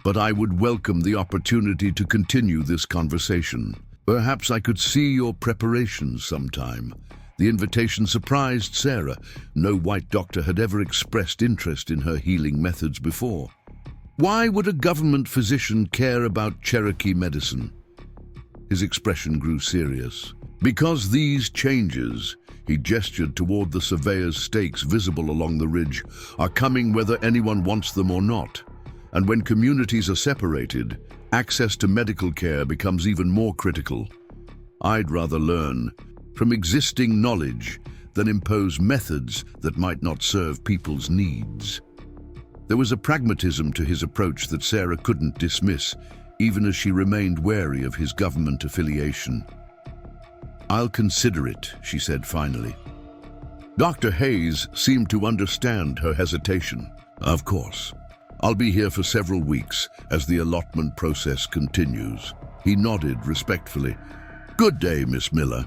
but I would welcome the opportunity to continue this conversation. Perhaps I could see your preparations sometime. The invitation surprised Sarah. No white doctor had ever expressed interest in her healing methods before. Why would a government physician care about Cherokee medicine? His expression grew serious. Because these changes, he gestured toward the surveyor's stakes visible along the ridge, are coming whether anyone wants them or not. And when communities are separated, access to medical care becomes even more critical. I'd rather learn from existing knowledge than impose methods that might not serve people's needs. There was a pragmatism to his approach that Sarah couldn't dismiss, even as she remained wary of his government affiliation. I'll consider it, she said finally. Dr. Hayes seemed to understand her hesitation. Of course. I'll be here for several weeks as the allotment process continues. He nodded respectfully. Good day, Miss Miller.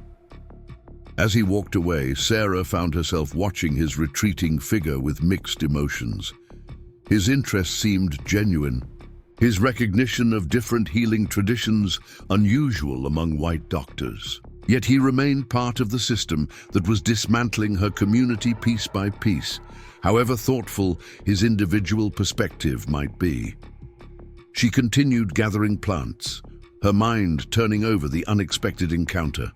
As he walked away, Sarah found herself watching his retreating figure with mixed emotions. His interest seemed genuine. His recognition of different healing traditions unusual among white doctors. Yet he remained part of the system that was dismantling her community piece by piece, however thoughtful his individual perspective might be. She continued gathering plants, her mind turning over the unexpected encounter.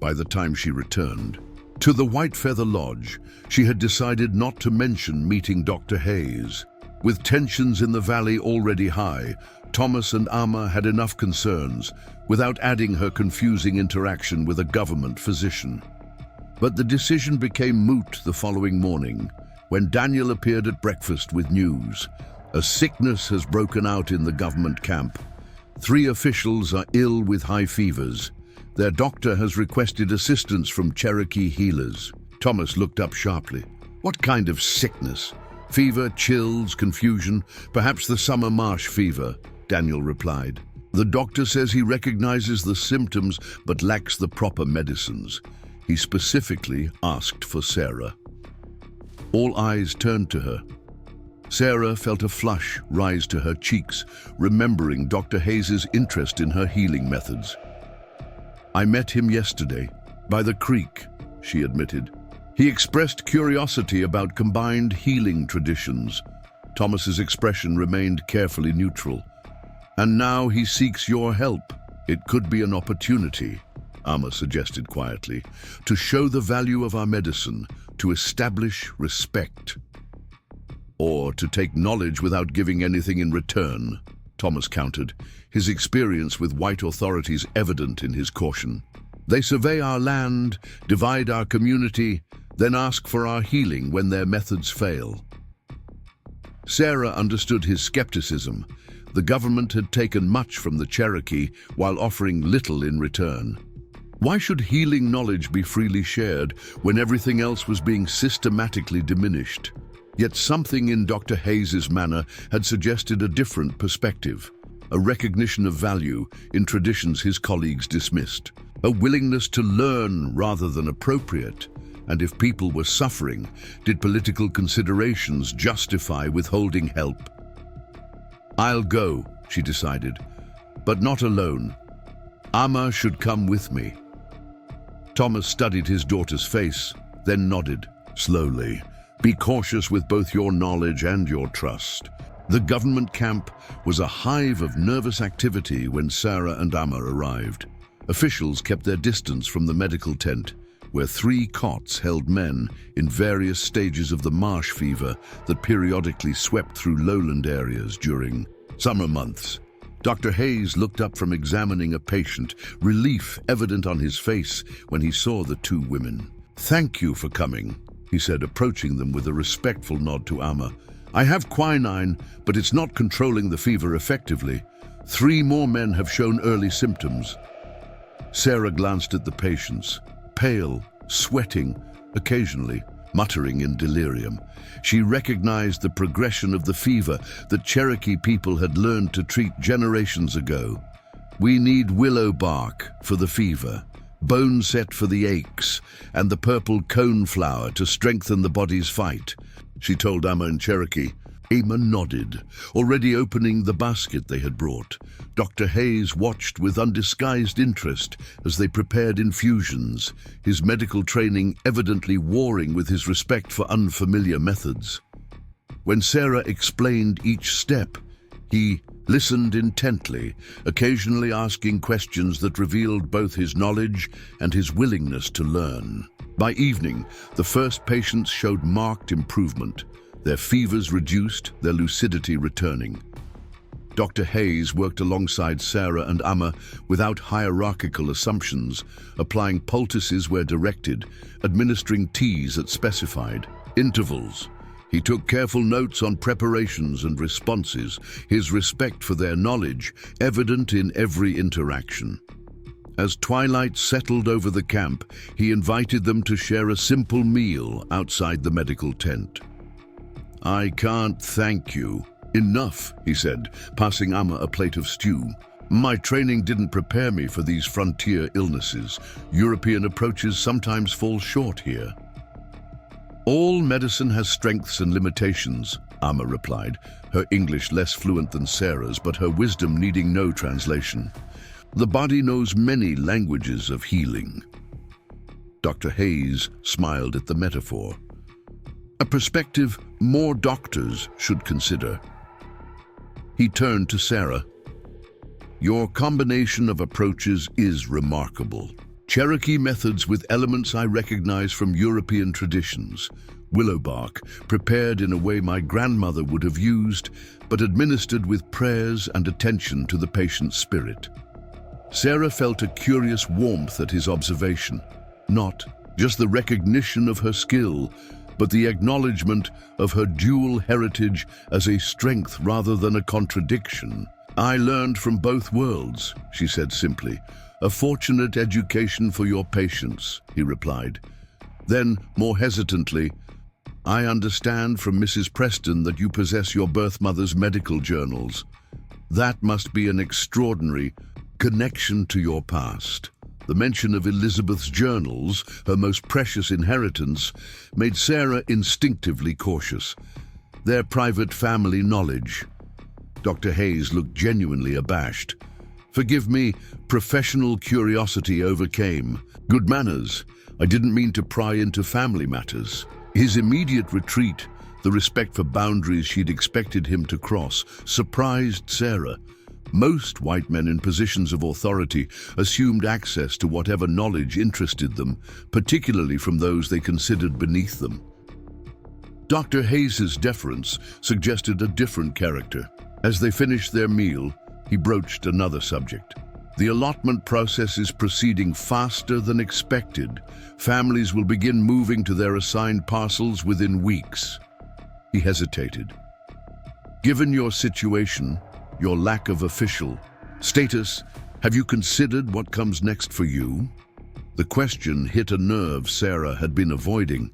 By the time she returned to the Whitefeather Lodge, she had decided not to mention meeting Dr. Hayes. With tensions in the valley already high, Thomas and Amma had enough concerns without adding her confusing interaction with a government physician. But the decision became moot the following morning when Daniel appeared at breakfast with news. A sickness has broken out in the government camp. 3 officials are ill with high fevers. Their doctor has requested assistance from Cherokee healers. Thomas looked up sharply. What kind of sickness? Fever, chills, confusion, perhaps the summer marsh fever, Daniel replied. The doctor says he recognizes the symptoms but lacks the proper medicines. He specifically asked for Sarah. All eyes turned to her. Sarah felt a flush rise to her cheeks, remembering Dr. Hayes's interest in her healing methods. I met him yesterday, by the creek, she admitted. He expressed curiosity about combined healing traditions. Thomas's expression remained carefully neutral. And now he seeks your help. It could be an opportunity, Amma suggested quietly, to show the value of our medicine, to establish respect. Or to take knowledge without giving anything in return, Thomas countered, his experience with white authorities evident in his caution. They survey our land, divide our community, then ask for our healing when their methods fail. Sarah understood his skepticism. The government had taken much from the Cherokee while offering little in return. Why should healing knowledge be freely shared when everything else was being systematically diminished? Yet something in Dr. Hayes's manner had suggested a different perspective, a recognition of value in traditions his colleagues dismissed, a willingness to learn rather than appropriate. And if people were suffering, did political considerations justify withholding help? I'll go, she decided, but not alone. Amma should come with me. Thomas studied his daughter's face, then nodded, slowly. Be cautious with both your knowledge and your trust. The government camp was a hive of nervous activity when Sarah and Amma arrived. Officials kept their distance from the medical tent, where 3 cots held men in various stages of the marsh fever that periodically swept through lowland areas during summer months. Dr. Hayes looked up from examining a patient, relief evident on his face when he saw the 2 women. Thank you for coming, he said, approaching them with a respectful nod to Amma. I have quinine, but it's not controlling the fever effectively. 3 more men have shown early symptoms. Sarah glanced at the patients, pale, sweating, occasionally muttering in delirium. She recognized the progression of the fever that Cherokee people had learned to treat generations ago. We need willow bark for the fever, bone set for the aches, and the purple cone flower to strengthen the body's fight, she told Amma in Cherokee. Amma nodded, already opening the basket they had brought. Dr. Hayes watched with undisguised interest as they prepared infusions, his medical training evidently warring with his respect for unfamiliar methods. When Sarah explained each step, he listened intently, occasionally asking questions that revealed both his knowledge and his willingness to learn. By evening, the first patients showed marked improvement. Their fevers reduced, their lucidity returning. Dr. Hayes worked alongside Sarah and Amma without hierarchical assumptions, applying poultices where directed, administering teas at specified intervals. He took careful notes on preparations and responses, his respect for their knowledge evident in every interaction. As twilight settled over the camp, he invited them to share a simple meal outside the medical tent. I can't thank you enough, he said, passing Amma a plate of stew. My training didn't prepare me for these frontier illnesses. European approaches sometimes fall short here. All medicine has strengths and limitations, Amma replied, her English less fluent than Sarah's, but her wisdom needing no translation. The body knows many languages of healing. Dr. Hayes smiled at the metaphor. A perspective more doctors should consider. He turned to Sarah. Your combination of approaches is remarkable. Cherokee methods with elements I recognize from European traditions. Willow bark, prepared in a way my grandmother would have used, but administered with prayers and attention to the patient's spirit. Sarah felt a curious warmth at his observation. Not just the recognition of her skill, but the acknowledgement of her dual heritage as a strength rather than a contradiction. I learned from both worlds, she said simply. A fortunate education for your patients, he replied. Then, more hesitantly, I understand from Mrs. Preston that you possess your birth mother's medical journals. That must be an extraordinary connection to your past. The mention of Elizabeth's journals, her most precious inheritance, made Sarah instinctively cautious. Their private family knowledge. Dr. Hayes looked genuinely abashed. Forgive me, professional curiosity overcame. Good manners. I didn't mean to pry into family matters. His immediate retreat, the respect for boundaries she'd expected him to cross, surprised Sarah. Most white men in positions of authority assumed access to whatever knowledge interested them, particularly from those they considered beneath them. Dr. Hayes's deference suggested a different character. As they finished their meal, he broached another subject. The allotment process is proceeding faster than expected. Families will begin moving to their assigned parcels within weeks. He hesitated. Given your situation, your lack of official status, have you considered what comes next for you? The question hit a nerve Sarah had been avoiding.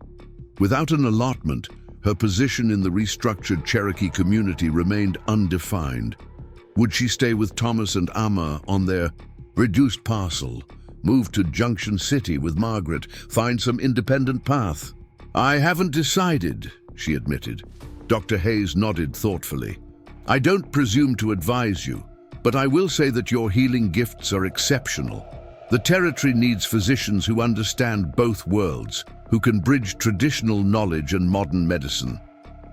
Without an allotment, her position in the restructured Cherokee community remained undefined. Would she stay with Thomas and Amma on their reduced parcel, move to Junction City with Margaret, find some independent path? I haven't decided, she admitted. Dr. Hayes nodded thoughtfully. I don't presume to advise you, but I will say that your healing gifts are exceptional. The territory needs physicians who understand both worlds, who can bridge traditional knowledge and modern medicine.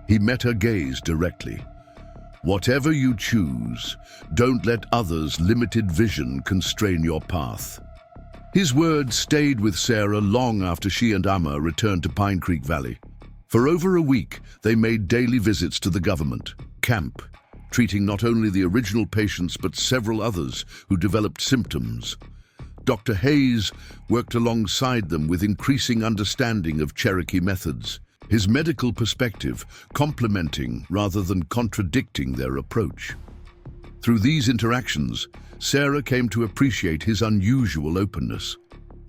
He met her gaze directly. Whatever you choose, don't let others' limited vision constrain your path. His words stayed with Sarah long after she and Amma returned to Pine Creek Valley. For over a week, they made daily visits to the government camp, treating not only the original patients but several others who developed symptoms. Dr. Hayes worked alongside them with increasing understanding of Cherokee methods, his medical perspective complementing rather than contradicting their approach. Through these interactions, Sarah came to appreciate his unusual openness.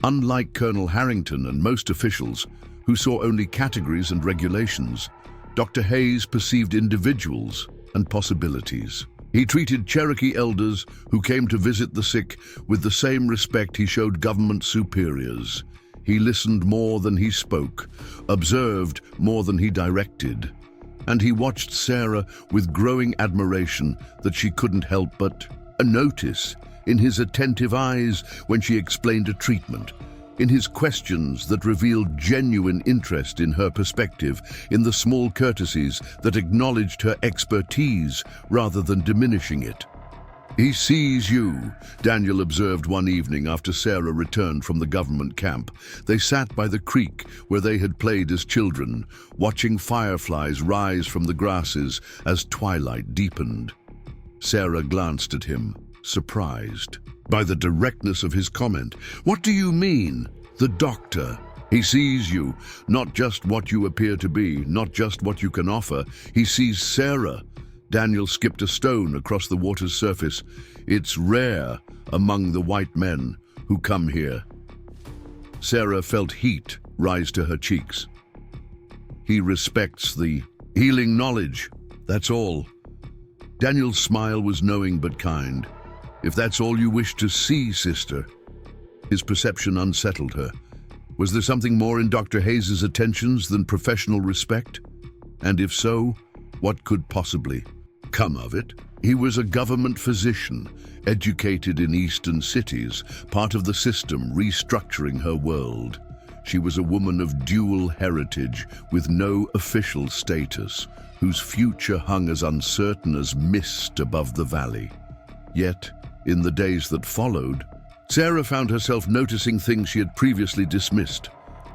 Unlike Colonel Harrington and most officials, who saw only categories and regulations, Dr. Hayes perceived individuals and possibilities. He treated Cherokee elders who came to visit the sick with the same respect he showed government superiors. He listened more than he spoke, observed more than he directed, and he watched Sarah with growing admiration that she couldn't help but notice in his attentive eyes when she explained a treatment, in his questions that revealed genuine interest in her perspective, in the small courtesies that acknowledged her expertise rather than diminishing it. He sees you, Daniel observed one evening after Sarah returned from the government camp. They sat by the creek where they had played as children, watching fireflies rise from the grasses as twilight deepened. Sarah glanced at him, surprised by the directness of his comment. What do you mean? The doctor. He sees you, not just what you appear to be, not just what you can offer. He sees Sarah. Daniel skipped a stone across the water's surface. It's rare among the white men who come here. Sarah felt heat rise to her cheeks. He respects the healing knowledge, that's all. Daniel's smile was knowing but kind. If that's all you wish to see, sister. His perception unsettled her. Was there something more in Dr. Hayes's attentions than professional respect? And if so, what could possibly come of it? He was a government physician, educated in eastern cities, part of the system restructuring her world. She was a woman of dual heritage with no official status, whose future hung as uncertain as mist above the valley. Yet, in the days that followed, Sarah found herself noticing things she had previously dismissed.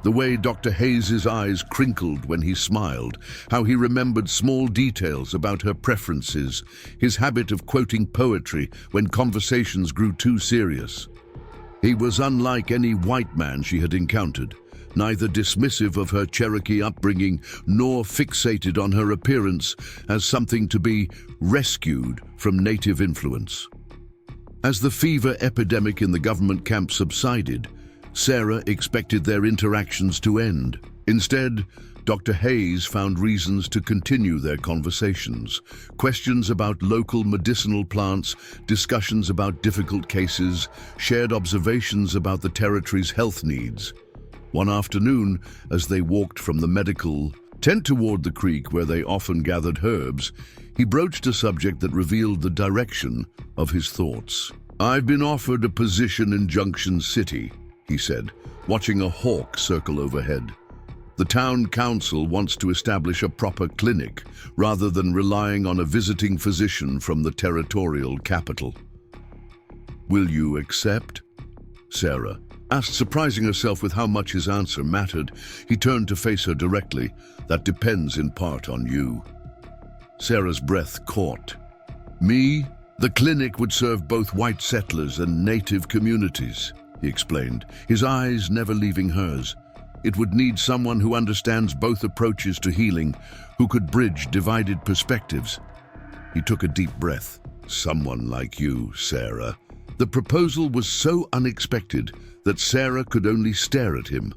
The way Dr. Hayes's eyes crinkled when he smiled, how he remembered small details about her preferences, his habit of quoting poetry when conversations grew too serious. He was unlike any white man she had encountered, neither dismissive of her Cherokee upbringing nor fixated on her appearance as something to be rescued from native influence. As the fever epidemic in the government camp subsided, Sarah expected their interactions to end. Instead, Dr. Hayes found reasons to continue their conversations. Questions about local medicinal plants, discussions about difficult cases, shared observations about the territory's health needs. One afternoon, as they walked from the medical tent toward the creek where they often gathered herbs, he broached a subject that revealed the direction of his thoughts. "I've been offered a position in Junction City," he said, watching a hawk circle overhead. "The town council wants to establish a proper clinic, rather than relying on a visiting physician from the territorial capital." "Will you accept?" Sarah asked, surprising herself with how much his answer mattered. He turned to face her directly. "That depends in part on you." Sarah's breath caught. "Me? The clinic would serve both white settlers and native communities," he explained, his eyes never leaving hers. "It would need someone who understands both approaches to healing, who could bridge divided perspectives." He took a deep breath. "Someone like you, Sarah." The proposal was so unexpected that Sarah could only stare at him.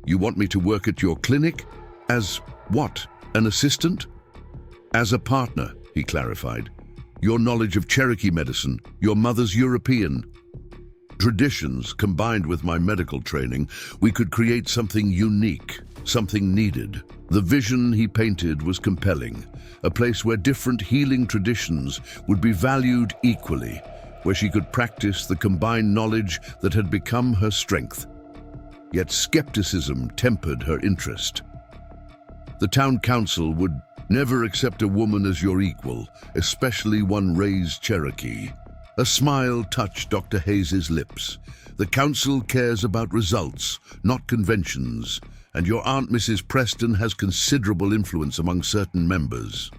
"You want me to work at your clinic? As what? An assistant?" "As a partner," he clarified. "Your knowledge of Cherokee medicine, your mother's European traditions, combined with my medical training, we could create something unique, something needed." The vision he painted was compelling, a place where different healing traditions would be valued equally, where she could practice the combined knowledge that had become her strength. Yet skepticism tempered her interest. "The town council would never accept a woman as your equal, especially one raised Cherokee." A smile touched Dr. Hayes's lips. "The council cares about results, not conventions, and your Aunt Mrs. Preston has considerable influence among certain members."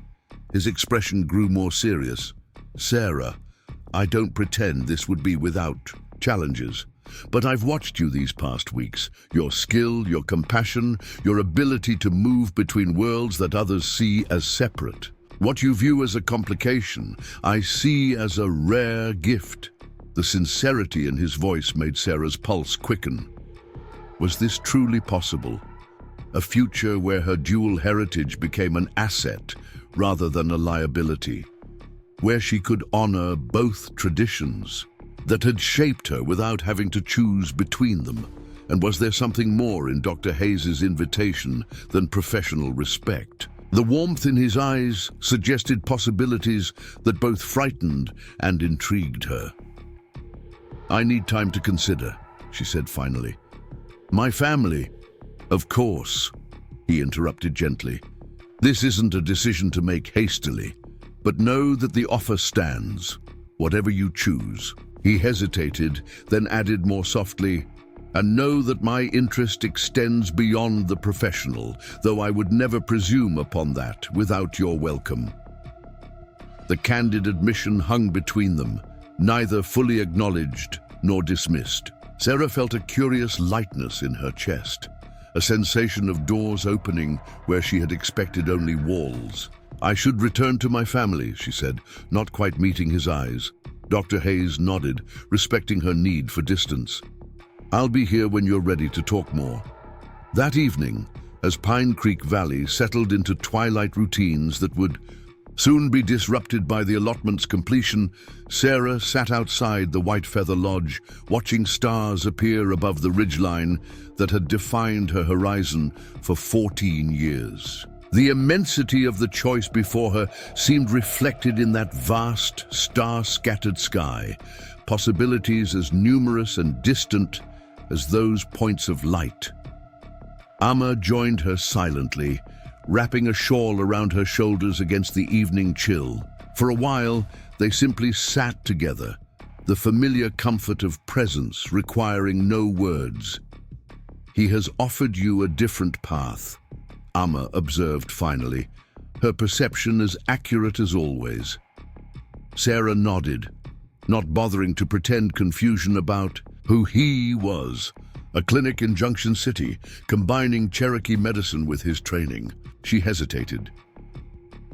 His expression grew more serious. "Sarah, I don't pretend this would be without challenges, but I've watched you these past weeks. Your skill, your compassion, your ability to move between worlds that others see as separate. What you view as a complication, I see as a rare gift." The sincerity in his voice made Sarah's pulse quicken. Was this truly possible? A future where her dual heritage became an asset rather than a liability, where she could honor both traditions that had shaped her without having to choose between them? And was there something more in Dr. Hayes's invitation than professional respect? The warmth in his eyes suggested possibilities that both frightened and intrigued her. "I need time to consider," she said finally. "My family." "Of course," he interrupted gently. "This isn't a decision to make hastily, but know that the offer stands, whatever you choose." He hesitated, then added more softly, "And know that my interest extends beyond the professional, though I would never presume upon that without your welcome." The candid admission hung between them, neither fully acknowledged nor dismissed. Sarah felt a curious lightness in her chest, a sensation of doors opening where she had expected only walls. "I should return to my family," she said, not quite meeting his eyes. Dr. Hayes nodded, respecting her need for distance. "I'll be here when you're ready to talk more." That evening, as Pine Creek Valley settled into twilight routines that would soon be disrupted by the allotment's completion, Sarah sat outside the Whitefeather Lodge, watching stars appear above the ridgeline that had defined her horizon for 14 years. The immensity of the choice before her seemed reflected in that vast, star-scattered sky, possibilities as numerous and distant as those points of light. Amma joined her silently, wrapping a shawl around her shoulders against the evening chill. For a while, they simply sat together, the familiar comfort of presence requiring no words. "He has offered you a different path," Amma observed finally, her perception as accurate as always. Sarah nodded, not bothering to pretend confusion about who he was. A clinic in Junction City, combining Cherokee medicine with his training. She hesitated.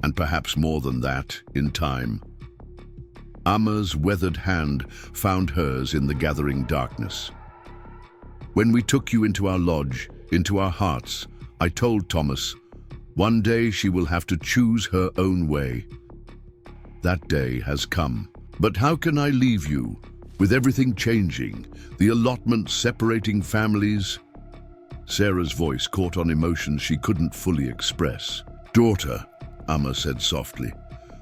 And perhaps more than that, in time. Amma's weathered hand found hers in the gathering darkness. "When we took you into our lodge, into our hearts, I told Thomas, one day she will have to choose her own way. That day has come. But how can I leave you, with everything changing, the allotment separating families?" Sarah's voice caught on emotions she couldn't fully express. "Daughter," Amma said softly,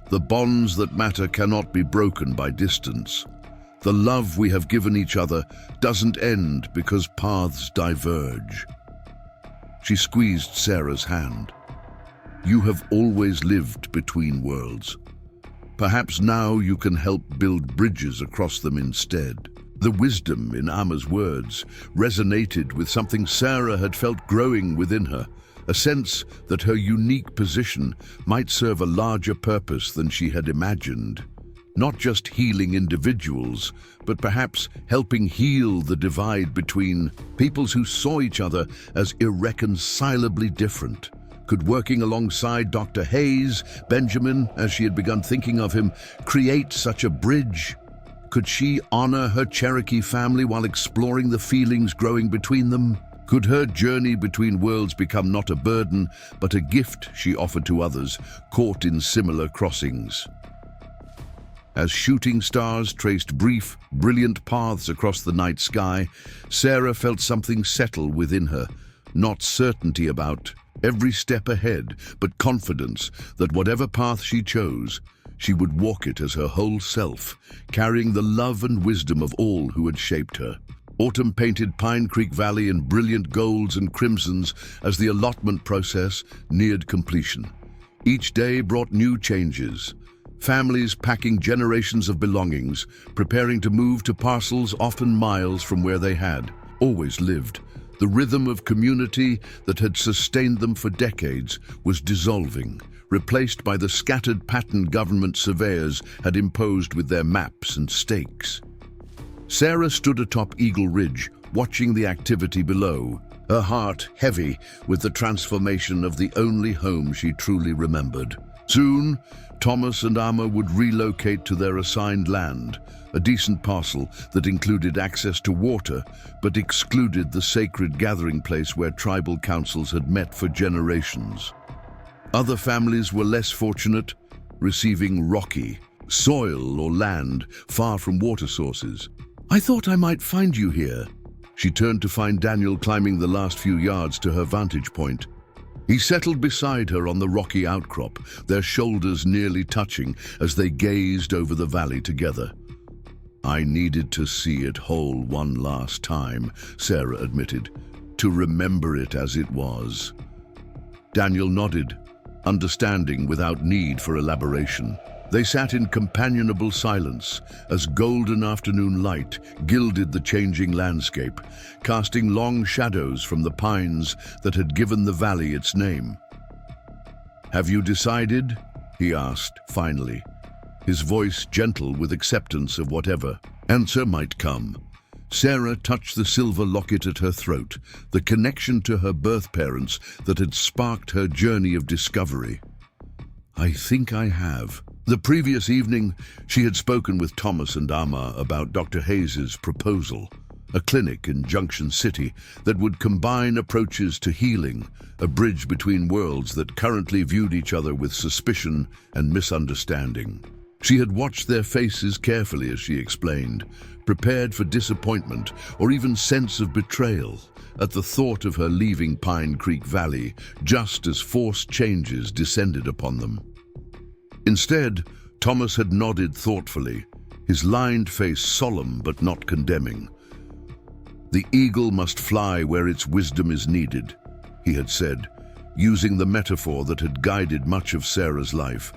"the bonds that matter cannot be broken by distance. The love we have given each other doesn't end because paths diverge." She squeezed Sarah's hand. "You have always lived between worlds. Perhaps now you can help build bridges across them instead." The wisdom in Amma's words resonated with something Sarah had felt growing within her, a sense that her unique position might serve a larger purpose than she had imagined. Not just healing individuals, but perhaps helping heal the divide between peoples who saw each other as irreconcilably different. Could working alongside Dr. Hayes, Benjamin, as she had begun thinking of him, create such a bridge? Could she honor her Cherokee family while exploring the feelings growing between them? Could her journey between worlds become not a burden, but a gift she offered to others, caught in similar crossings? As shooting stars traced brief, brilliant paths across the night sky, Sarah felt something settle within her, not certainty about every step ahead, but confidence that whatever path she chose, she would walk it as her whole self, carrying the love and wisdom of all who had shaped her. Autumn painted Pine Creek Valley in brilliant golds and crimsons as the allotment process neared completion. Each day brought new changes. Families packing generations of belongings, preparing to move to parcels often miles from where they had always lived. The rhythm of community that had sustained them for decades was dissolving, replaced by the scattered pattern government surveyors had imposed with their maps and stakes. Sarah stood atop Eagle Ridge, watching the activity below, her heart heavy with the transformation of the only home she truly remembered. Soon, Thomas and Amma would relocate to their assigned land, a decent parcel that included access to water, but excluded the sacred gathering place where tribal councils had met for generations. Other families were less fortunate, receiving rocky soil or land far from water sources. "I thought I might find you here." She turned to find Daniel climbing the last few yards to her vantage point. He settled beside her on the rocky outcrop, their shoulders nearly touching as they gazed over the valley together. "I needed to see it whole one last time," Sarah admitted, "to remember it as it was." Daniel nodded, understanding without need for elaboration. They sat in companionable silence as golden afternoon light gilded the changing landscape, casting long shadows from the pines that had given the valley its name. "Have you decided?" he asked, finally, his voice gentle with acceptance of whatever answer might come. Sarah touched the silver locket at her throat, the connection to her birth parents that had sparked her journey of discovery. "I think I have." The previous evening, she had spoken with Thomas and Amma about Dr. Hayes's proposal, a clinic in Junction City that would combine approaches to healing, a bridge between worlds that currently viewed each other with suspicion and misunderstanding. She had watched their faces carefully as she explained, prepared for disappointment or even sense of betrayal, at the thought of her leaving Pine Creek Valley just as forced changes descended upon them. Instead, Thomas had nodded thoughtfully, his lined face solemn but not condemning. "The eagle must fly where its wisdom is needed," he had said, using the metaphor that had guided much of Sarah's life.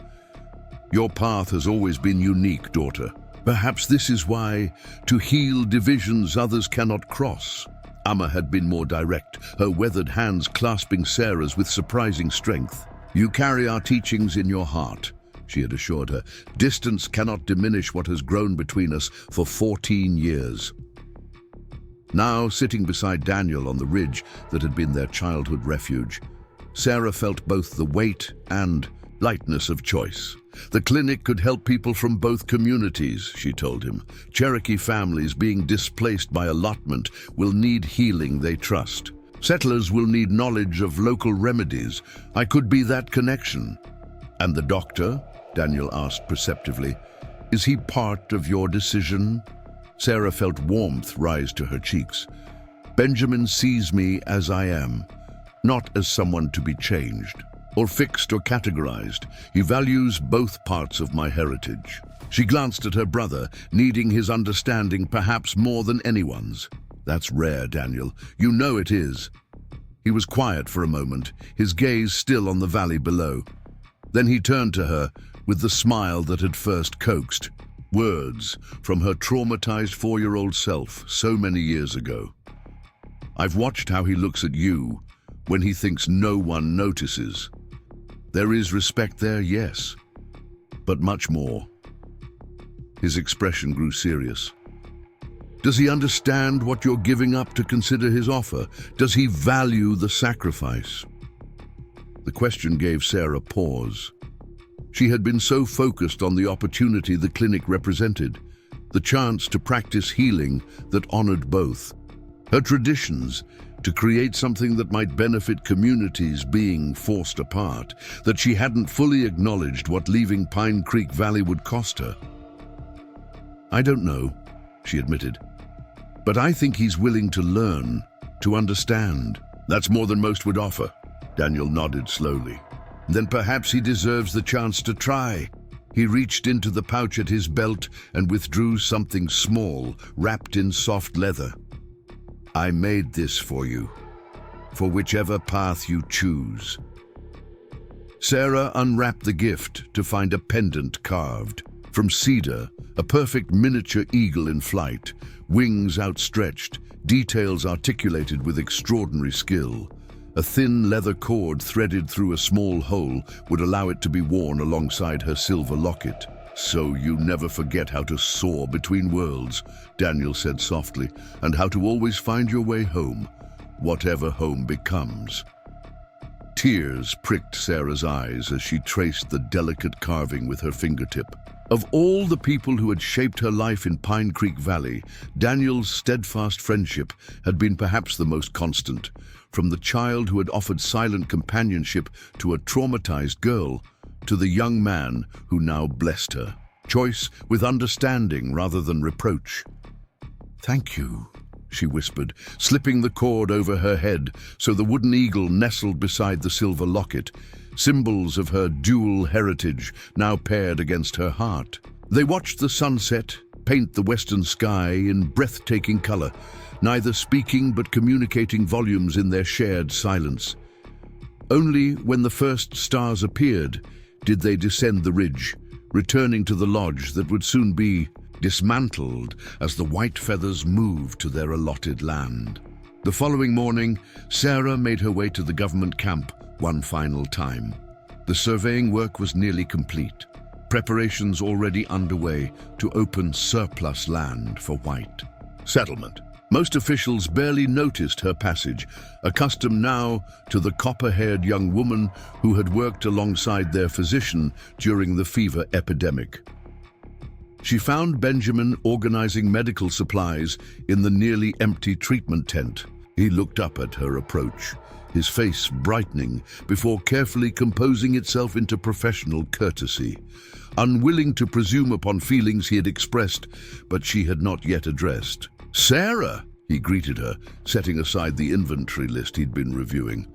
"Your path has always been unique, daughter. Perhaps this is why, to heal divisions others cannot cross." Amma had been more direct, her weathered hands clasping Sarah's with surprising strength. "You carry our teachings in your heart," she had assured her. "Distance cannot diminish what has grown between us for 14 years. Now, sitting beside Daniel on the ridge that had been their childhood refuge, Sarah felt both the weight and lightness of choice. The clinic could help people from both communities, she told him. Cherokee families being displaced by allotment will need healing they trust. Settlers will need knowledge of local remedies. I could be that connection. "And the doctor?" Daniel asked perceptively. "Is he part of your decision?" Sarah felt warmth rise to her cheeks. "Benjamin sees me as I am, not as someone to be changed, or fixed or categorized. He values both parts of my heritage." She glanced at her brother, needing his understanding perhaps more than anyone's. "That's rare, Daniel. You know it is." He was quiet for a moment, his gaze still on the valley below. Then he turned to her with the smile that had first coaxed. Words from her traumatized 4-year-old self so many years ago. "I've watched how he looks at you when he thinks no one notices. There is respect there, yes, but much more." His expression grew serious. "Does he understand what you're giving up to consider his offer? Does he value the sacrifice?" The question gave Sarah pause. She had been so focused on the opportunity the clinic represented, the chance to practice healing that honored both. Her traditions, to create something that might benefit communities being forced apart, that she hadn't fully acknowledged what leaving Pine Creek Valley would cost her. "I don't know," she admitted, "but I think he's willing to learn, to understand." "That's more than most would offer," Daniel nodded slowly. "Then perhaps he deserves the chance to try." He reached into the pouch at his belt and withdrew something small, wrapped in soft leather. "I made this for you, for whichever path you choose." Sarah unwrapped the gift to find a pendant carved. From cedar, a perfect miniature eagle in flight, wings outstretched, details articulated with extraordinary skill. A thin leather cord threaded through a small hole would allow it to be worn alongside her silver locket. "So you never forget how to soar between worlds," Daniel said softly, "and how to always find your way home, whatever home becomes." Tears pricked Sarah's eyes as she traced the delicate carving with her fingertip. Of all the people who had shaped her life in Pine Creek Valley, Daniel's steadfast friendship had been perhaps the most constant. From the child who had offered silent companionship to a traumatized girl, to the young man who now blessed her. Choice with understanding rather than reproach. "Thank you," she whispered, slipping the cord over her head so the wooden eagle nestled beside the silver locket, symbols of her dual heritage now paired against her heart. They watched the sunset paint the western sky in breathtaking color, neither speaking but communicating volumes in their shared silence. Only when the first stars appeared did they descend the ridge, returning to the lodge that would soon be dismantled as the Whitefeathers moved to their allotted land. The following morning, Sarah made her way to the government camp one final time. The surveying work was nearly complete, preparations already underway to open surplus land for white settlement. Most officials barely noticed her passage, accustomed now to the copper-haired young woman who had worked alongside their physician during the fever epidemic. She found Benjamin organizing medical supplies in the nearly empty treatment tent. He looked up at her approach, his face brightening before carefully composing itself into professional courtesy, unwilling to presume upon feelings he had expressed but she had not yet addressed. "Sarah," He greeted her, setting aside the inventory list he'd been reviewing.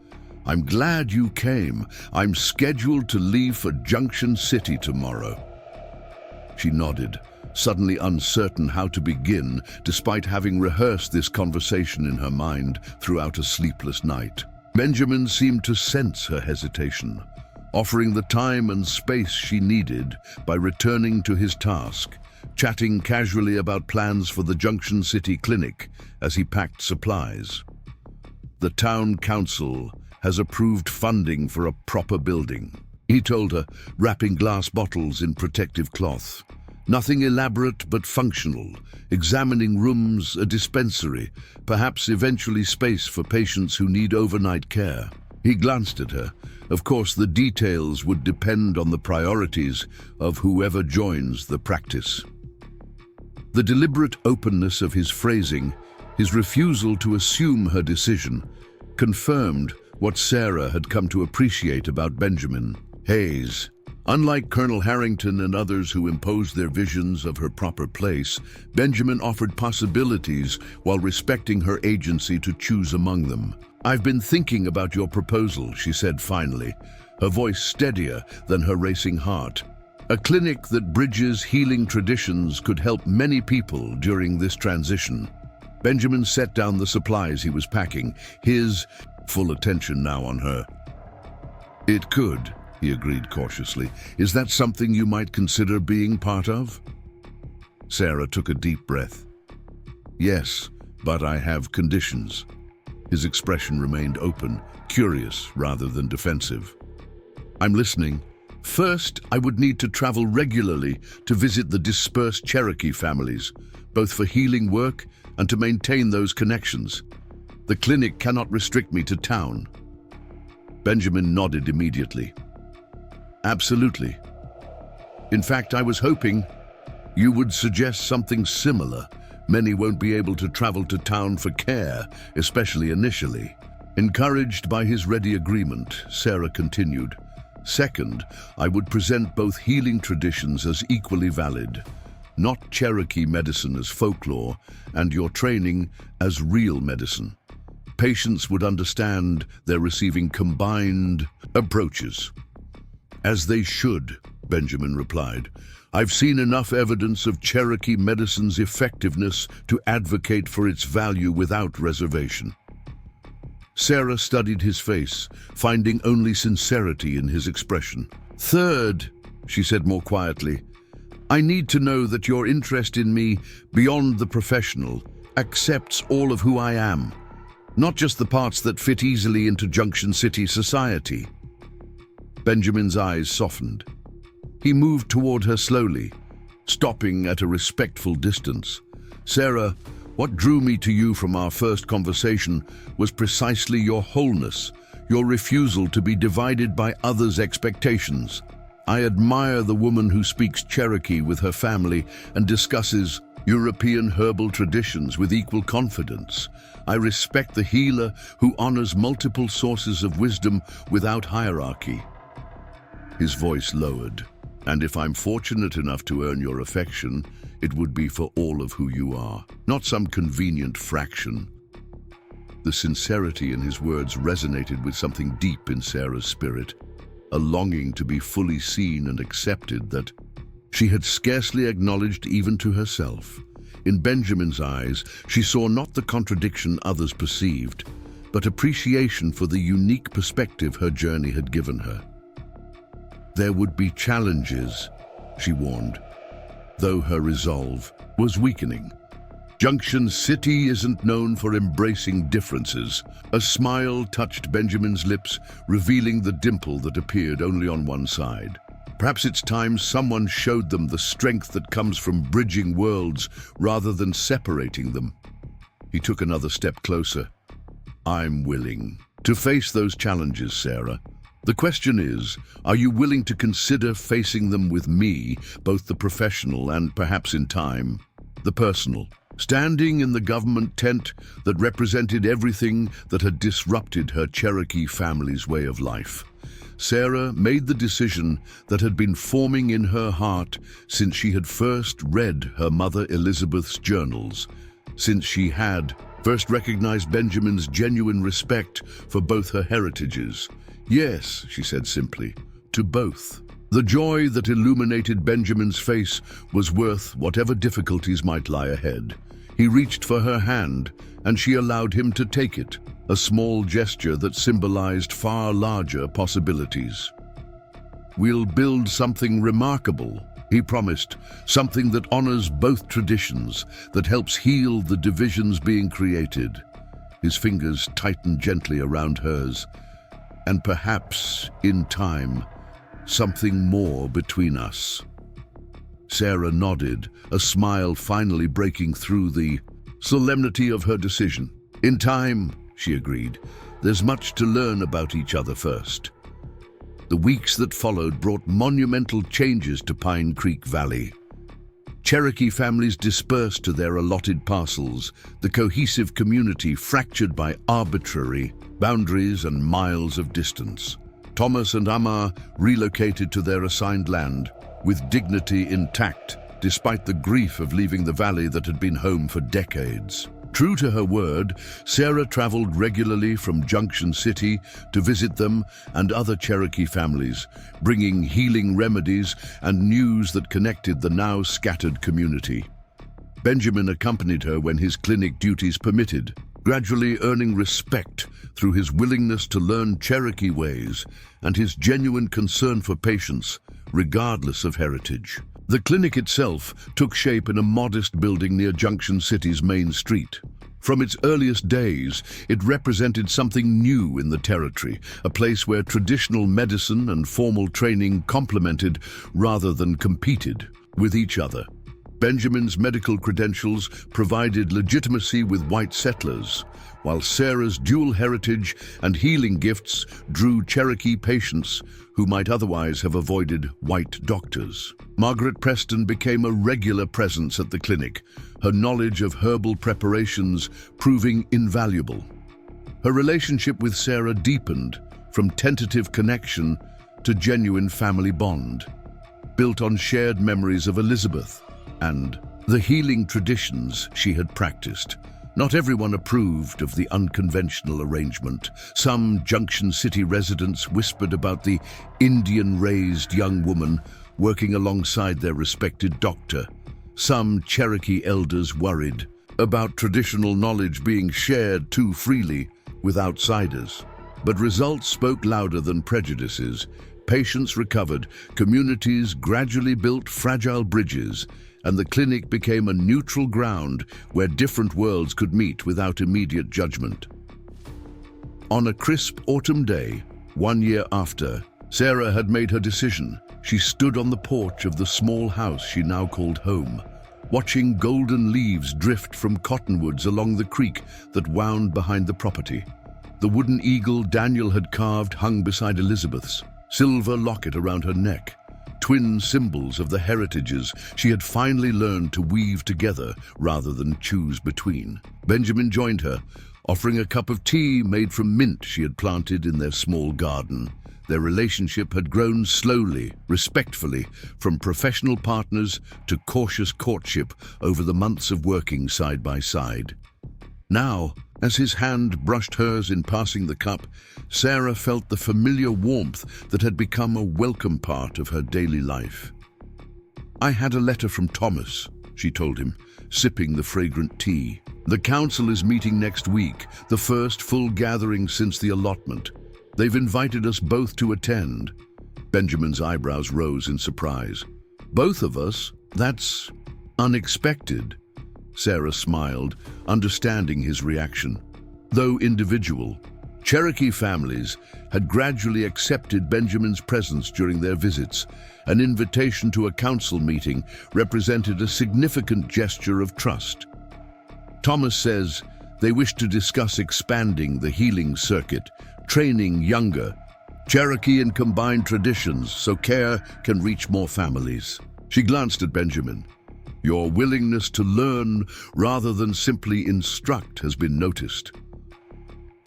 "I'm glad you came. I'm scheduled to leave for Junction City tomorrow." She nodded, suddenly uncertain how to begin, despite having rehearsed this conversation in her mind throughout a sleepless night. Benjamin seemed to sense her hesitation, offering the time and space she needed by returning to his task, chatting casually about plans for the Junction City clinic as he packed supplies. "The town council has approved funding for a proper building," he told her, wrapping glass bottles in protective cloth. "Nothing elaborate but functional, examining rooms, a dispensary, perhaps eventually space for patients who need overnight care." He glanced at her. Of course, the details would depend on the priorities of whoever joins the practice. The deliberate openness of his phrasing, his refusal to assume her decision, confirmed what Sarah had come to appreciate about Benjamin. Hayes. Unlike Colonel Harrington and others who imposed their visions of her proper place, Benjamin offered possibilities while respecting her agency to choose among them. "I've been thinking about your proposal," she said finally, her voice steadier than her racing heart. "A clinic that bridges healing traditions could help many people during this transition." Benjamin set down the supplies he was packing, his full attention now on her. "It could," he agreed cautiously. "Is that something you might consider being part of?" Sarah took a deep breath. "Yes, but I have conditions." His expression remained open, curious rather than defensive. "I'm listening. First, I would need to travel regularly to visit the dispersed Cherokee families, both for healing work and to maintain those connections. The clinic cannot restrict me to town." Benjamin nodded immediately. "Absolutely. In fact, I was hoping you would suggest something similar. Many won't be able to travel to town for care, especially initially." Encouraged by his ready agreement, Sarah continued, "Second, I would present both healing traditions as equally valid, not Cherokee medicine as folklore, and your training as real medicine. Patients would understand they're receiving combined approaches." "As they should," Benjamin replied. "I've seen enough evidence of Cherokee medicine's effectiveness to advocate for its value without reservation." Sarah studied his face, finding only sincerity in his expression. "Third," she said more quietly, "I need to know that your interest in me, beyond the professional, accepts all of who I am, not just the parts that fit easily into Junction City society." Benjamin's eyes softened. He moved toward her slowly, stopping at a respectful distance. "Sarah, what drew me to you from our first conversation was precisely your wholeness, your refusal to be divided by others' expectations. I admire the woman who speaks Cherokee with her family and discusses European herbal traditions with equal confidence. I respect the healer who honors multiple sources of wisdom without hierarchy." His voice lowered. "And if I'm fortunate enough to earn your affection, it would be for all of who you are, not some convenient fraction." The sincerity in his words resonated with something deep in Sarah's spirit, a longing to be fully seen and accepted that she had scarcely acknowledged even to herself. In Benjamin's eyes, she saw not the contradiction others perceived, but appreciation for the unique perspective her journey had given her. There would be challenges, she warned, though her resolve was weakening. Junction City isn't known for embracing differences. A smile touched Benjamin's lips, revealing the dimple that appeared only on one side. Perhaps it's time someone showed them the strength that comes from bridging worlds rather than separating them. He took another step closer. "I'm willing to face those challenges, Sarah. The question is, are you willing to consider facing them with me, both the professional and, perhaps in time, the personal?" Standing in the government tent that represented everything that had disrupted her Cherokee family's way of life, Sarah made the decision that had been forming in her heart since she had first read her mother Elizabeth's journals, since she had, first recognized Benjamin's genuine respect for both her heritages. "Yes," she said simply, "to both." The joy that illuminated Benjamin's face was worth whatever difficulties might lie ahead. He reached for her hand, and she allowed him to take it, a small gesture that symbolized far larger possibilities. "We'll build something remarkable," he promised, "something that honors both traditions, that helps heal the divisions being created." His fingers tightened gently around hers. "And perhaps, in time, something more between us." Sarah nodded, a smile finally breaking through the solemnity of her decision. "In time," she agreed. "There's much to learn about each other first." The weeks that followed brought monumental changes to Pine Creek Valley. Cherokee families dispersed to their allotted parcels, the cohesive community fractured by arbitrary boundaries and miles of distance. Thomas and Amma relocated to their assigned land, with dignity intact, despite the grief of leaving the valley that had been home for decades. True to her word, Sarah traveled regularly from Junction City to visit them and other Cherokee families, bringing healing remedies and news that connected the now scattered community. Benjamin accompanied her when his clinic duties permitted, gradually earning respect through his willingness to learn Cherokee ways and his genuine concern for patients, regardless of heritage. The clinic itself took shape in a modest building near Junction City's main street. From its earliest days, it represented something new in the territory, a place where traditional medicine and formal training complemented rather than competed with each other. Benjamin's medical credentials provided legitimacy with white settlers, while Sarah's dual heritage and healing gifts drew Cherokee patients who might otherwise have avoided white doctors. Margaret Preston became a regular presence at the clinic, her knowledge of herbal preparations proving invaluable. Her relationship with Sarah deepened from tentative connection to genuine family bond, built on shared memories of Elizabeth and the healing traditions she had practiced. Not everyone approved of the unconventional arrangement. Some Junction City residents whispered about the Indian-raised young woman working alongside their respected doctor. Some Cherokee elders worried about traditional knowledge being shared too freely with outsiders. But results spoke louder than prejudices. Patients recovered, communities gradually built fragile bridges, and the clinic became a neutral ground where different worlds could meet without immediate judgment. On a crisp autumn day, 1 year after, Sarah had made her decision. She stood on the porch of the small house she now called home, watching golden leaves drift from cottonwoods along the creek that wound behind the property. The wooden eagle Daniel had carved hung beside Elizabeth's, silver locket around her neck, twin symbols of the heritages she had finally learned to weave together rather than choose between. Benjamin joined her, offering a cup of tea made from mint she had planted in their small garden. Their relationship had grown slowly, respectfully, from professional partners to cautious courtship over the months of working side by side. Now, as his hand brushed hers in passing the cup, Sarah felt the familiar warmth that had become a welcome part of her daily life. "I had a letter from Thomas," she told him, sipping the fragrant tea. "The council is meeting next week, the first full gathering since the allotment. They've invited us both to attend." Benjamin's eyebrows rose in surprise. "Both of us? That's unexpected." Sarah smiled, understanding his reaction. Though individual, Cherokee families had gradually accepted Benjamin's presence during their visits. An invitation to a council meeting represented a significant gesture of trust. "Thomas says they wish to discuss expanding the healing circuit, training younger Cherokee and combined traditions so care can reach more families." She glanced at Benjamin. "Your willingness to learn rather than simply instruct has been noticed."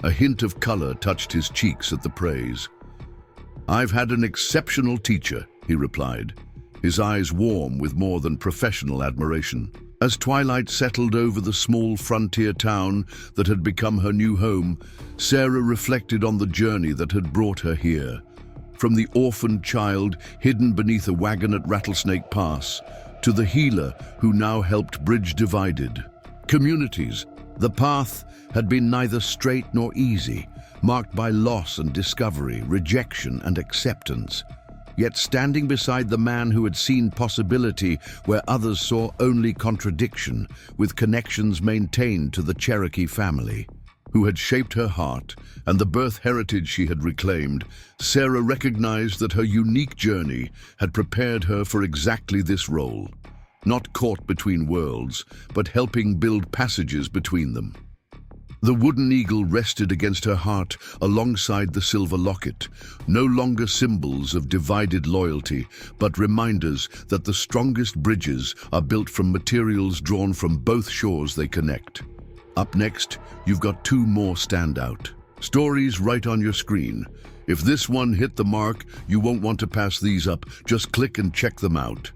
A hint of color touched his cheeks at the praise. "I've had an exceptional teacher," he replied, his eyes warm with more than professional admiration. As twilight settled over the small frontier town that had become her new home, Sarah reflected on the journey that had brought her here. From the orphaned child hidden beneath a wagon at Rattlesnake Pass, to the healer who now helped bridge divided communities, the path had been neither straight nor easy, marked by loss and discovery, rejection and acceptance. Yet standing beside the man who had seen possibility where others saw only contradiction, with connections maintained to the Cherokee family, who had shaped her heart and the birth heritage she had reclaimed, Sarah recognized that her unique journey had prepared her for exactly this role. Not caught between worlds, but helping build passages between them. The wooden eagle rested against her heart alongside the silver locket, no longer symbols of divided loyalty, but reminders that the strongest bridges are built from materials drawn from both shores they connect. Up next, you've got two more standout stories right on your screen. If this one hit the mark, you won't want to pass these up. Just click and check them out.